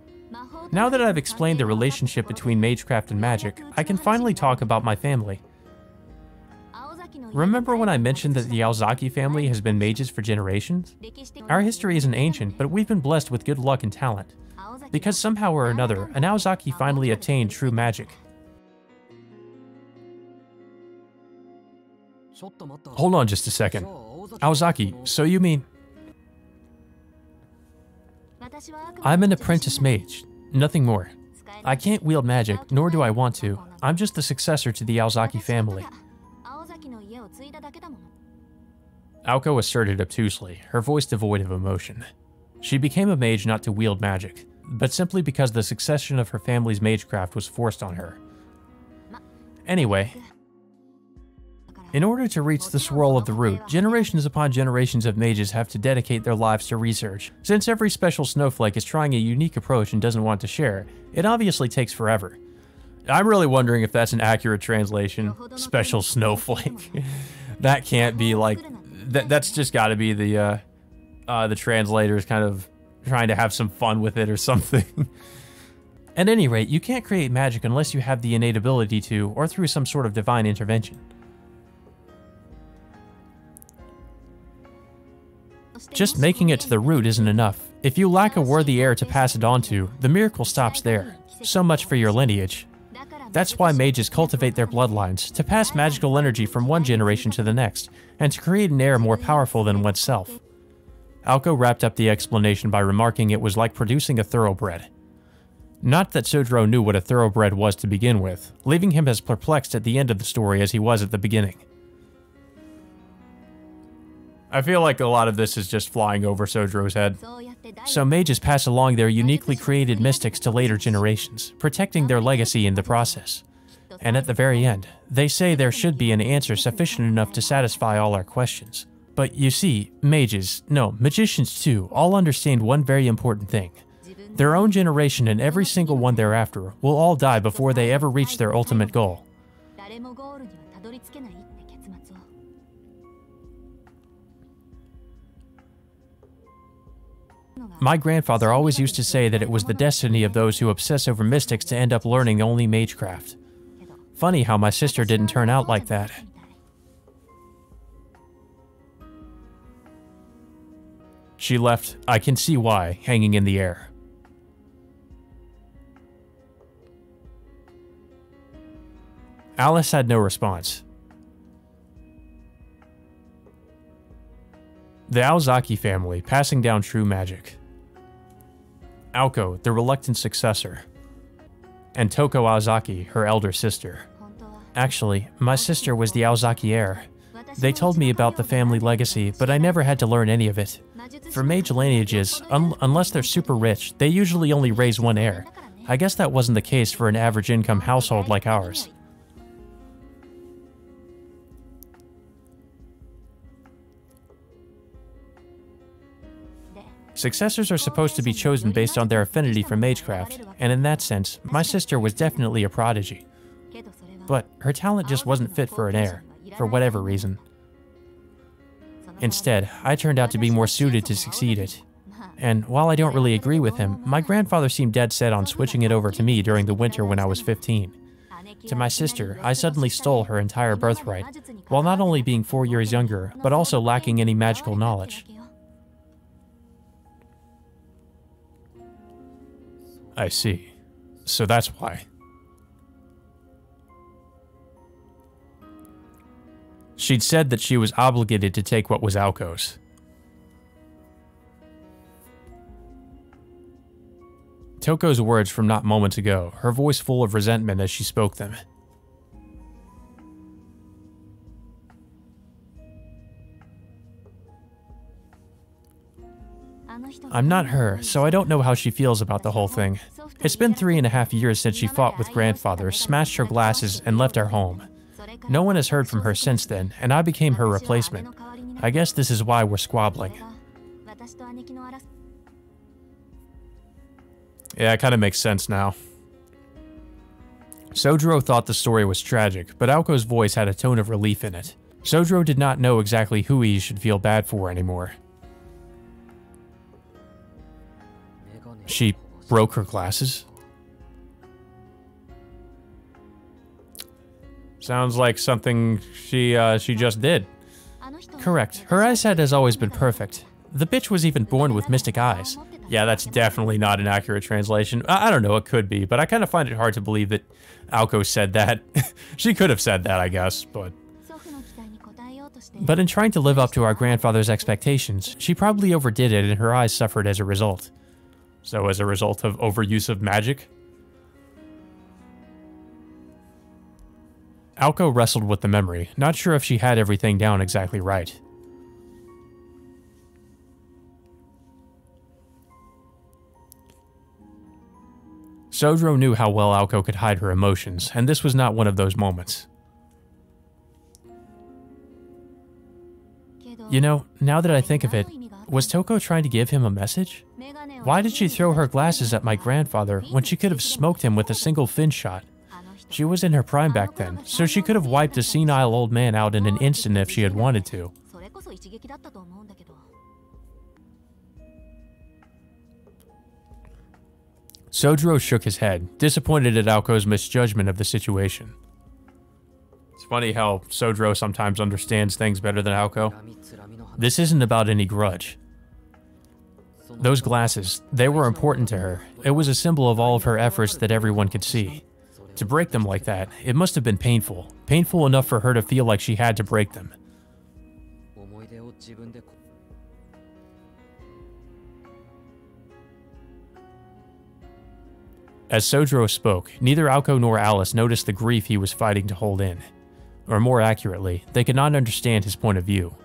Now that I've explained the relationship between magecraft and magic, I can finally talk about my family. Remember when I mentioned that the Aozaki family has been mages for generations? Our history isn't ancient, but we've been blessed with good luck and talent. Because somehow or another, an Aozaki finally attained true magic. Hold on just a second. Aozaki, so you mean... I'm an apprentice mage, nothing more. I can't wield magic, nor do I want to. I'm just the successor to the Aozaki family. Aoko asserted obtusely, her voice devoid of emotion. She became a mage not to wield magic, but simply because the succession of her family's magecraft was forced on her. Anyway, in order to reach the swirl of the root, generations upon generations of mages have to dedicate their lives to research. Since every special snowflake is trying a unique approach and doesn't want to share, it obviously takes forever. I'm really wondering if that's an accurate translation. Special snowflake. That can't be like... That's just gotta be the translators kind of trying to have some fun with it or something. At any rate, you can't create magic unless you have the innate ability to, or through some sort of divine intervention. Just making it to the root isn't enough. If you lack a worthy heir to pass it on to, the miracle stops there. So much for your lineage. That's why mages cultivate their bloodlines, to pass magical energy from one generation to the next, and to create an heir more powerful than oneself. Aoko wrapped up the explanation by remarking it was like producing a thoroughbred. Not that Sojiro knew what a thoroughbred was to begin with, leaving him as perplexed at the end of the story as he was at the beginning. I feel like a lot of this is just flying over Sojiro's head. So mages pass along their uniquely created mystics to later generations, protecting their legacy in the process. And at the very end, they say there should be an answer sufficient enough to satisfy all our questions. But you see, mages, no, magicians too, all understand one very important thing. Their own generation and every single one thereafter will all die before they ever reach their ultimate goal. My grandfather always used to say that it was the destiny of those who obsess over mystics to end up learning only magecraft. Funny how my sister didn't turn out like that. She left, I can see why, hanging in the air. Alice had no response. The Aozaki family, passing down true magic. Aoko, the reluctant successor. And Toko Aozaki, her elder sister. Actually, my sister was the Aozaki heir. They told me about the family legacy, but I never had to learn any of it. For mage lineages, unless they're super rich, they usually only raise one heir. I guess that wasn't the case for an average income household like ours. Successors are supposed to be chosen based on their affinity for magecraft, and in that sense, my sister was definitely a prodigy. But her talent just wasn't fit for an heir, for whatever reason. Instead, I turned out to be more suited to succeed it. And while I don't really agree with him, my grandfather seemed dead set on switching it over to me during the winter when I was 15. To my sister, I suddenly stole her entire birthright, while not only being 4 years younger, but also lacking any magical knowledge. I see. So that's why. She'd said that she was obligated to take what was Aoko's. Toko's words from not moments ago, her voice full of resentment as she spoke them. I'm not her, so I don't know how she feels about the whole thing. It's been 3.5 years since she fought with grandfather, smashed her glasses, and left our home. No one has heard from her since then, and I became her replacement. I guess this is why we're squabbling. Yeah, it kind of makes sense now. Sojiro thought the story was tragic, but Aoko's voice had a tone of relief in it. Sojiro did not know exactly who he should feel bad for anymore. She broke her glasses? Sounds like something she just did. Correct. Her eyesight has always been perfect. The bitch was even born with mystic eyes. Yeah, that's definitely not an accurate translation. I don't know, it could be, but I kind of find it hard to believe that Aoko said that. She could have said that, I guess, but... But in trying to live up to our grandfather's expectations, she probably overdid it and her eyes suffered as a result. So as a result of overuse of magic? Aoko wrestled with the memory, not sure if she had everything down exactly right. Sojiro knew how well Aoko could hide her emotions, and this was not one of those moments. You know, now that I think of it, was Toko trying to give him a message? Why did she throw her glasses at my grandfather when she could have smoked him with a single fin shot? She was in her prime back then, so she could have wiped a senile old man out in an instant if she had wanted to. Sojiro shook his head, disappointed at Aoko's misjudgment of the situation. It's funny how Sojiro sometimes understands things better than Aoko. This isn't about any grudge. Those glasses, they were important to her. It was a symbol of all of her efforts that everyone could see. To break them like that, it must have been painful. Painful enough for her to feel like she had to break them. As Sojiro spoke, neither Aoko nor Alice noticed the grief he was fighting to hold in. Or more accurately, they could not understand his point of view.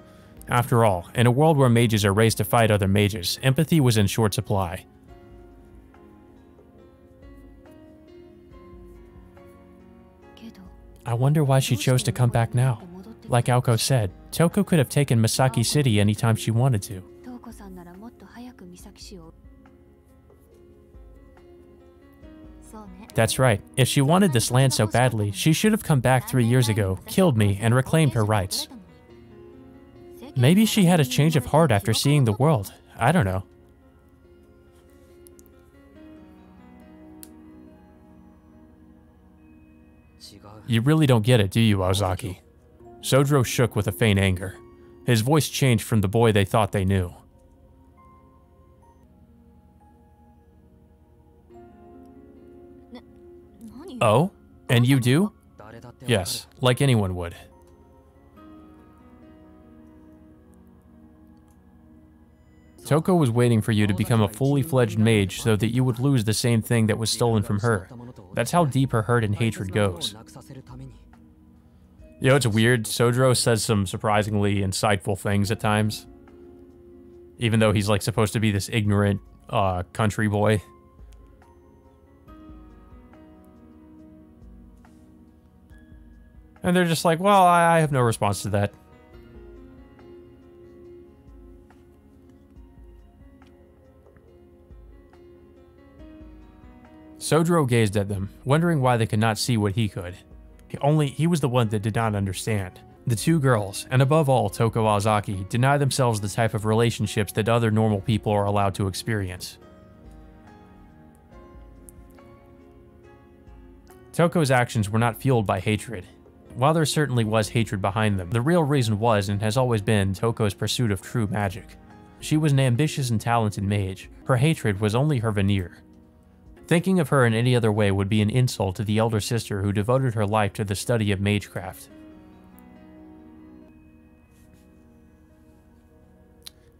After all, in a world where mages are raised to fight other mages, empathy was in short supply. I wonder why she chose to come back now. Like Aoko said, Toko could have taken Misaki City anytime she wanted to. That's right. If she wanted this land so badly, she should have come back 3 years ago, killed me, and reclaimed her rights. Maybe she had a change of heart after seeing the world. I don't know. You really don't get it, do you, Ozaki? Sojiro shook with a faint anger. His voice changed from the boy they thought they knew. Oh? And you do? Yes, like anyone would. Toko was waiting for you to become a fully fledged mage so that you would lose the same thing that was stolen from her. That's how deep her hurt and hatred goes. You know, it's weird. Sojiro says some surprisingly insightful things at times. Even though he's like supposed to be this ignorant country boy. And they're just like, well, I have no response to that. Sojiro gazed at them, wondering why they could not see what he could. He was the one that did not understand. The two girls, and above all Toko Ozaki, deny themselves the type of relationships that other normal people are allowed to experience. Toko's actions were not fueled by hatred. While there certainly was hatred behind them, the real reason was and has always been Toko's pursuit of true magic. She was an ambitious and talented mage. Her hatred was only her veneer. Thinking of her in any other way would be an insult to the elder sister who devoted her life to the study of magecraft.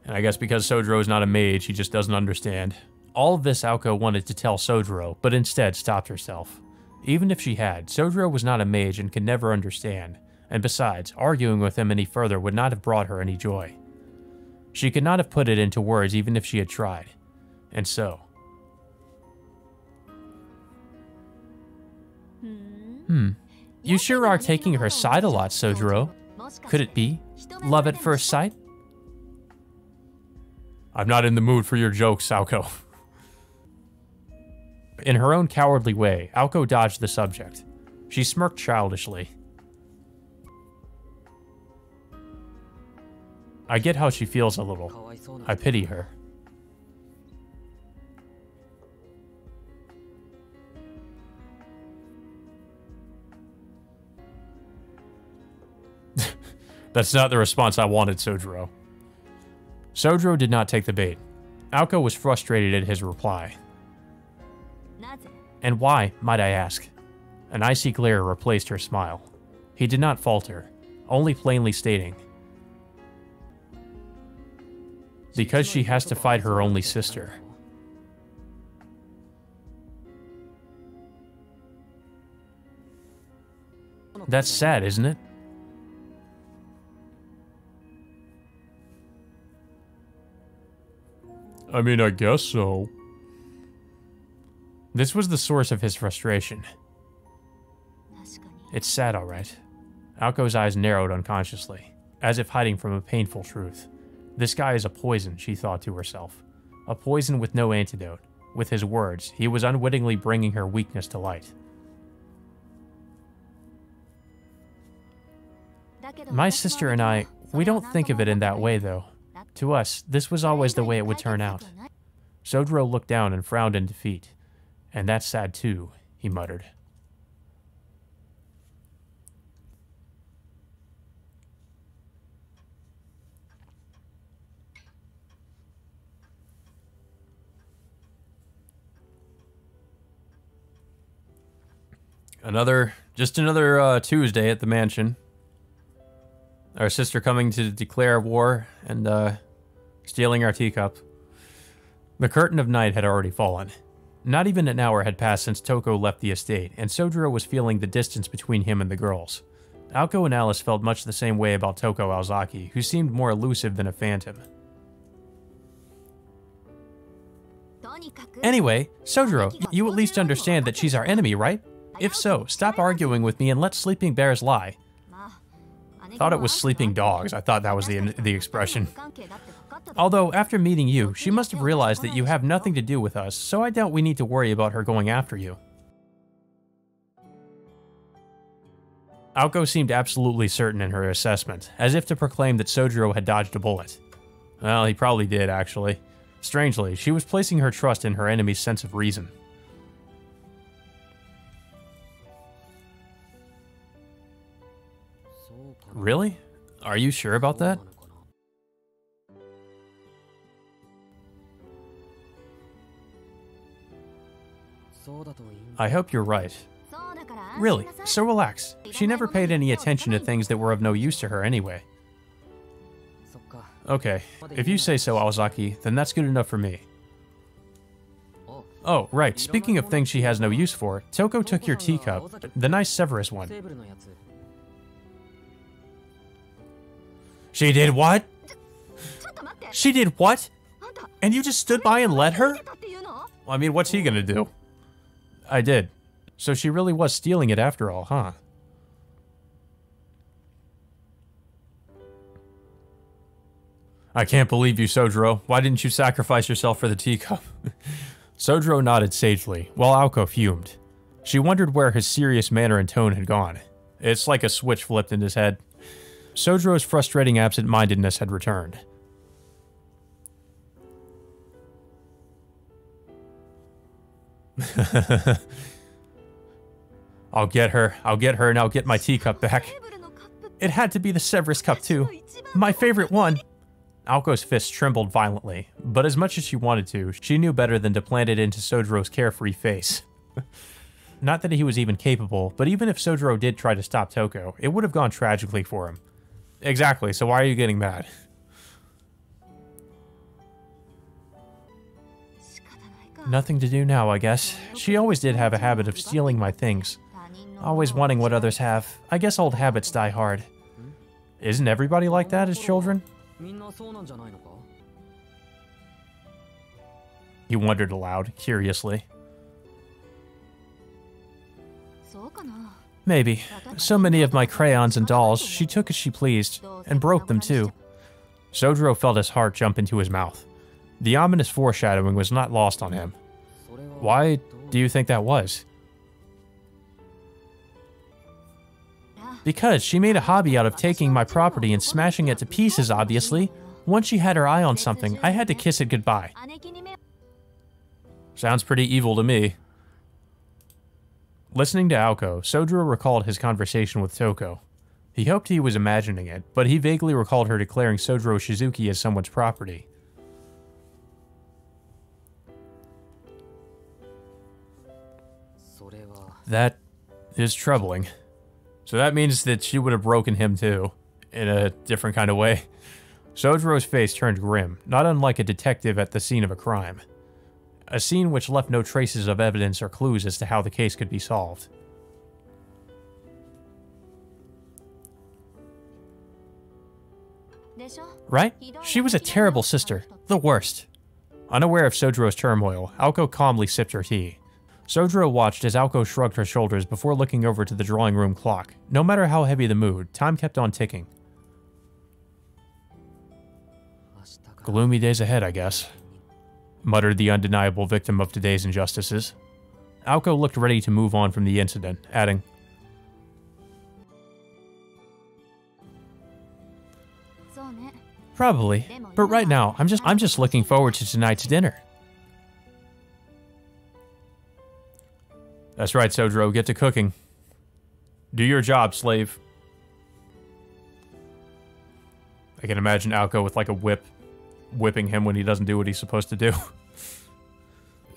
And I guess because Sojiro is not a mage, he just doesn't understand. All of this Aoko wanted to tell Sojiro, but instead stopped herself. Even if she had, Sojiro was not a mage and could never understand, and besides, arguing with him any further would not have brought her any joy. She could not have put it into words even if she had tried. And so... You sure are taking her side a lot, Sojiro. Could it be love at first sight? I'm not in the mood for your jokes, Aoko. In her own cowardly way, Aoko dodged the subject. She smirked childishly. I get how she feels a little. I pity her. That's not the response I wanted, Sojiro. Sojiro did not take the bait. Aoko was frustrated at his reply. And why, might I ask? An icy glare replaced her smile. He did not falter, only plainly stating, because she has to fight her only sister. That's sad, isn't it? I mean, I guess so. This was the source of his frustration. It's sad, all right. Aoko's eyes narrowed unconsciously, as if hiding from a painful truth. This guy is a poison, she thought to herself. A poison with no antidote. With his words, he was unwittingly bringing her weakness to light. My sister and I, we don't think of it in that way, though. To us, this was always the way it would turn out. Sojiro looked down and frowned in defeat. And that's sad too, he muttered. Just another Tuesday at the mansion. Our sister coming to declare war and stealing our teacup. The curtain of night had already fallen. Not even an hour had passed since Toko left the estate, and Sojiro was feeling the distance between him and the girls. Aoko and Alice felt much the same way about Toko Aozaki, who seemed more elusive than a phantom. Anyway, Sojiro, you at least understand that she's our enemy, right? If so, stop arguing with me and let sleeping bears lie. Thought it was sleeping dogs. I thought that was the expression. Although, after meeting you, she must have realized that you have nothing to do with us, so I doubt we need to worry about her going after you. Aoko seemed absolutely certain in her assessment, as if to proclaim that Sojiro had dodged a bullet. Well, he probably did, actually. Strangely, she was placing her trust in her enemy's sense of reason. Really? Are you sure about that? I hope you're right. Really, so relax. She never paid any attention to things that were of no use to her anyway. Okay, if you say so, Aozaki, then that's good enough for me. Oh, right, speaking of things she has no use for, Toko took your teacup, the nice Severus one. She did what? She did what? And you just stood by and let her? Well, I mean, what's he gonna do? I did. So she really was stealing it after all, huh? I can't believe you, Sojiro. Why didn't you sacrifice yourself for the teacup? Sojiro nodded sagely, while Aoko fumed. She wondered where his serious manner and tone had gone. It's like a switch flipped in his head. Sojiro's frustrating absent-mindedness had returned. I'll get her, and I'll get my teacup back. It had to be the Severus cup, too. My favorite one. Aoko's fist trembled violently, but as much as she wanted to, she knew better than to plant it into Sojiro's carefree face. Not that he was even capable, but even if Sojiro did try to stop Toko, it would have gone tragically for him. Exactly, so why are you getting mad? Nothing to do now, I guess. She always did have a habit of stealing my things. Always wanting what others have. I guess old habits die hard. Isn't everybody like that as children? He wondered aloud, curiously. Maybe. So many of my crayons and dolls, she took as she pleased, and broke them too. Sojiro felt his heart jump into his mouth. The ominous foreshadowing was not lost on him. Why do you think that was? Because she made a hobby out of taking my property and smashing it to pieces, obviously. Once she had her eye on something, I had to kiss it goodbye. Sounds pretty evil to me. Listening to Aoko, Sojiro recalled his conversation with Toko. He hoped he was imagining it, but he vaguely recalled her declaring Sojiro Shizuki as someone's property. That is troubling. So that means that she would have broken him too, in a different kind of way. Sojiro's face turned grim, not unlike a detective at the scene of a crime. A scene which left no traces of evidence or clues as to how the case could be solved. Right? She was a terrible sister. The worst. Unaware of Sojiro's turmoil, Aoko calmly sipped her tea. Sojiro watched as Aoko shrugged her shoulders before looking over to the drawing room clock. No matter how heavy the mood, time kept on ticking. Gloomy days ahead, I guess, muttered the undeniable victim of today's injustices. Aoko looked ready to move on from the incident, adding, Probably, but right now, I'm just looking forward to tonight's dinner. That's right, Sojiro, get to cooking. Do your job, slave. I can imagine Aoko with like a whip, whipping him when he doesn't do what he's supposed to do.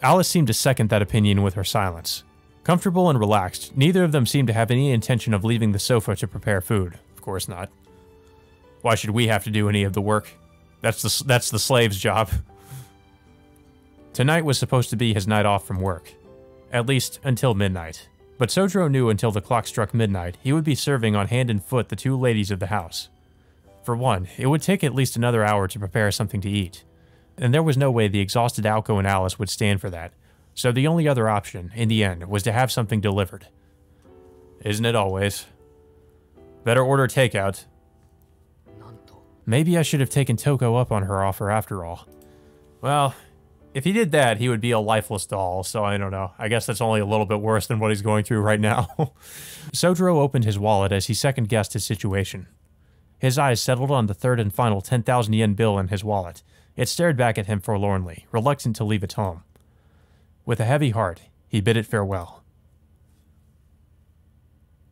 Alice seemed to second that opinion with her silence. Comfortable and relaxed, neither of them seemed to have any intention of leaving the sofa to prepare food. Of course not. Why should we have to do any of the work? That's the slave's job. Tonight was supposed to be his night off from work. At least until midnight. But Sojiro knew until the clock struck midnight, he would be serving on hand and foot the two ladies of the house. For one, it would take at least another hour to prepare something to eat. And there was no way the exhausted Aoko and Alice would stand for that. So the only other option, in the end, was to have something delivered. Isn't it always? Better order takeout. Maybe I should have taken Toko up on her offer after all. Well, if he did that, he would be a lifeless doll, so I don't know. I guess that's only a little bit worse than what he's going through right now. Sojiro opened his wallet as he second-guessed his situation. His eyes settled on the third and final 10,000 yen bill in his wallet. It stared back at him forlornly, reluctant to leave its home. With a heavy heart, he bid it farewell.